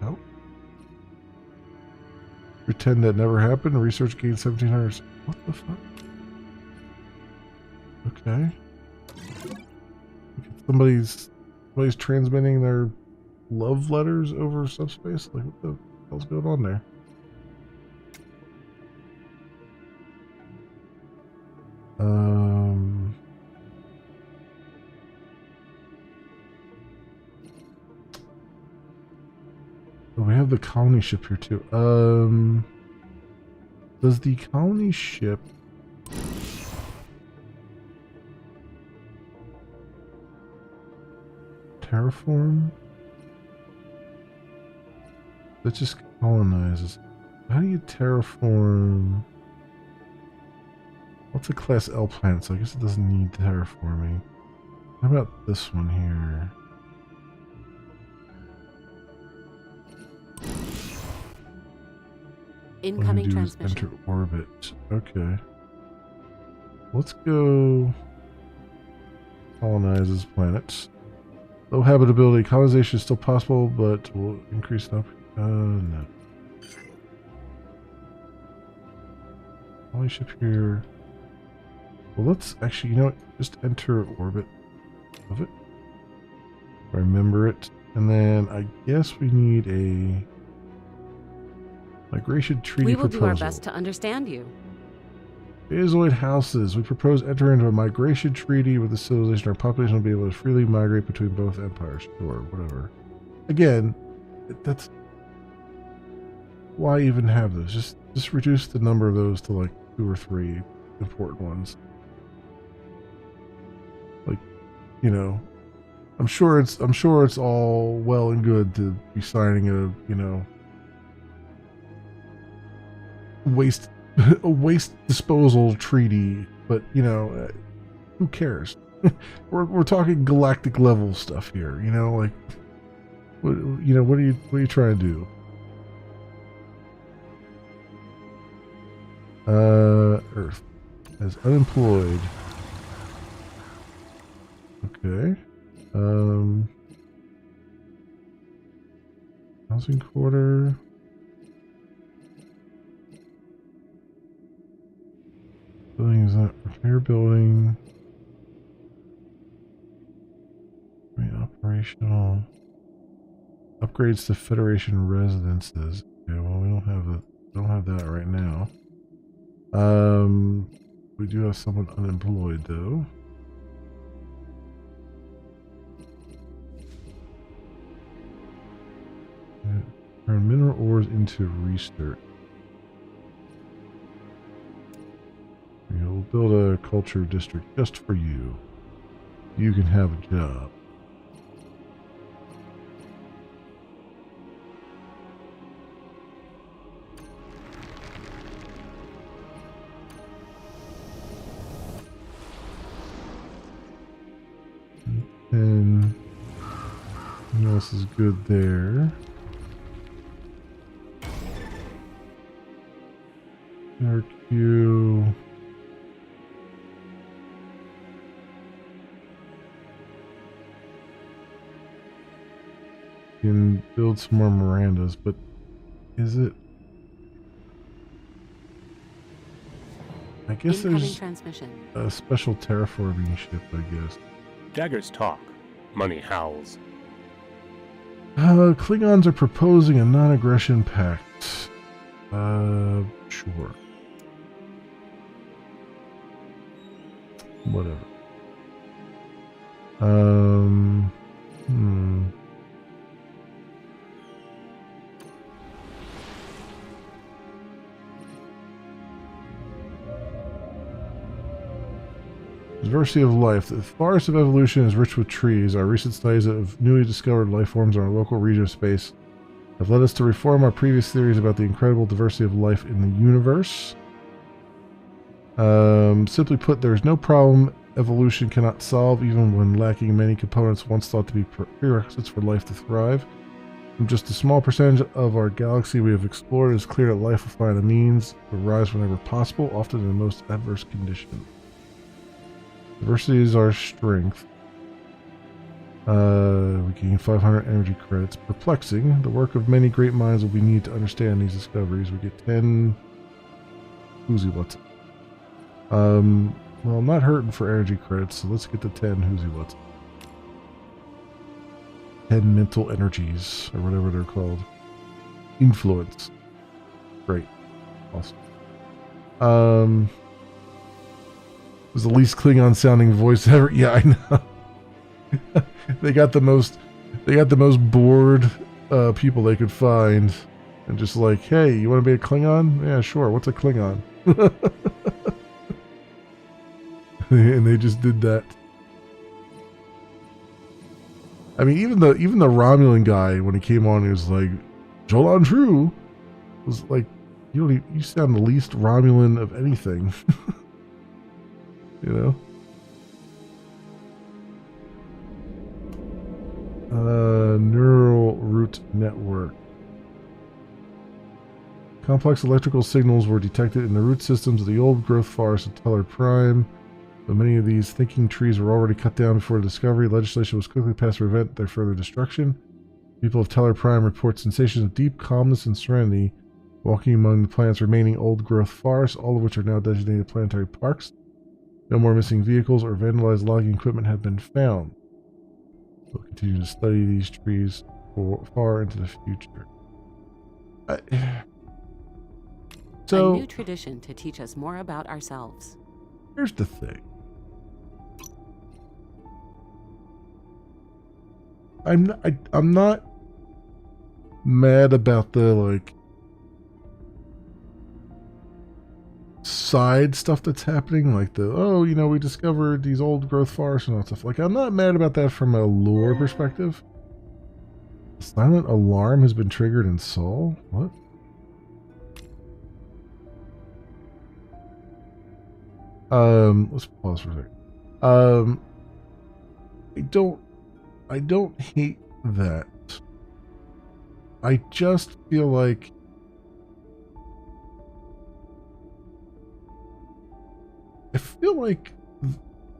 No. Pretend that never happened. Research gained 1700. What the fuck? Okay. Somebody's transmitting their love letters over subspace? Like, what the hell's going on there? Oh, we have the colony ship here too. Does the colony ship terraform? That just colonizes. How do you terraform? What's a class L planet? So I guess it doesn't need terraforming. How about this one here? Incoming transmission. Enter orbit. Okay. Let's go colonize this planet. Low habitability. Colonization is still possible, but we'll increase up. No. Colony ship here. Well, let's actually, you know what? Just enter orbit of it. Remember it. And then I guess we need a migration treaty proposal. We will do our best to understand you. Azoid houses. We propose entering into a migration treaty with the civilization. Our population will be able to freely migrate between both empires. Or whatever. Again, that's... Why even have those? Just reduce the number of those to like 2 or 3 important ones. Like, you know, I'm sure it's all well and good to be signing a, you know, a waste disposal treaty, but you know, who cares? we're talking galactic level stuff here, you know, like what are you trying to do? Earth as unemployed. Okay. Housing quarter. Building is not repair building. Operational upgrades to Federation residences. Okay, well we don't have that right now. We do have someone unemployed though. Turn mineral ores into research. We'll build a culture district just for you. You can have a job. And what else is good there? RQ. Can build some more Mirandas, but is it? I guess Incoming there's transmission. a special terraforming ship, I guess. Daggers talk. Money howls. Klingons are proposing a non-aggression pact. Sure. Whatever. Diversity of life. The forest of evolution is rich with trees. Our recent studies of newly discovered life forms in our local region of space have led us to reform our previous theories about the incredible diversity of life in the universe. Simply put, there is no problem evolution cannot solve, even when lacking many components once thought to be prerequisites for life to thrive. From just a small percentage of our galaxy we have explored, it is clear that life will find a means to rise whenever possible, often in the most adverse conditions. Diversity is our strength. We gain 500 energy credits. Perplexing. The work of many great minds will be needed to understand these discoveries. We get 10 Whoozy what's. Well, I'm not hurting for energy credits, so let's get the 10 Whoozy what's. 10 mental energies, or whatever they're called. Influence. Great. Awesome. Was the least Klingon sounding voice ever. Yeah, I know. they got the most bored people they could find, and just like, hey, you want to be a Klingon? Yeah, sure. What's a Klingon? And they just did that. I mean, even the Romulan guy, when he came on, he was like, Jolan True was like, you sound the least Romulan of anything. You know? Neural root network. Complex electrical signals were detected in the root systems of the old growth forest of Teller Prime. But many of these thinking trees were already cut down before the discovery. Legislation was quickly passed to prevent their further destruction. People of Teller Prime report sensations of deep calmness and serenity walking among the planet's remaining old growth forests, all of which are now designated planetary parks. No more missing vehicles or vandalized logging equipment have been found. We'll continue to study these trees for far into the future. A new tradition to teach us more about ourselves. Here's the thing. I'm not mad about the like side stuff that's happening, like we discovered these old growth forests and all that stuff. Like, I'm not mad about that from a lore perspective. Silent alarm has been triggered in Sol. What? Let's pause for a second. I don't hate that. I just feel like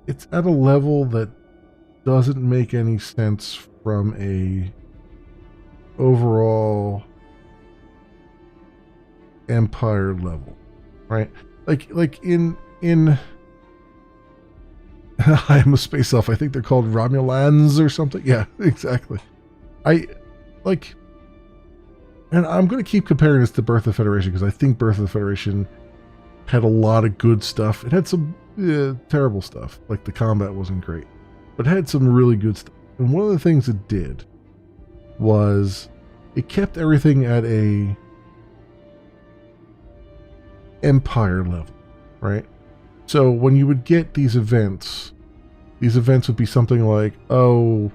it's at a level that doesn't make any sense from a overall Empire level, right? Like in I'm a space elf. I think they're called Romulans or something. Yeah, exactly. And I'm going to keep comparing this to Birth of the Federation because I think Birth of the Federation had a lot of good stuff. It had some terrible stuff, like the combat wasn't great, but it had some really good stuff. And one of the things it did was it kept everything at a Empire level, right? So when you would get these events would be something like, a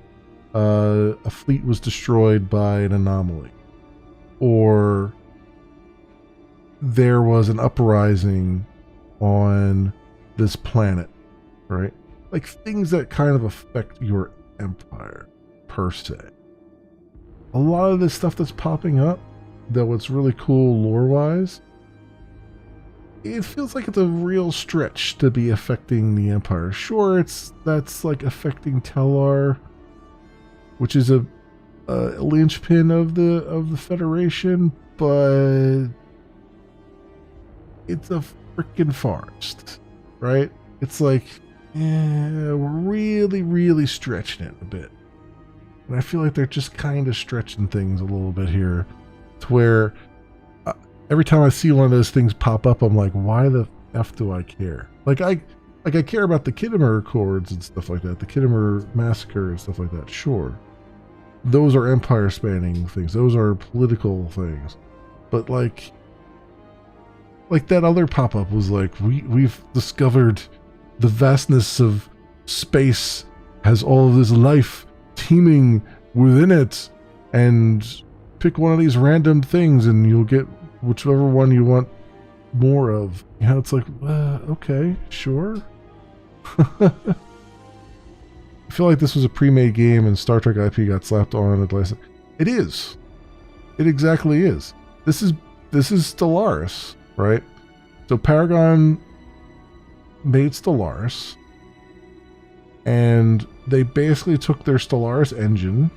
fleet was destroyed by an anomaly, or there was an uprising on this planet, right? Like things that kind of affect your Empire, per se. A lot of this stuff that's popping up, though it's really cool lore-wise, it feels like it's a real stretch to be affecting the Empire. Sure, that's like affecting Tellar, which is a linchpin of the Federation, but it's a freaking forest, right? It's like, we're really, really stretching it a bit. And I feel like they're just kind of stretching things a little bit here, to where every time I see one of those things pop up, I'm like, why the F do I care? Like I care about the Khitomer Accords and stuff like that, the Khitomer Massacre and stuff like that, sure. Those are empire spanning things, those are political things. But like that other pop-up was like, we've discovered the vastness of space has all of this life teeming within it, and pick one of these random things and you'll get whichever one you want more of. You know, it's like, okay, sure. I feel like this was a pre-made game and Star Trek IP got slapped on at last. It is. It exactly is. This is Stellaris, right? So Paragon made Stellaris, and they basically took their Stellaris engine.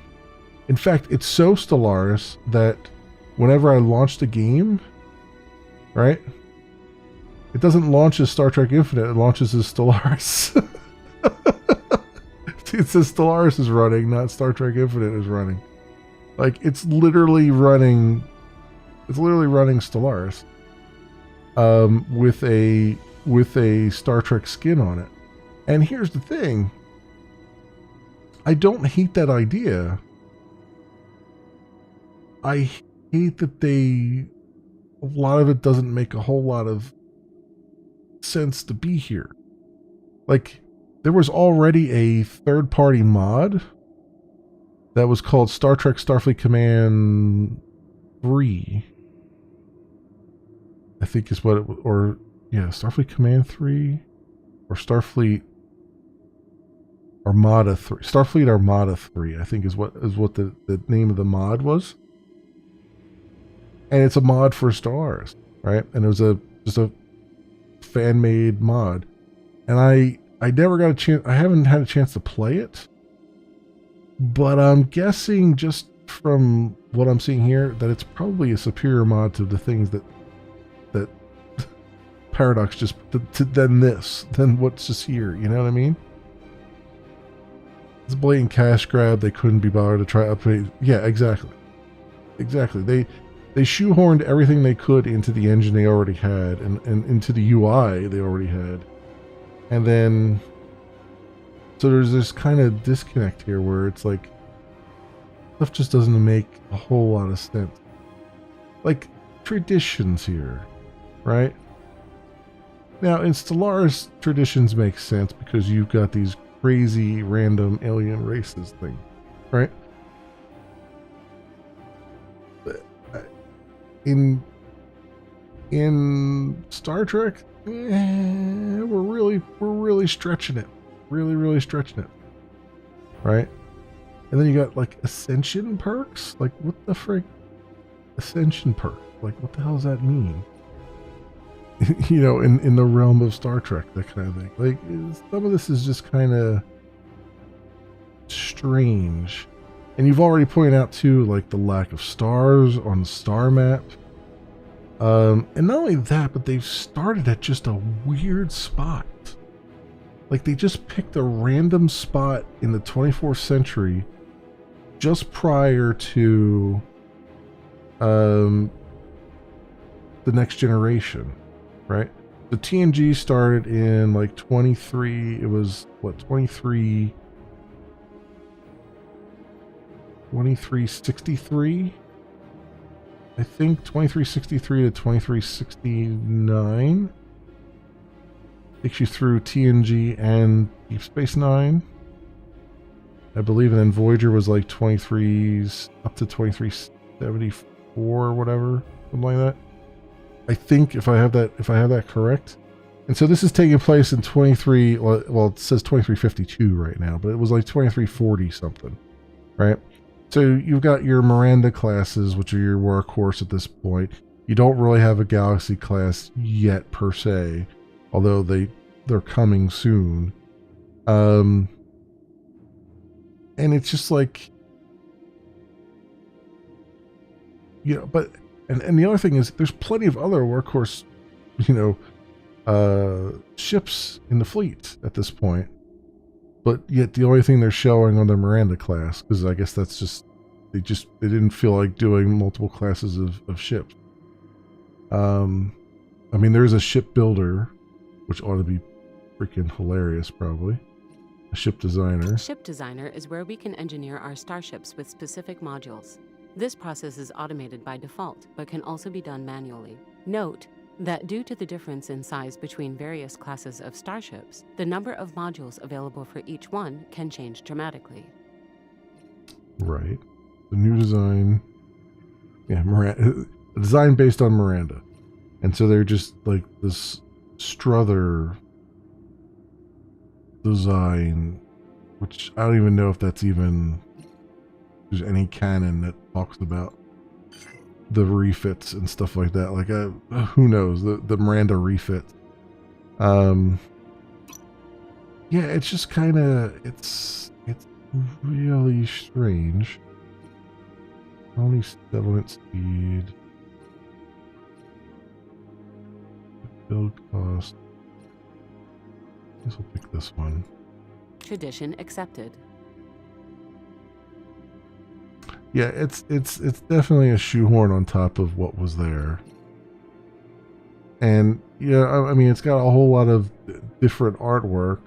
In fact, it's so Stellaris that whenever I launch the game, right, it doesn't launch as Star Trek Infinite, it launches as Stellaris. It says Stellaris is running, not Star Trek Infinite is running. Like, it's literally running Stellaris with a Star Trek skin on it. And here's the thing, I don't hate that idea. I hate that a lot of it doesn't make a whole lot of sense to be here. Like, there was already a third-party mod that was called Star Trek Starfleet Command 3. I think is what it was, or yeah, Starfleet Command 3 or Starfleet Armada 3. Starfleet Armada 3, I think is what the name of the mod was. And it's a mod for Stars, right? And it was just a fan-made mod. And I never got a chance, I haven't had a chance to play it. But I'm guessing, just from what I'm seeing here, that it's probably a superior mod to the things that Paradox just than what's just here, you know what I mean? It's a blatant cash grab. They couldn't be bothered to try upgrade. Yeah, exactly. They shoehorned everything they could into the engine they already had, and into the UI they already had. And then, so there's this kind of disconnect here where it's like, stuff just doesn't make a whole lot of sense. Like, traditions here, right? Now, in Stellaris, traditions make sense because you've got these crazy random alien races thing, right? In Star Trek, we're really stretching it, really stretching it, right? And then you got like ascension perks. Like, what the frick? Ascension perk? Like, what the hell does that mean? You know, in the realm of Star Trek, that kind of thing. Like, some of this is just kind of strange. And you've already pointed out too, like, the lack of stars on the star map. And not only that, but they've started at just a weird spot. Like, they just picked a random spot in the 24th century just prior to the Next Generation, right? The TNG started in like 23, it was what, 2363, I think, 2363 to 2369. Takes you through TNG and Deep Space Nine, I believe, and then Voyager was like 23s up to 2374 or whatever, something like that. I think if I have that correct. And so this is taking place in 23, well, it says 2352 right now, but it was like 2340 something, right? So you've got your Miranda classes, which are your workhorse at this point. You don't really have a Galaxy class yet per se, although they're coming soon. And it's just like, you know, but and the other thing is there's plenty of other workhorse, you know, ships in the fleet at this point, but yet the only thing they're showing on the Miranda class, because I guess that's just they didn't feel like doing multiple classes of ships. I mean, there's a shipbuilder, which ought to be freaking hilarious, probably. A ship designer. Ship designer is where we can engineer our starships with specific modules. This process is automated by default, but can also be done manually. Note that due to the difference in size between various classes of starships, the number of modules available for each one can change dramatically. Right. The new design. Yeah, Miranda. A design based on Miranda. And so they're just like this Struther design, which I don't even know if that's even, there's any canon that talks about the refits and stuff like that. Like, who knows? The Miranda refit. Yeah, it's just kind of, it's really strange. Only settlement speed. Build cost. I guess we'll pick this one. Tradition accepted. Yeah, it's definitely a shoehorn on top of what was there. And yeah, I mean, it's got a whole lot of different artwork.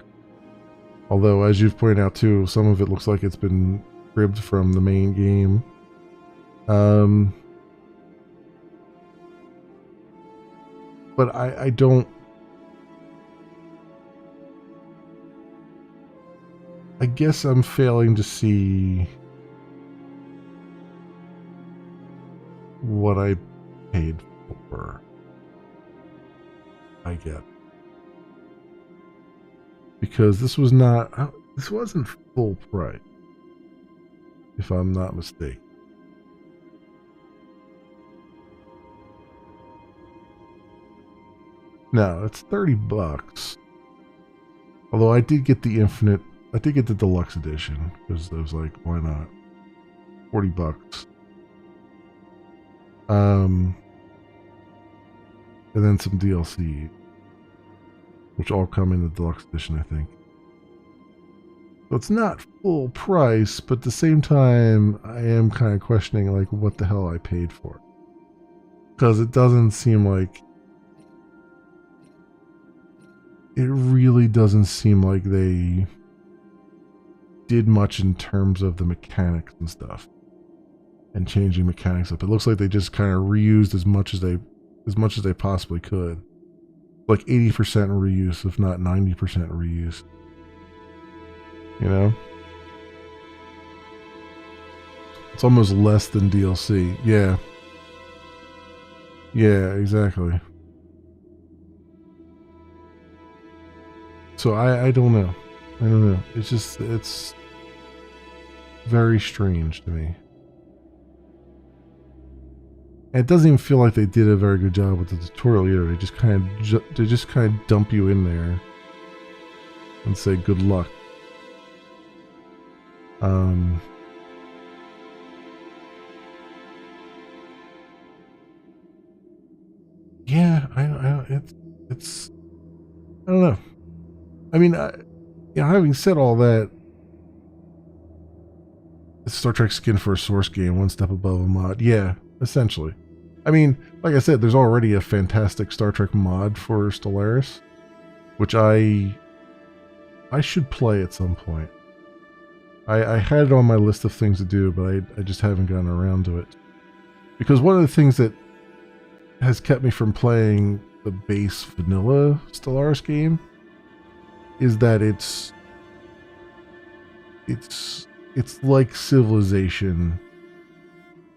Although, as you've pointed out too, some of it looks like it's been cribbed from the main game. But I don't. I guess I'm failing to see what I paid for. I get. Because this wasn't full price, if I'm not mistaken. No, it's $30. Although I did get the deluxe edition because I was like, why not? $40. And then some DLC, which all come in the deluxe edition, I think. So it's not full price, but at the same time, I am kind of questioning like what the hell I paid for. Because it doesn't seem like, it really doesn't seem like they did much in terms of the mechanics and stuff and changing mechanics up. It looks like they just kind of reused as much as they possibly could. Like 80% reuse, if not 90% reuse. You know? It's almost less than DLC. Yeah. Yeah, exactly. So I don't know. I don't know. It's very strange to me. And it doesn't even feel like they did a very good job with the tutorial either. They just kind of dump you in there and say good luck. Yeah, it's I don't know. I mean, having said all that, it's Star Trek skin for a source game, one step above a mod. Yeah, essentially. I mean, like I said, there's already a fantastic Star Trek mod for Stellaris, which I should play at some point. I had it on my list of things to do, but I just haven't gotten around to it. Because one of the things that has kept me from playing the base vanilla Stellaris game is that it's like Civilization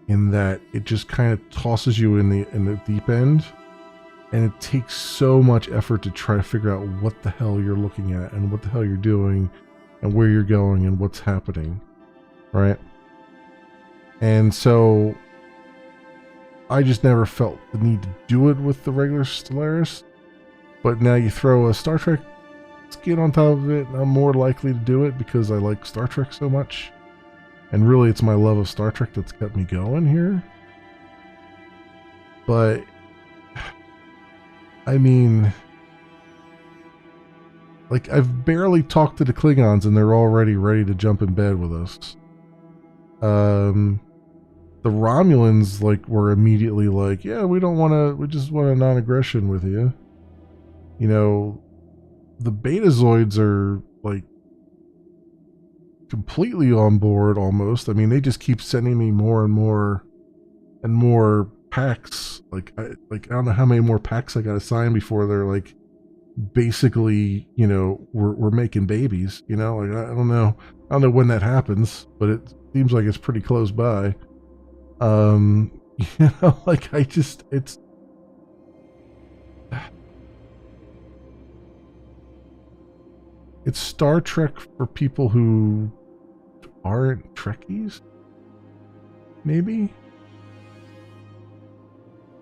in that it just kind of tosses you in the deep end And it takes so much effort to try to figure out what the hell you're looking at and what the hell you're doing and where you're going and what's happening, right? And so I just never felt the need to do it with the regular Stellaris. But now you throw a Star Trek skin on top of it, and I'm more likely to do it because I like Star Trek so much. And really, it's my love of Star Trek that's kept me going here. But I mean, like, I've barely talked to the Klingons and they're already ready to jump in bed with us. The Romulans, like, were immediately like, yeah, we just want a non-aggression with you. You know, the Betazoids are, like, completely on board almost. I mean, they just keep sending me more and more packs. Like I don't know how many more packs I got to sign before they're like, basically, you know, we're making babies. You know, like I don't know when that happens, but it seems like it's pretty close by. You know, like it's Star Trek for people who aren't Trekkies, maybe.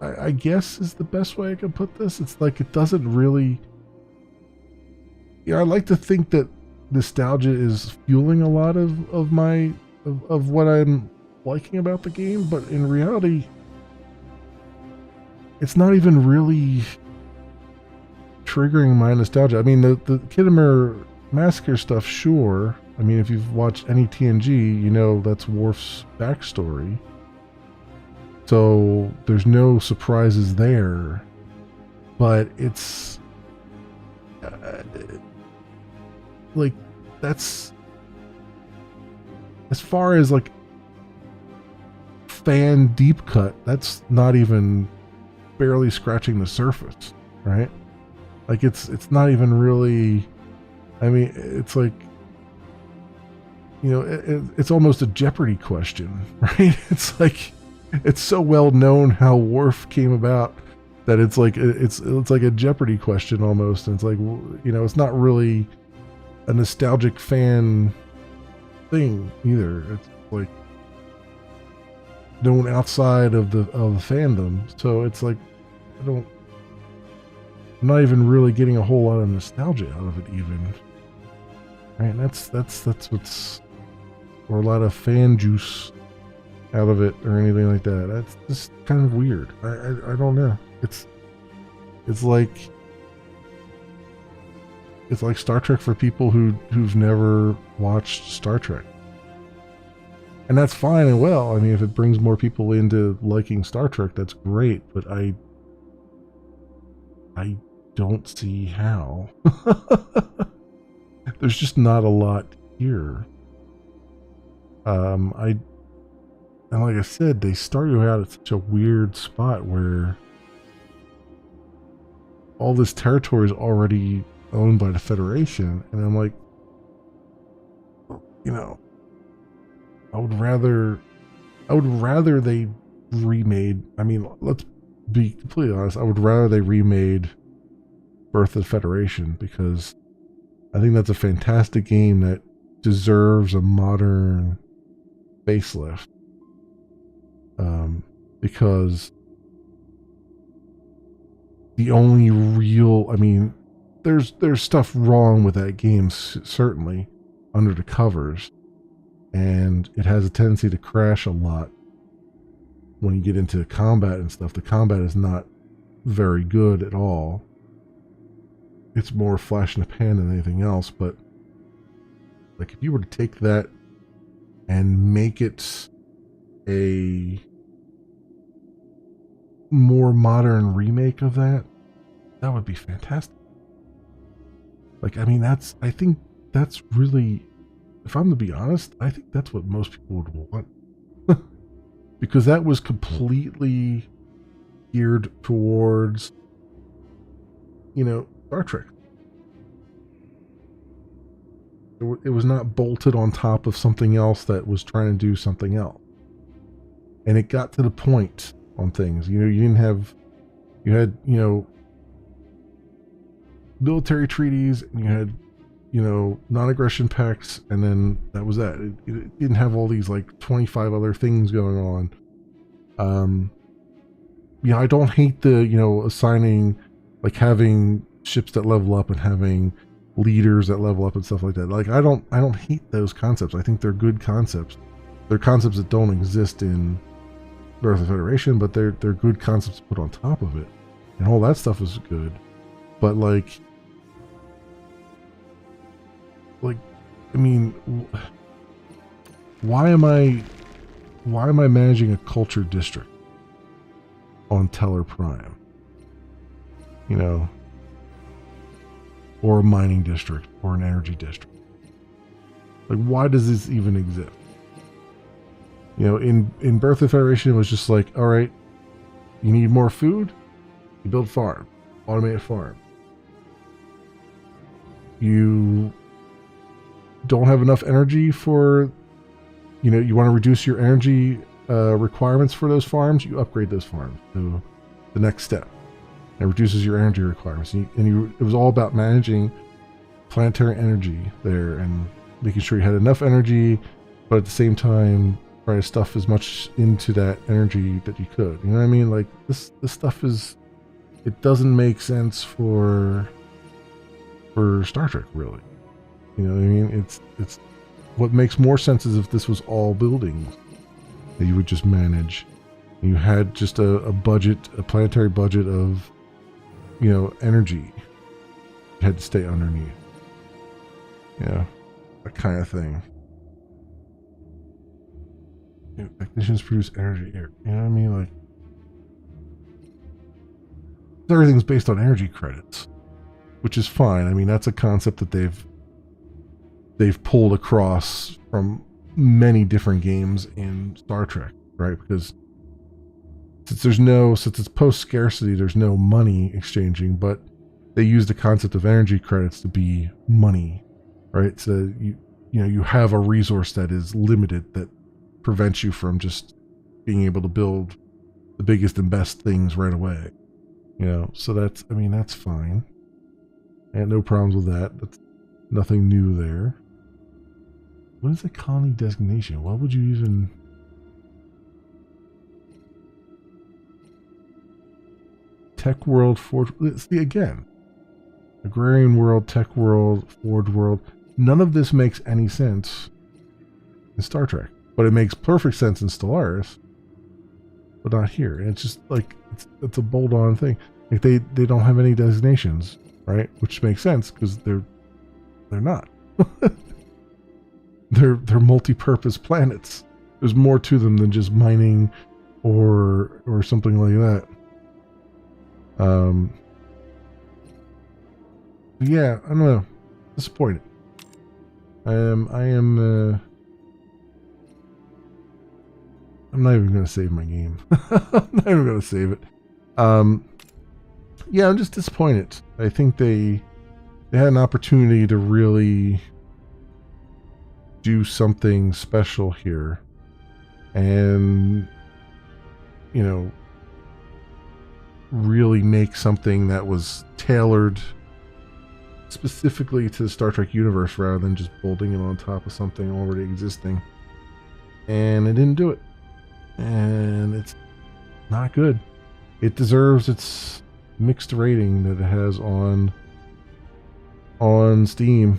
I guess is the best way I can put this. It's like it doesn't really. Yeah, I like to think that nostalgia is fueling a lot of what I'm liking about the game, but in reality, it's not even really triggering my nostalgia. I mean, the Khitomer Massacre stuff, sure. I mean, if you've watched any TNG, you know that's Worf's backstory. So there's no surprises there, but it's like, that's as far as like fan deep cut, that's not even barely scratching the surface, right? Like it's not even really. I mean, it's like, you know, it's almost a Jeopardy question, right? It's like, it's so well known how Worf came about that it's like a Jeopardy question almost. And it's like, you know, it's not really a nostalgic fan thing either. It's like known outside of the fandom. So it's like, I'm not even really getting a whole lot of nostalgia out of it even. Right? And that's what's, or a lot of fan juice out of it or anything like that. That's just kind of weird. I don't know. It's like Star Trek for people who've never watched Star Trek. And that's fine and well. I mean, if it brings more people into liking Star Trek, that's great, but I don't see how. There's just not a lot here. And like I said, they start you out at such a weird spot where all this territory is already owned by the Federation, and I'm like, you know, I would rather they remade. I mean, let's be completely honest. I would rather they remade Birth of the Federation, because I think that's a fantastic game that deserves a modern facelift. Because the only real, I mean, there's stuff wrong with that game, certainly, under the covers, and it has a tendency to crash a lot when you get into combat and stuff. The combat is not very good at all. It's more flash in the pan than anything else, but like, if you were to take that and make it a more modern remake of that would be fantastic. Like, I mean, I think that's really, if I'm to be honest, I think that's what most people would want. Because that was completely geared towards, you know, Star Trek. It was not bolted on top of something else that was trying to do something else. And it got to the point on things. You know, you had, you know, military treaties, and you had, you know, non-aggression pacts, and then that was that. It didn't have all these like 25 other things going on. Yeah, I don't hate the, you know, assigning, like having ships that level up and having leaders that level up and stuff like that. Like I don't hate those concepts. I think they're good concepts. They're concepts that don't exist in Wrath of the Federation, but they're good concepts to put on top of it. And all that stuff is good. But like I mean, why am I managing a culture district on Teller Prime? You know, or a mining district or an energy district. Like, why does this even exist? You know, in Birth of the Federation, it was just like, all right, you need more food, you build farm, automated farm. You don't have enough energy for, you know, you want to reduce your energy requirements for those farms, you upgrade those farms to the next step. It reduces your energy requirements. It was all about managing planetary energy there and making sure you had enough energy, but at the same time, try to stuff as much into that energy that you could. You know what I mean? Like this stuff it doesn't make sense for Star Trek, really. You know what I mean? It's what makes more sense is if this was all buildings that you would just manage. You had just a budget, a planetary budget of, you know, energy you had to stay underneath. Yeah, that kind of thing. You know, technicians produce energy here. You know what I mean? Like, everything's based on energy credits, which is fine. I mean, that's a concept that they've pulled across from many different games in Star Trek, right? Because since it's post scarcity, there's no money exchanging, but they use the concept of energy credits to be money, right? So you have a resource that is limited that prevents you from just being able to build the biggest and best things right away. You know, so that's fine. And no problems with that. That's nothing new there. What is a colony designation? What would you even... Tech World, Forge... See, again. Agrarian World, Tech World, Forge World. None of this makes any sense in Star Trek. But it makes perfect sense in Stellaris. But not here. And it's just like... It's a bolt-on thing. Like, they don't have any designations, right? Which makes sense, because they're not. They're multi-purpose planets. There's more to them than just mining or something like that. Yeah, I don't know. Disappointed. I'm not even gonna save my game. I'm not even gonna save it. Yeah, I'm just disappointed. I think they had an opportunity to really do something special here, and you know, really make something that was tailored specifically to the Star Trek universe rather than just bolting it on top of something already existing. And it didn't do it, and it's not good. It deserves its mixed rating that it has on Steam.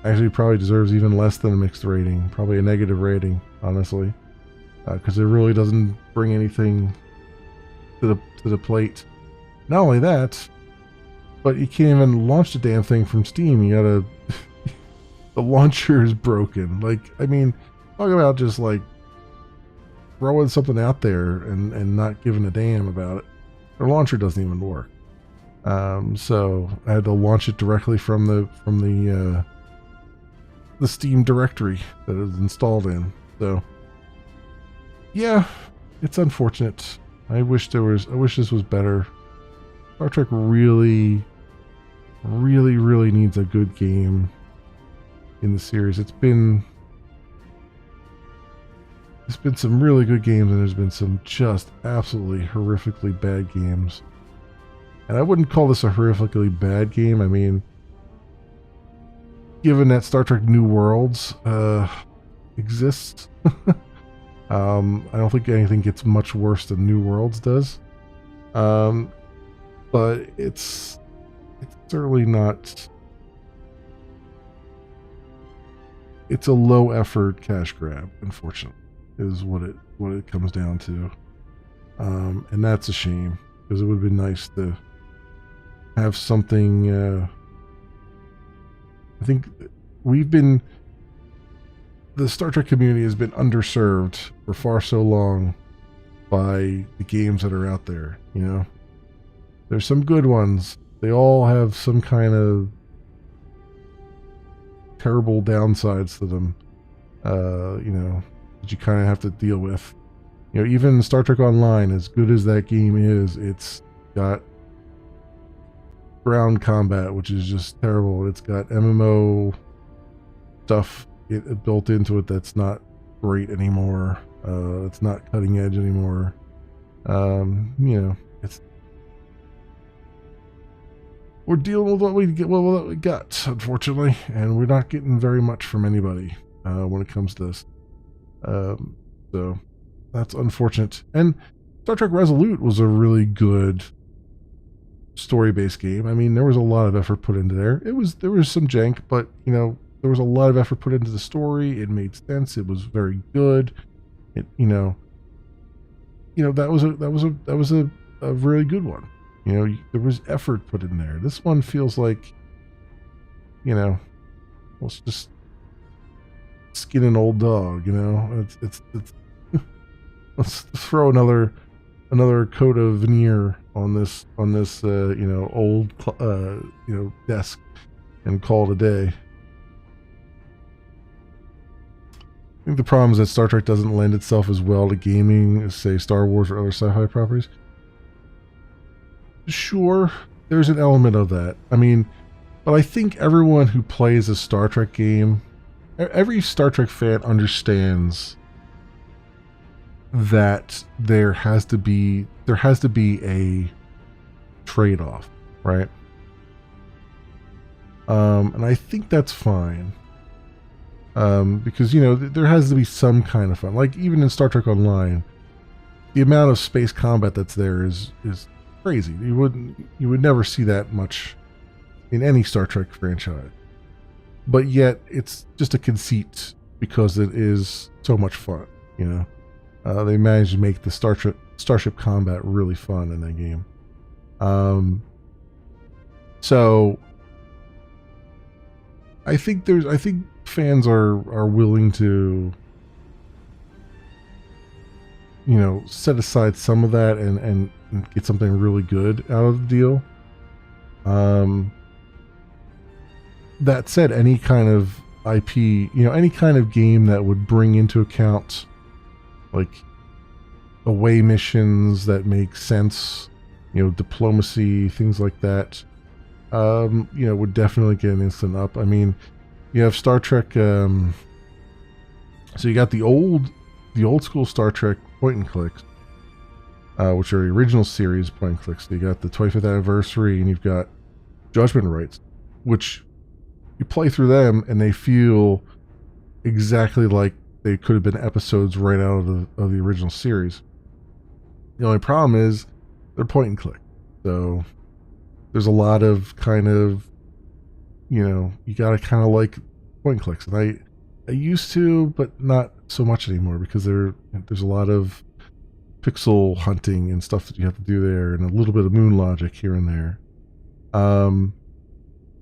Actually, probably deserves even less than a mixed rating, probably a negative rating, honestly, because it really doesn't bring anything to the plate. Not only that, but you can't even launch the damn thing from Steam. You gotta the launcher is broken. Like, I mean, talk about just like throwing something out there and not giving a damn about it. The launcher doesn't even work. So I had to launch it directly from the Steam directory that it was installed in. So yeah, it's unfortunate. I wish this was better. Star Trek really needs a good game in the series. It's been some really good games, and there's been some just absolutely horrifically bad games. And I wouldn't call this a horrifically bad game. I mean, given that Star Trek New Worlds exists, I don't think anything gets much worse than New Worlds does. But it's certainly not. It's a low effort cash grab, unfortunately, is what it comes down to. And that's a shame, because it would have been nice to have something. I think the Star Trek community has been underserved for far so long by the games that are out there. You know, there's some good ones. They all have some kind of terrible downsides to them, you know, that you kind of have to deal with. You know, even Star Trek Online, as good as that game is, it's got ground combat, which is just terrible. It's got MMO stuff built into it that's not great anymore. It's not cutting edge anymore. You know, we're dealing with what we got, unfortunately, and we're not getting very much from anybody when it comes to this. So that's unfortunate. And Star Trek Resolute was a really good story-based game. I mean, there was a lot of effort put into there. There was some jank, but you know, there was a lot of effort put into the story. It made sense. It was very good. It, you know, that was a really good one. You know, there was effort put in there. This one feels like, you know, let's just skin an old dog. You know, it's let's throw another coat of veneer on this you know, old you know, desk and call it a day. I think the problem is that Star Trek doesn't lend itself as well to gaming as, say, Star Wars or other sci-fi properties. Sure, there's an element of that. I mean, but I think everyone who plays a Star Trek game, every Star Trek fan understands that there has to be a trade-off, right? And I think that's fine. Because, you know, there has to be some kind of fun. Like, even in Star Trek Online, the amount of space combat that's there is crazy. You would never see that much in any Star Trek franchise. But yet, it's just a conceit because it is so much fun, you know? They managed to make the starship combat really fun in that game. So I think fans are willing to, you know, set aside some of that and get something really good out of the deal. That said, any kind of IP, you know, any kind of game that would bring into account like away missions that make sense, you know, diplomacy, things like that, you know, would definitely get an instant up. I mean, you have Star Trek, so you got the old school Star Trek point and clicks, which are the original series point and clicks. So you got the 25th anniversary, and you've got Judgment Rights, which you play through them and they feel exactly like they could have been episodes right out of the original series. The only problem is they're point and click. So there's a lot of kind of, you know, you gotta kind of like point and clicks. And I used to, but not so much anymore because there's a lot of pixel hunting and stuff that you have to do there, and a little bit of moon logic here and there.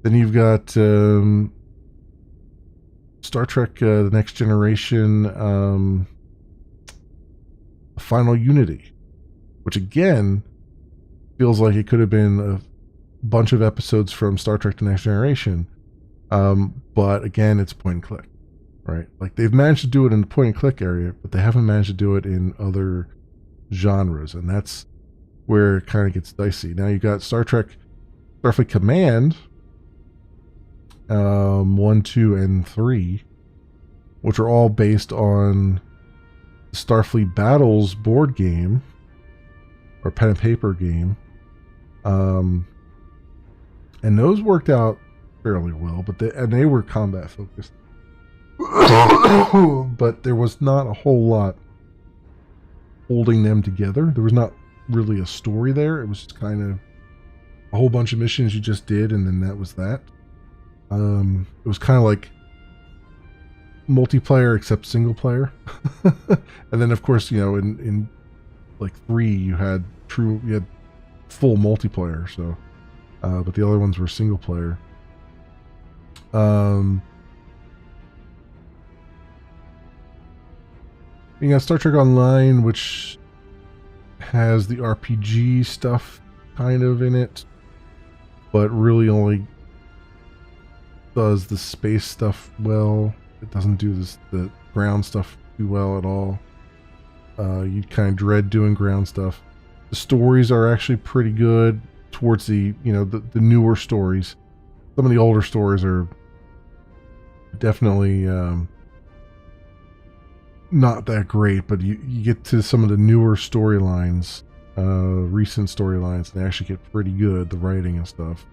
Then you've got Star Trek The Next Generation, Final Unity, which again feels like it could have been a bunch of episodes from Star Trek The Next Generation, but again, it's point and click, right? Like, they've managed to do it in the point and click area, but they haven't managed to do it in other genres, and that's where it kind of gets dicey. Now you got Star Trek Starfleet Command, 1, 2, and 3, which are all based on the Starfleet Battles board game or pen and paper game, And those worked out fairly well, but they were combat focused. But there was not a whole lot holding them together. There was not really a story there. It was just kind of a whole bunch of missions you just did, and then that was that. It was kind of like multiplayer except single player. And then of course, in like 3 you had full multiplayer, so but the other ones were single player. You got Star Trek Online, which has the RPG stuff kind of in it, but really only does the space stuff well. It doesn't do the ground stuff too well at all. You kind of dread doing ground stuff. The stories are actually pretty good towards the newer stories. Some of the older stories are definitely not that great, but you get to some of the newer storylines, recent storylines, and they actually get pretty good, the writing and stuff.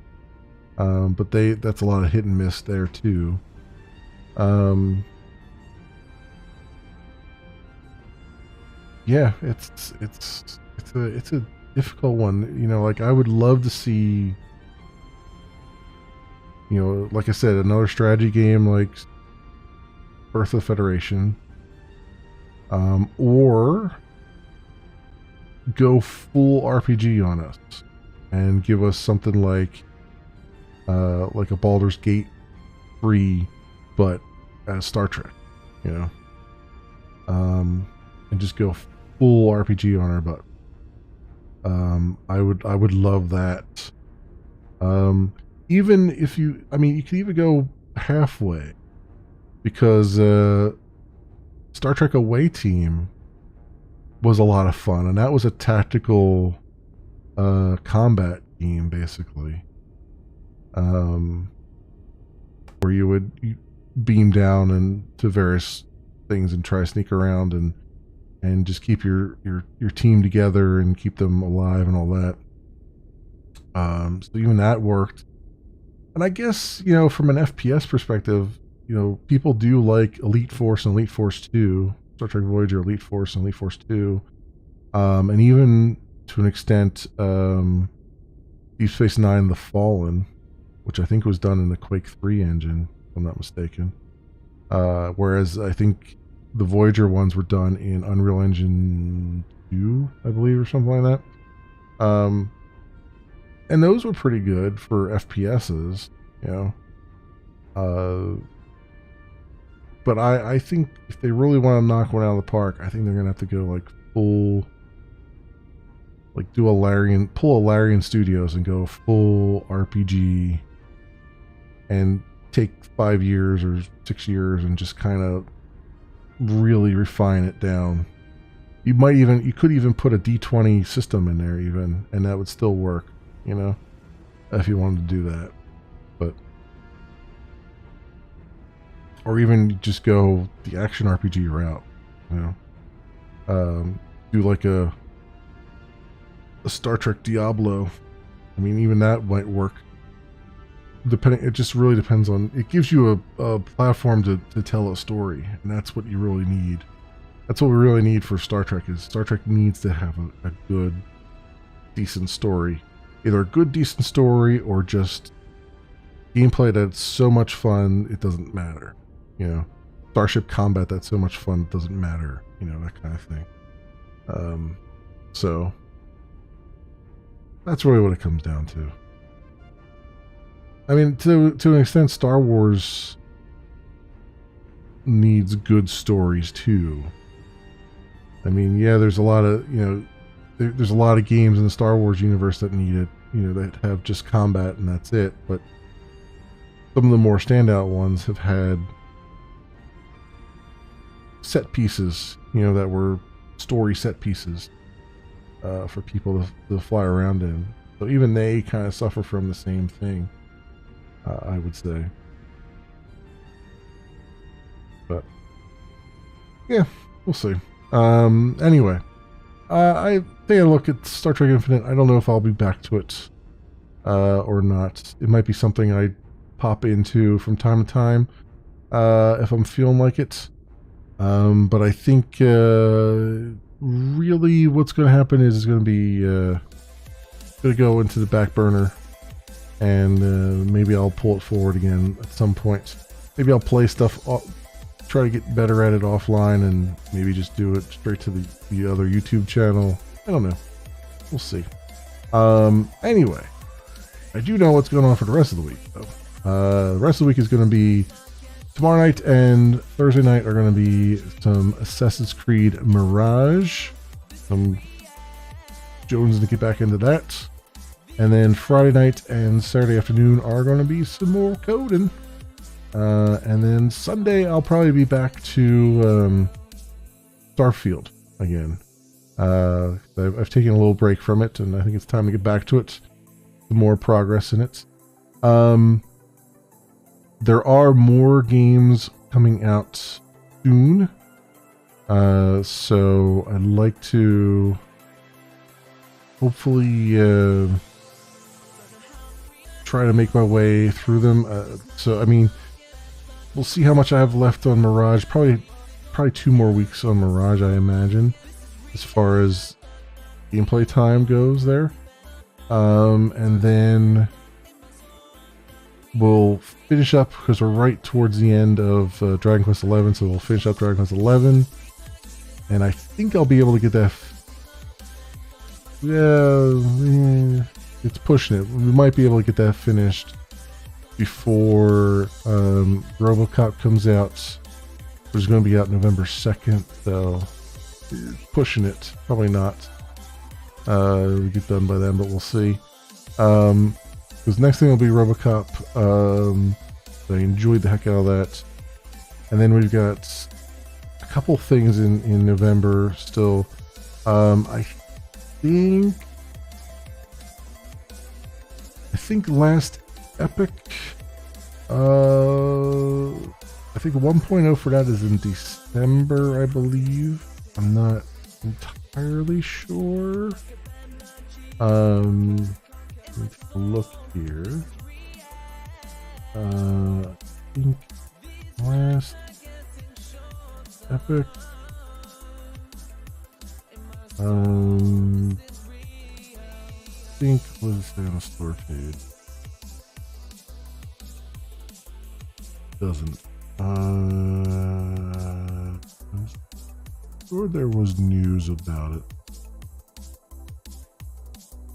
But that's a lot of hit and miss there too. Yeah, it's a difficult one. Like I would love to see, like I said, another strategy game like Birth of the Federation, or go full RPG on us and give us something like a Baldur's Gate 3, but as Star Trek, and just go full RPG on our butt. I would love that. Even if you could even go halfway, because Star Trek Away Team was a lot of fun, and that was a tactical combat game basically, where you would beam down and to various things and try to sneak around and just keep your team together and keep them alive and all that. So even that worked. And I guess, from an FPS perspective, people do like Elite Force and Elite Force 2, Star Trek Voyager, Elite Force and Elite Force 2. And even to an extent, Deep Space Nine The Fallen, which I think was done in the Quake 3 engine, if I'm not mistaken. Whereas I think the Voyager ones were done in Unreal Engine 2, I believe, or something like that. And those were pretty good for FPSs, but I think if they really want to knock one out of the park, I think they're going to have to go like full, like pull a Larian Studios and go full RPG and take 5 years or 6 years and just kind of really refine it down. You could even put a D20 system in there even, and that would still work, if you wanted to do that. But or even just go the action RPG route, do like a Star Trek Diablo. Even that might work. It just really depends on. It gives you a platform to tell a story, and that's what you really need. That's what we really need for Star Trek. Is Star Trek needs to have a good, decent story, either a good, decent story or just gameplay that's so much fun it doesn't matter. Starship combat that's so much fun it doesn't matter. That kind of thing. So that's really what it comes down to. To an extent, Star Wars needs good stories too. There's a lot of there's a lot of games in the Star Wars universe that need it, that have just combat and that's it. But some of the more standout ones have had set pieces, that were story set pieces for people to fly around in. So even they kind of suffer from the same thing. I would say. But yeah, we'll see. Anyway, I think I look at Star Trek Infinite. I don't know if I'll be back to it or not. It might be something I pop into from time to time if I'm feeling like it. But I think really what's going to happen is it's going to be going to go into the back burner, and maybe I'll pull it forward again at some point. Maybe I'll play stuff, try to get better at it offline, and maybe just do it straight to the other YouTube channel. I don't know. We'll see. Anyway, I do know what's going on for the rest of the week, though. The rest of the week is going to be tomorrow night and Thursday night are going to be some Assassin's Creed Mirage. I'm jonesing to get back into that. And then Friday night and Saturday afternoon are going to be some more coding. And then Sunday I'll probably be back to Starfield again. I've taken a little break from it, and I think it's time to get back to it. Some more progress in it. There are more games coming out soon. So I'd like to hopefully try to make my way through them. So I mean, we'll see how much I have left on Mirage. Probably 2 more weeks on Mirage, I imagine, as far as gameplay time goes there. And then we'll finish up, because we're right towards the end of Dragon Quest XI, so we'll finish up Dragon Quest XI. And I think I'll be able to get that. Yeah, it's pushing it. We might be able to get that finished before RoboCop comes out, which is going to be out November 2nd. So pushing it, probably not. We get done by then, but we'll see. Because next thing will be RoboCop. I enjoyed the heck out of that. And then we've got a couple things in November still. I think Last Epic. I think 1.0 for that is in December, I believe. I'm not entirely sure. Let me take a look here. I think Last Epic. I think what is it on the store page? Doesn't. I'm sure there was news about it.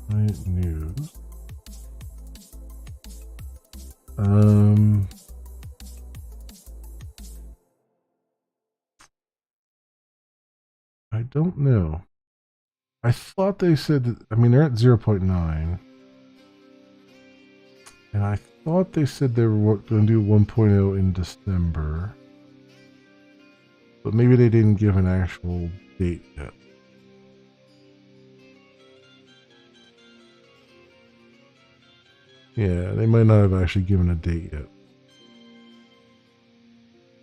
Night news. I don't know. I thought they said that, I mean, they're at 0.9. And I thought they said they were going to do 1.0 in December. But maybe they didn't give an actual date yet. Yeah, they might not have actually given a date yet.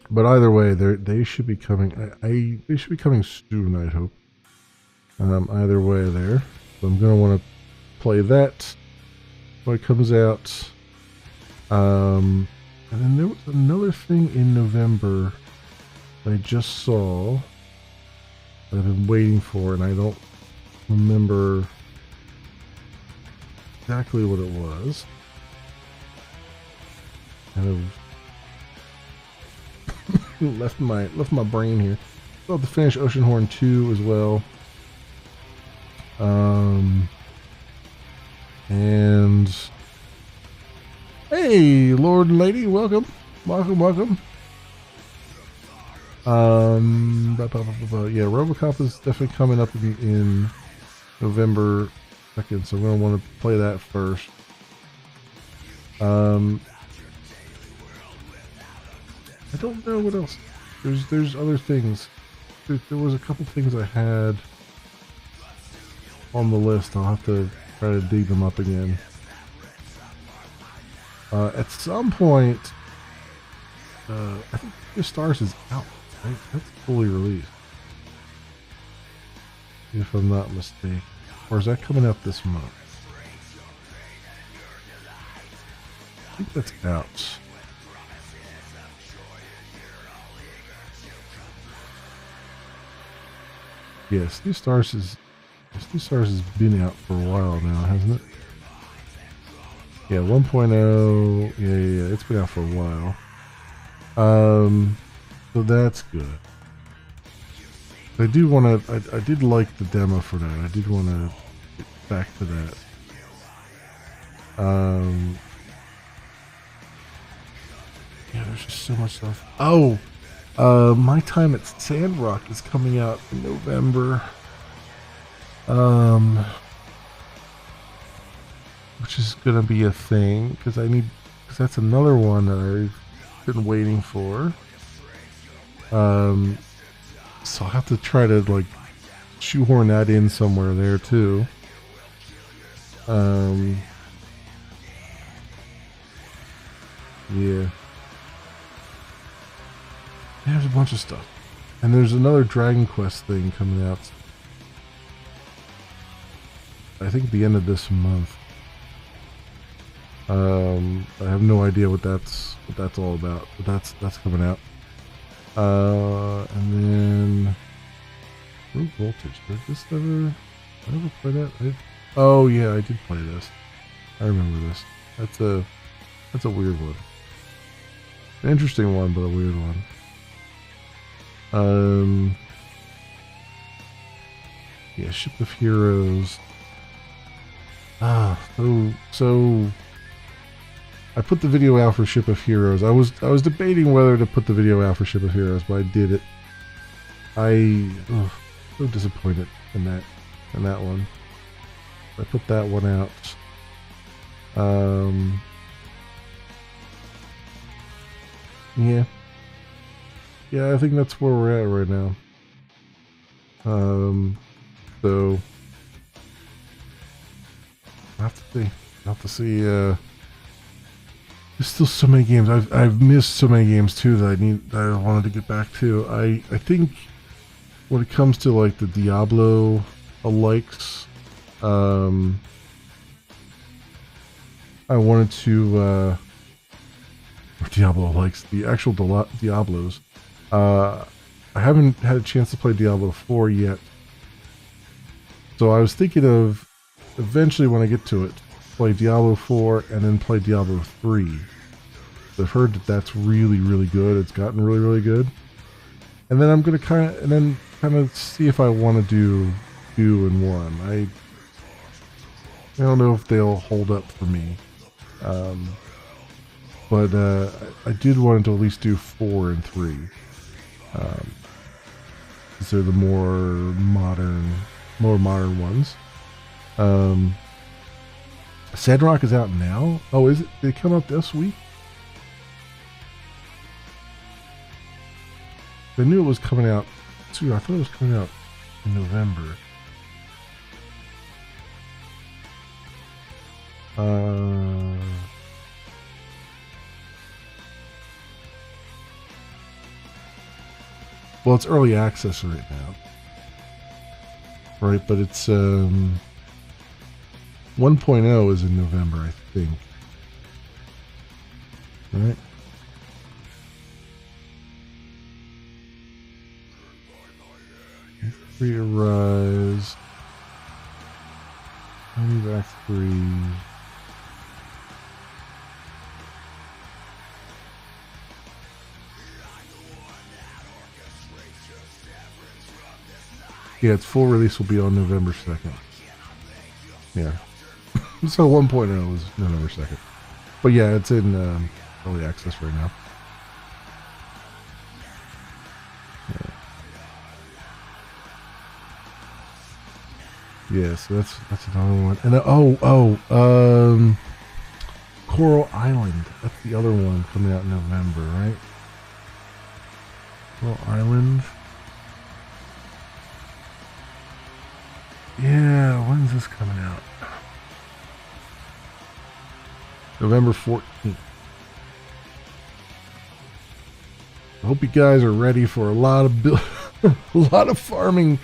But either way, they should be coming. They should be coming soon, I hope. Either way, there. So I'm gonna want to play that when it comes out. And then there was another thing in November that I just saw that I've been waiting for, and I don't remember exactly what it was. Kind of left my brain here. I'll have to finish Oceanhorn 2 as well. And hey, Lord and Lady, welcome. Yeah, RoboCop is definitely coming up in November 2nd, so we're gonna want to play that first. I don't know what else. There's other things. There was a couple things I had on the list. I'll have to try to dig them up again. At some point, I think the Stars is out, right? That's fully released, if I'm not mistaken. Or is that coming out this month? think that's out. Yeah, Steve Stars has been out for a while now, hasn't it? Yeah, 1.0. Yeah, it's been out for a while. So that's good. I do want to. I did like the demo for that. I did want to get back to that. Yeah, there's just so much stuff. Oh, My Time at Sandrock is coming out in November. Which is gonna be a thing because that's another one that I've been waiting for. So I'll have to try to like shoehorn that in somewhere there too. Yeah. There's a bunch of stuff. And there's another Dragon Quest thing coming out. I think at the end of this month. I have no idea what that's all about, but that's coming out. And then Low Voltage. Did I ever play that? Oh yeah, I did play this. I remember this. That's a weird one. An interesting one, but a weird one. Yeah, Ship of Heroes. So I put the video out for Ship of Heroes. I was debating whether to put the video out for Ship of Heroes, but I did it. So disappointed in that one. I put that one out. Yeah, I think that's where we're at right now. So I'll have to see. There's still so many games. I've missed so many games too that I wanted to get back to. I think when it comes to like the Diablo likes, I wanted to or Diablo likes the actual Diablos. I haven't had a chance to play Diablo 4 yet, so I was thinking of eventually when I get to it, play Diablo 4 and then play Diablo 3. I've heard that that's really, really good. It's gotten really, really good. And then I'm gonna kind of see if I want to do 2 and 1. I don't know if they'll hold up for me. But I did want to at least do 4 and 3. Because they're the more modern ones. Sandrock is out now? Oh, is it? Did it come out this week? I knew it was coming out too. I thought it was coming out in November. Well, it's early access right now. Right, but it's 1.0 is in November, I think. Right? Free Rise. Money Back 3. Yeah, its full release will be on November 2nd. Yeah. So 1.0 is November 2nd. But yeah, it's in early access right now. Yeah, so that's another one. And Coral Island. That's the other one coming out in November, right? Coral Island. Yeah, when's this coming out? November 14th. I hope you guys are ready for a lot of a lot of farming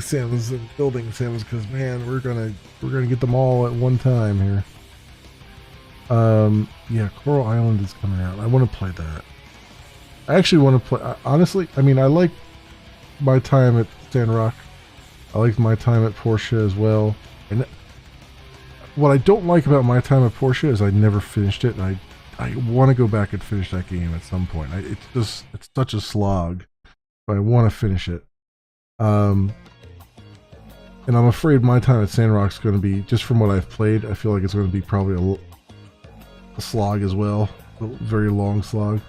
sims and building sims, because man, we're gonna get them all at one time here. Yeah, Coral Island is coming out. I want to play that. I actually want to play. Honestly, I mean, I like my time at Sandrock. I liked my time at Portia as well. And what I don't like about my time at Portia is I never finished it, and I want to go back and finish that game at some point. It's such a slog, but I want to finish it. And I'm afraid my time at Sandrock's going to be, just from what I've played, I feel like it's going to be probably a slog as well, a very long slog.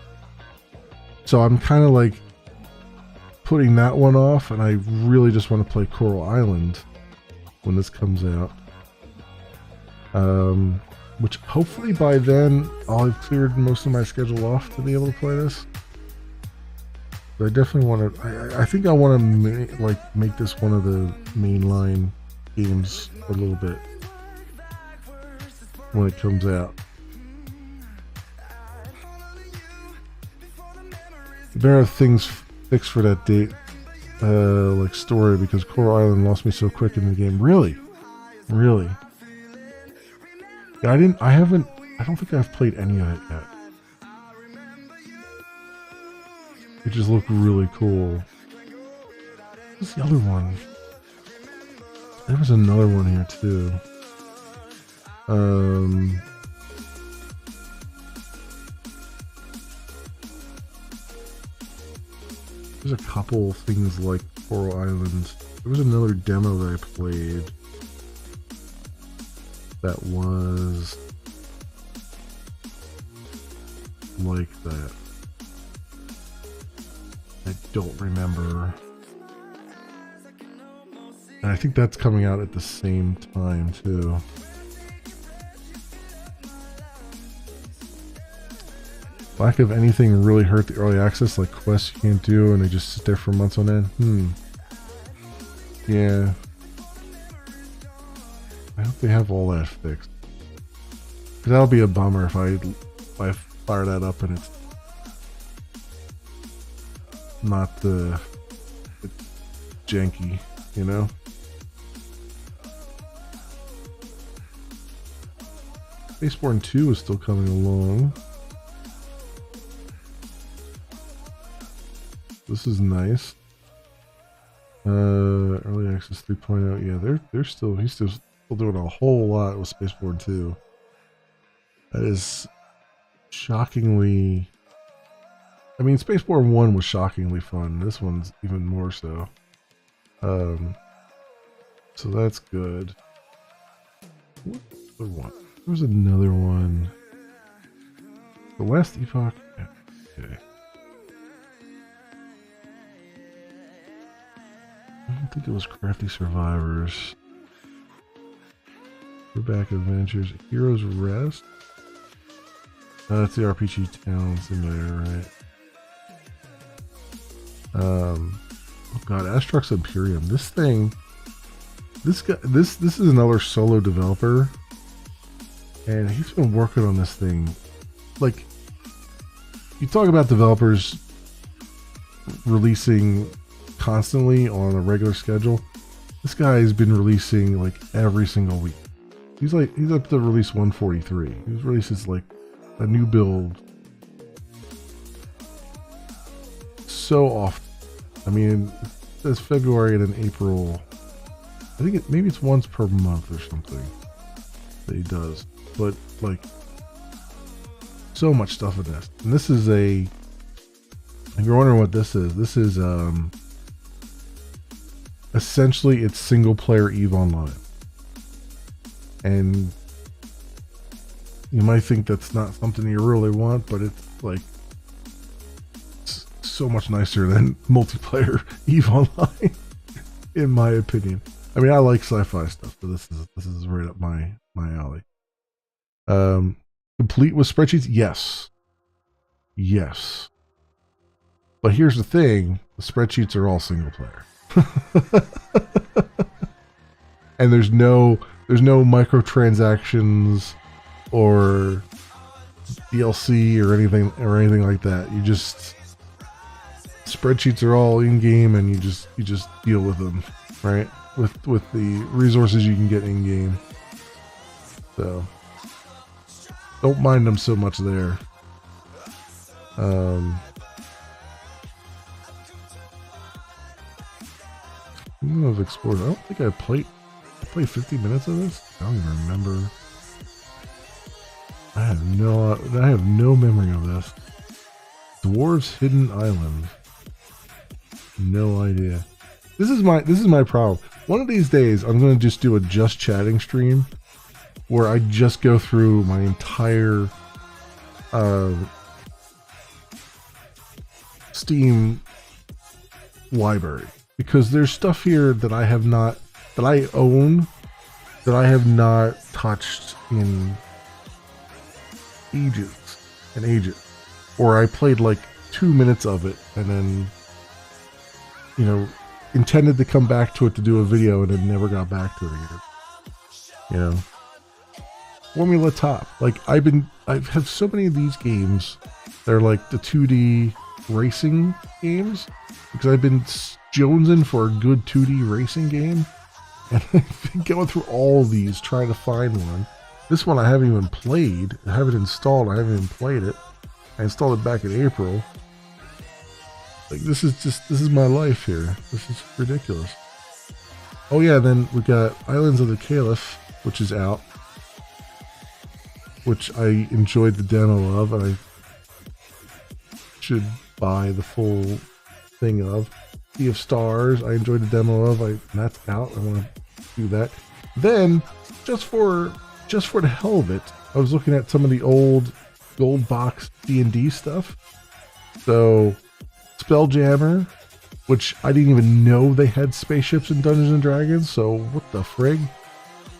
So I'm kind of like putting that one off, and I really just want to play Coral Island when this comes out. Which hopefully by then I'll have cleared most of my schedule off to be able to play this. But I definitely want to. I think I want to make this one of the mainline games a little bit when it comes out. There are things fixed for that date, like story, because Coral Island lost me so quick in the game. Really? Yeah, I don't think I've played any of it yet. It just looked really cool. What's the other one? There was another one here too. There's a couple things like Coral Island. There was another demo that I played that was like that. I don't remember. And I think that's coming out at the same time too. Lack of anything really hurt the early access, like quests you can't do and they just sit there for months on end. Yeah. I hope they have all that fixed. Cause that'll be a bummer if I fire that up and it's not it's janky, you know? Spaceborne 2 is still coming along. This is nice. Early access 3.0. Yeah, he's still doing a whole lot with Spaceborne 2. That is shockingly. I mean, Spaceborne 1 was shockingly fun. This one's even more so. So that's good. What other one? There was another one. The Last Epoch. Okay. I don't think it was Crafty Survivors. Back Adventures. Heroes Rest. That's the RPG Town Simulator, right? Oh god, Astrox Imperium. This is another solo developer, and he's been working on this thing. Like, you talk about developers releasing constantly on a regular schedule. This guy has been releasing like every single week. He's up to release 143. He releases like a new build so often. I mean, it says February and then April. I think maybe it's once per month or something that he does. But like, so much stuff in this. And this is if you're wondering what this is essentially it's single player EVE Online. And you might think that's not something you really want, but it's like so much nicer than multiplayer EVE Online, in my opinion. I mean, I like sci-fi stuff, but this is right up my alley. Complete with spreadsheets? Yes. But here's the thing: the spreadsheets are all single player, and there's no microtransactions or DLC or anything like that. You just spreadsheets are all in game, and you just deal with them, right? With the resources you can get in game. So don't mind them so much there. I've explored. I don't think I played 50 minutes of this. I don't even remember. I have no memory of this. Dwarves Hidden Island. No idea. This is my problem. One of these days, I'm going to just do a just chatting stream where I just go through my entire Steam library, because there's stuff here that I own that I have not touched in ages, or I played like 2 minutes of it and then, you know, intended to come back to it to do a video and then never got back to it again. You know, Formula Top. Like I have so many of these games. They're like the 2D racing games, because I've been jonesing for a good 2D racing game, and I've been going through all these trying to find one. This one I haven't even played. I have it installed. I haven't even played it. I installed it back in April. Like this is my life here. This is ridiculous. Oh yeah, then we got Islands of the Caliph, which is out, which I enjoyed the demo of, and I should buy the full thing of. Sea of Stars, I enjoyed the demo of. That's out. I want to do that. Then, just for the hell of it, I was looking at some of the old gold box D&D stuff. So, Spelljammer, which I didn't even know they had spaceships in Dungeons and Dragons. So what the frig,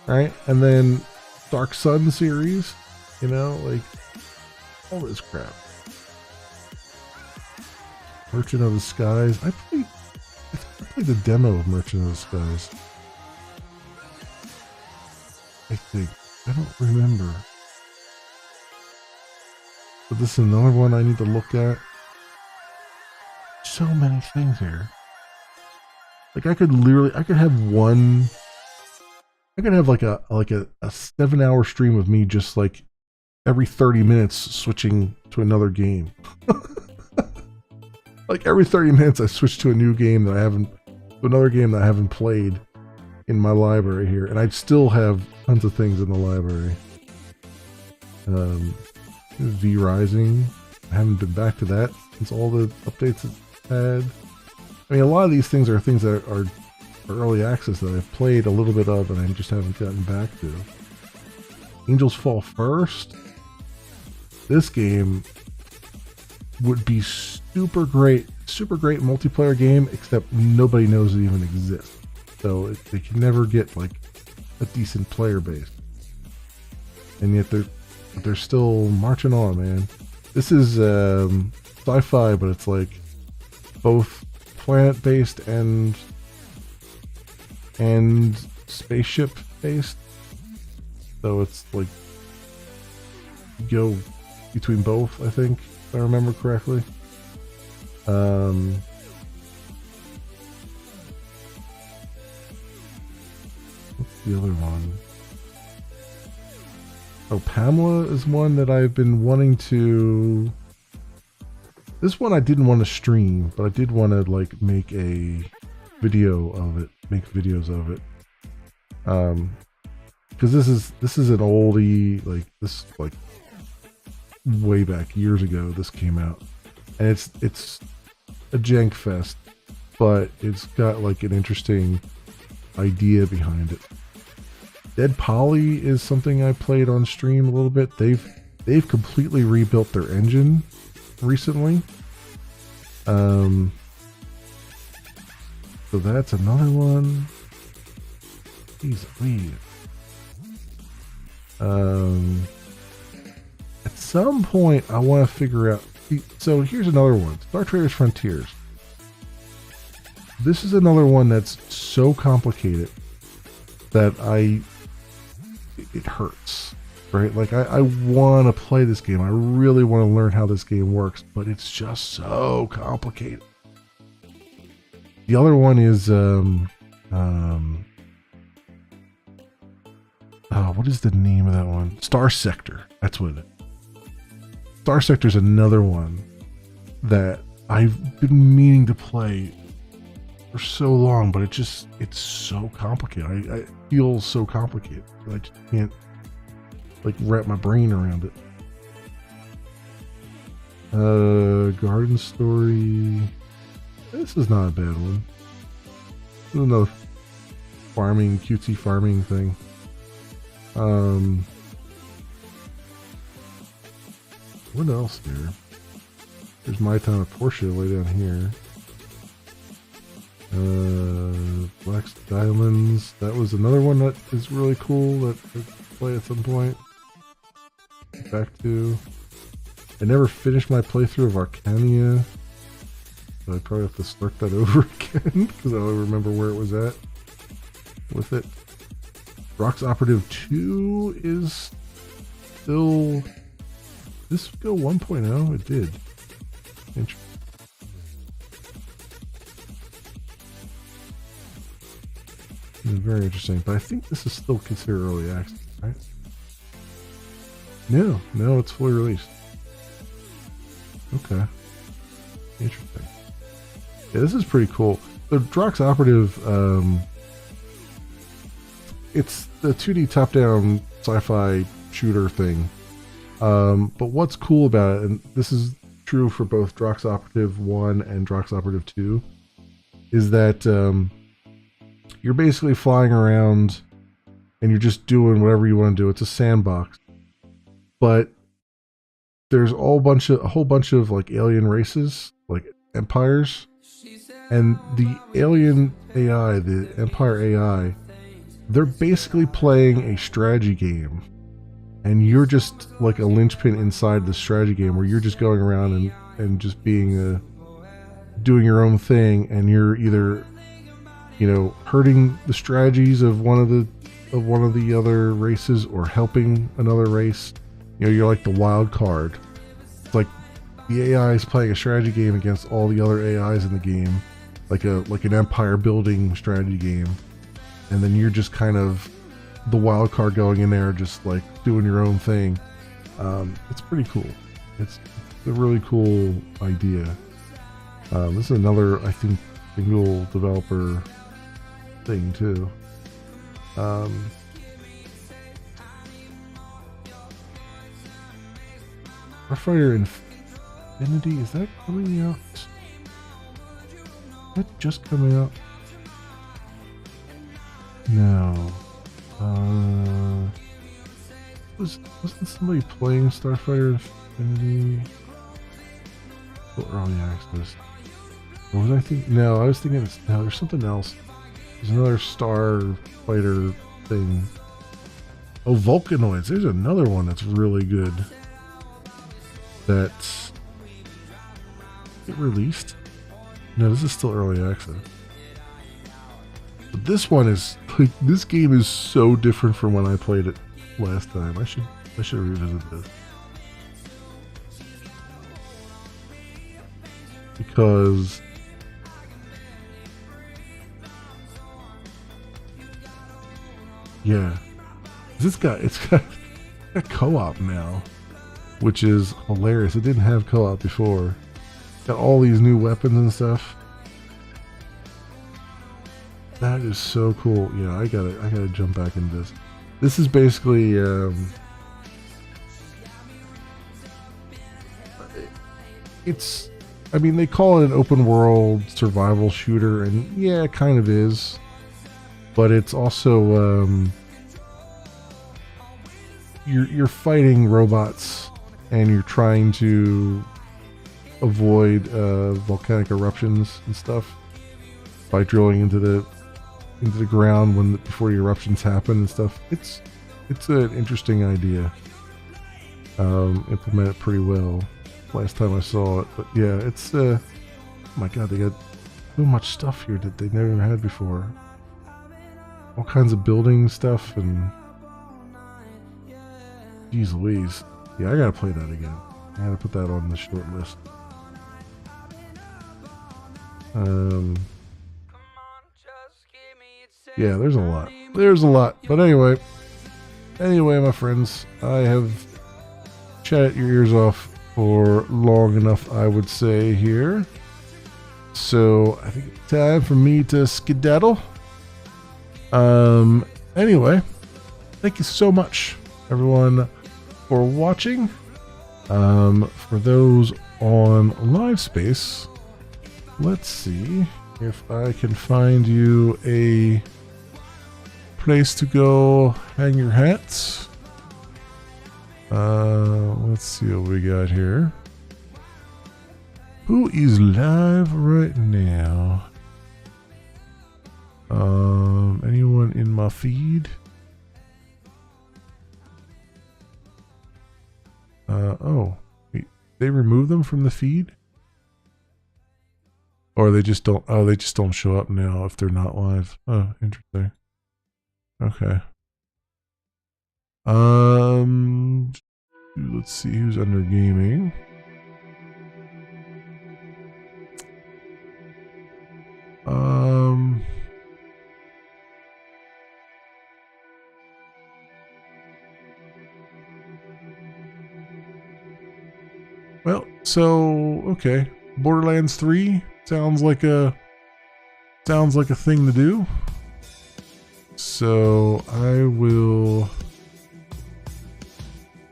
right? And then Dark Sun series, you know, like all this crap. Merchant of the Skies. I played the demo of Merchant of the Skies. I think. I don't remember. But this is another one I need to look at. So many things here. Like I could have like a 7-hour stream of me just like every 30 minutes switching to another game. Like every 30 minutes I switch to another game that I haven't played in my library here, and I'd still have tons of things in the library. V Rising. I haven't been back to that since all the updates it's had. I mean, a lot of these things are things that are early access that I've played a little bit of and I just haven't gotten back to. Angels Fall First. This game would be super great multiplayer game, except nobody knows it even exists. So they can never get like a decent player base. And yet they're still marching on, man. This is sci-fi, but it's like both planet-based and spaceship-based. So it's like you go between both, I think, if I remember correctly. What's the other one? Oh, Pamela is one that I've been wanting to... This one I didn't want to stream, but I did want to like make a video of it, make videos of it. Because this is an oldie, like this like way back years ago this came out, and it's a jank fest, but it's got like an interesting idea behind it. Dead Poly is something I played on stream a little bit. They've completely rebuilt their engine recently. So that's another one. Jeez, please. At some point I want to figure out. So here's another one. Star Traders Frontiers. This is another one that's so complicated that it hurts, right? Like I want to play this game. I really want to learn how this game works, but it's just so complicated. The other one is what is the name of that one? Star Sector. That's what it is. Star Sector's another one that I've been meaning to play for so long, but it's so complicated. I feel so complicated. I just can't like wrap my brain around it. Garden Story. This is not a bad one. This is another farming, cutesy farming thing. What else here? There's My Town of Portia way down here. Black Diamonds. That was another one that is really cool that I could play at some point. Back to. I never finished my playthrough of Arcania. So I probably have to start that over again because I don't remember where it was at with it. Rocks Operative 2 is still. Did this go 1.0? It did. Interesting. Very interesting, but I think this is still considered early access, right? No, it's fully released. Okay. Interesting. Yeah, this is pretty cool. The Drox Operative, it's the 2D top-down sci-fi shooter thing. But what's cool about it, and this is true for both Drox Operative 1 and Drox Operative 2, is that you're basically flying around and you're just doing whatever you want to do. It's a sandbox. But there's a whole bunch of like alien races, like empires, and the alien AI, the Empire AI, they're basically playing a strategy game, and you're just like a linchpin inside the strategy game where you're just going around and just being doing your own thing, and you're either, you know, hurting the strategies of one of the other races or helping another race. You know, you're like the wild card. It's like the AI is playing a strategy game against all the other AIs in the game, like an empire building strategy game, and then you're just kind of the wild card going in there, just like doing your own thing. It's pretty cool. It's a really cool idea. This is another, I think, single developer thing too. Starfighter Infinity, is that coming out? Is that just coming out? No. Wasn't somebody playing Starfighter Infinity? Still early access. Or was I thinking? No, I was thinking no, there's something else. There's another Starfighter thing. Oh, Vulcanoids. There's another one that's really good. That's it released? No, this is still early access. But this one is like, this game is so different from when I played it last time. I should revisit this. Because yeah. It's got co-op now, which is hilarious. It didn't have co-op before. Got all these new weapons and stuff. That is so cool. Yeah, I gotta jump back into this. This is basically it's, I mean, they call it an open world survival shooter, and yeah, it kind of is. But it's also you're fighting robots, and you're trying to avoid volcanic eruptions and stuff by drilling into the ground before the eruptions happen and stuff. It's an interesting idea. Implemented pretty well last time I saw it, but yeah, it's oh my god, they got so much stuff here that they never had before. All kinds of building stuff, and geez Louise. Yeah, I gotta play that again. I gotta put that on the short list. Yeah, there's a lot. But anyway, my friends, I have chatted your ears off for long enough, I would say here. So I think it's time for me to skedaddle. Anyway, thank you so much, everyone, for watching. For those on Live Space, let's see if I can find you a place to go hang your hats. Let's see what we got here. Who is live right now? Anyone in my feed? Oh, wait, they remove them from the feed? Or they just don't, oh, they just don't show up now if they're not live. Oh, interesting. Okay. Let's see who's under gaming. Well, so okay, Borderlands 3 sounds like a thing to do. So I will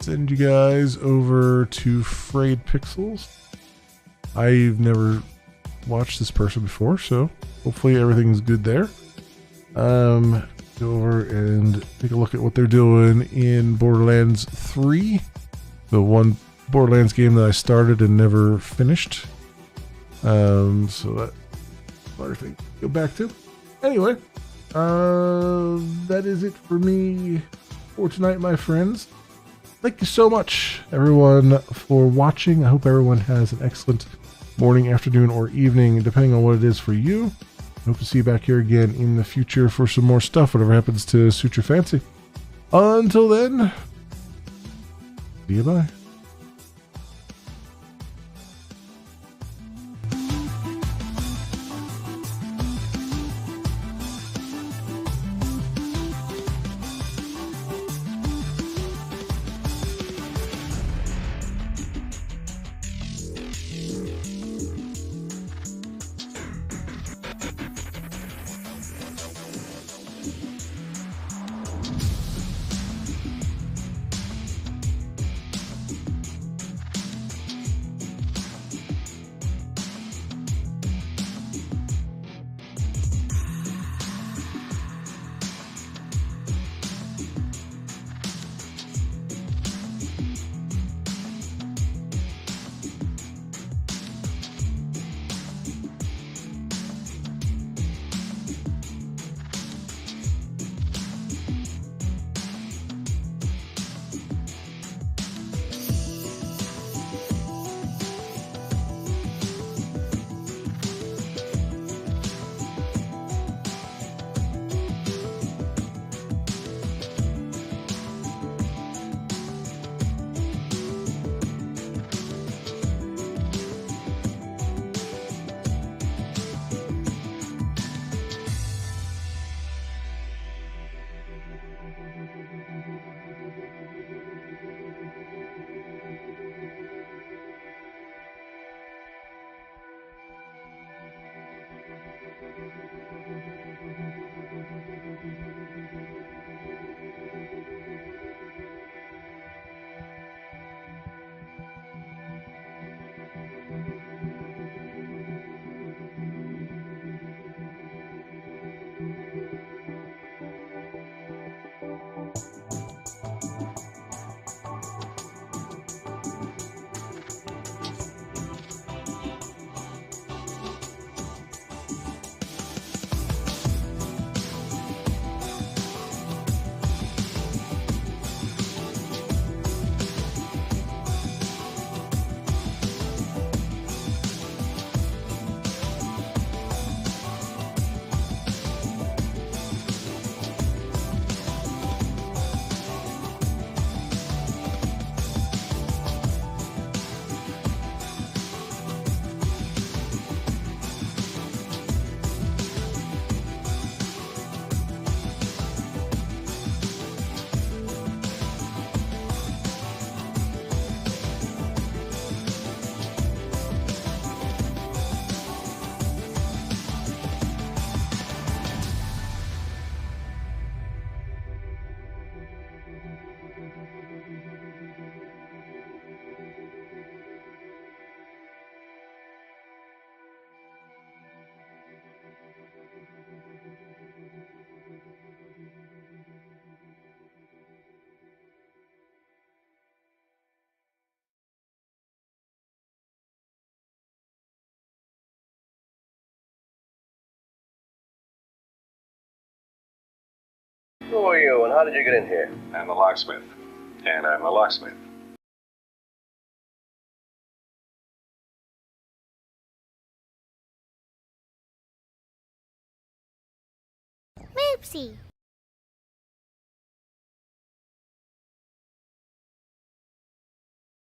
send you guys over to Frayed Pixels. I've never watched this person before, so hopefully everything's good there. Go over and take a look at what they're doing in Borderlands 3, the one Borderlands game that I started and never finished. So that's another thing to go back to. Anyway, that is it for me for tonight, my friends. Thank you so much, everyone, for watching. I hope everyone has an excellent morning, afternoon, or evening, depending on what it is for you. I hope to see you back here again in the future for some more stuff, whatever happens to suit your fancy. Until then, see you bye. Who are you and how did you get in here? I'm the locksmith. And I'm the locksmith. Moopsy.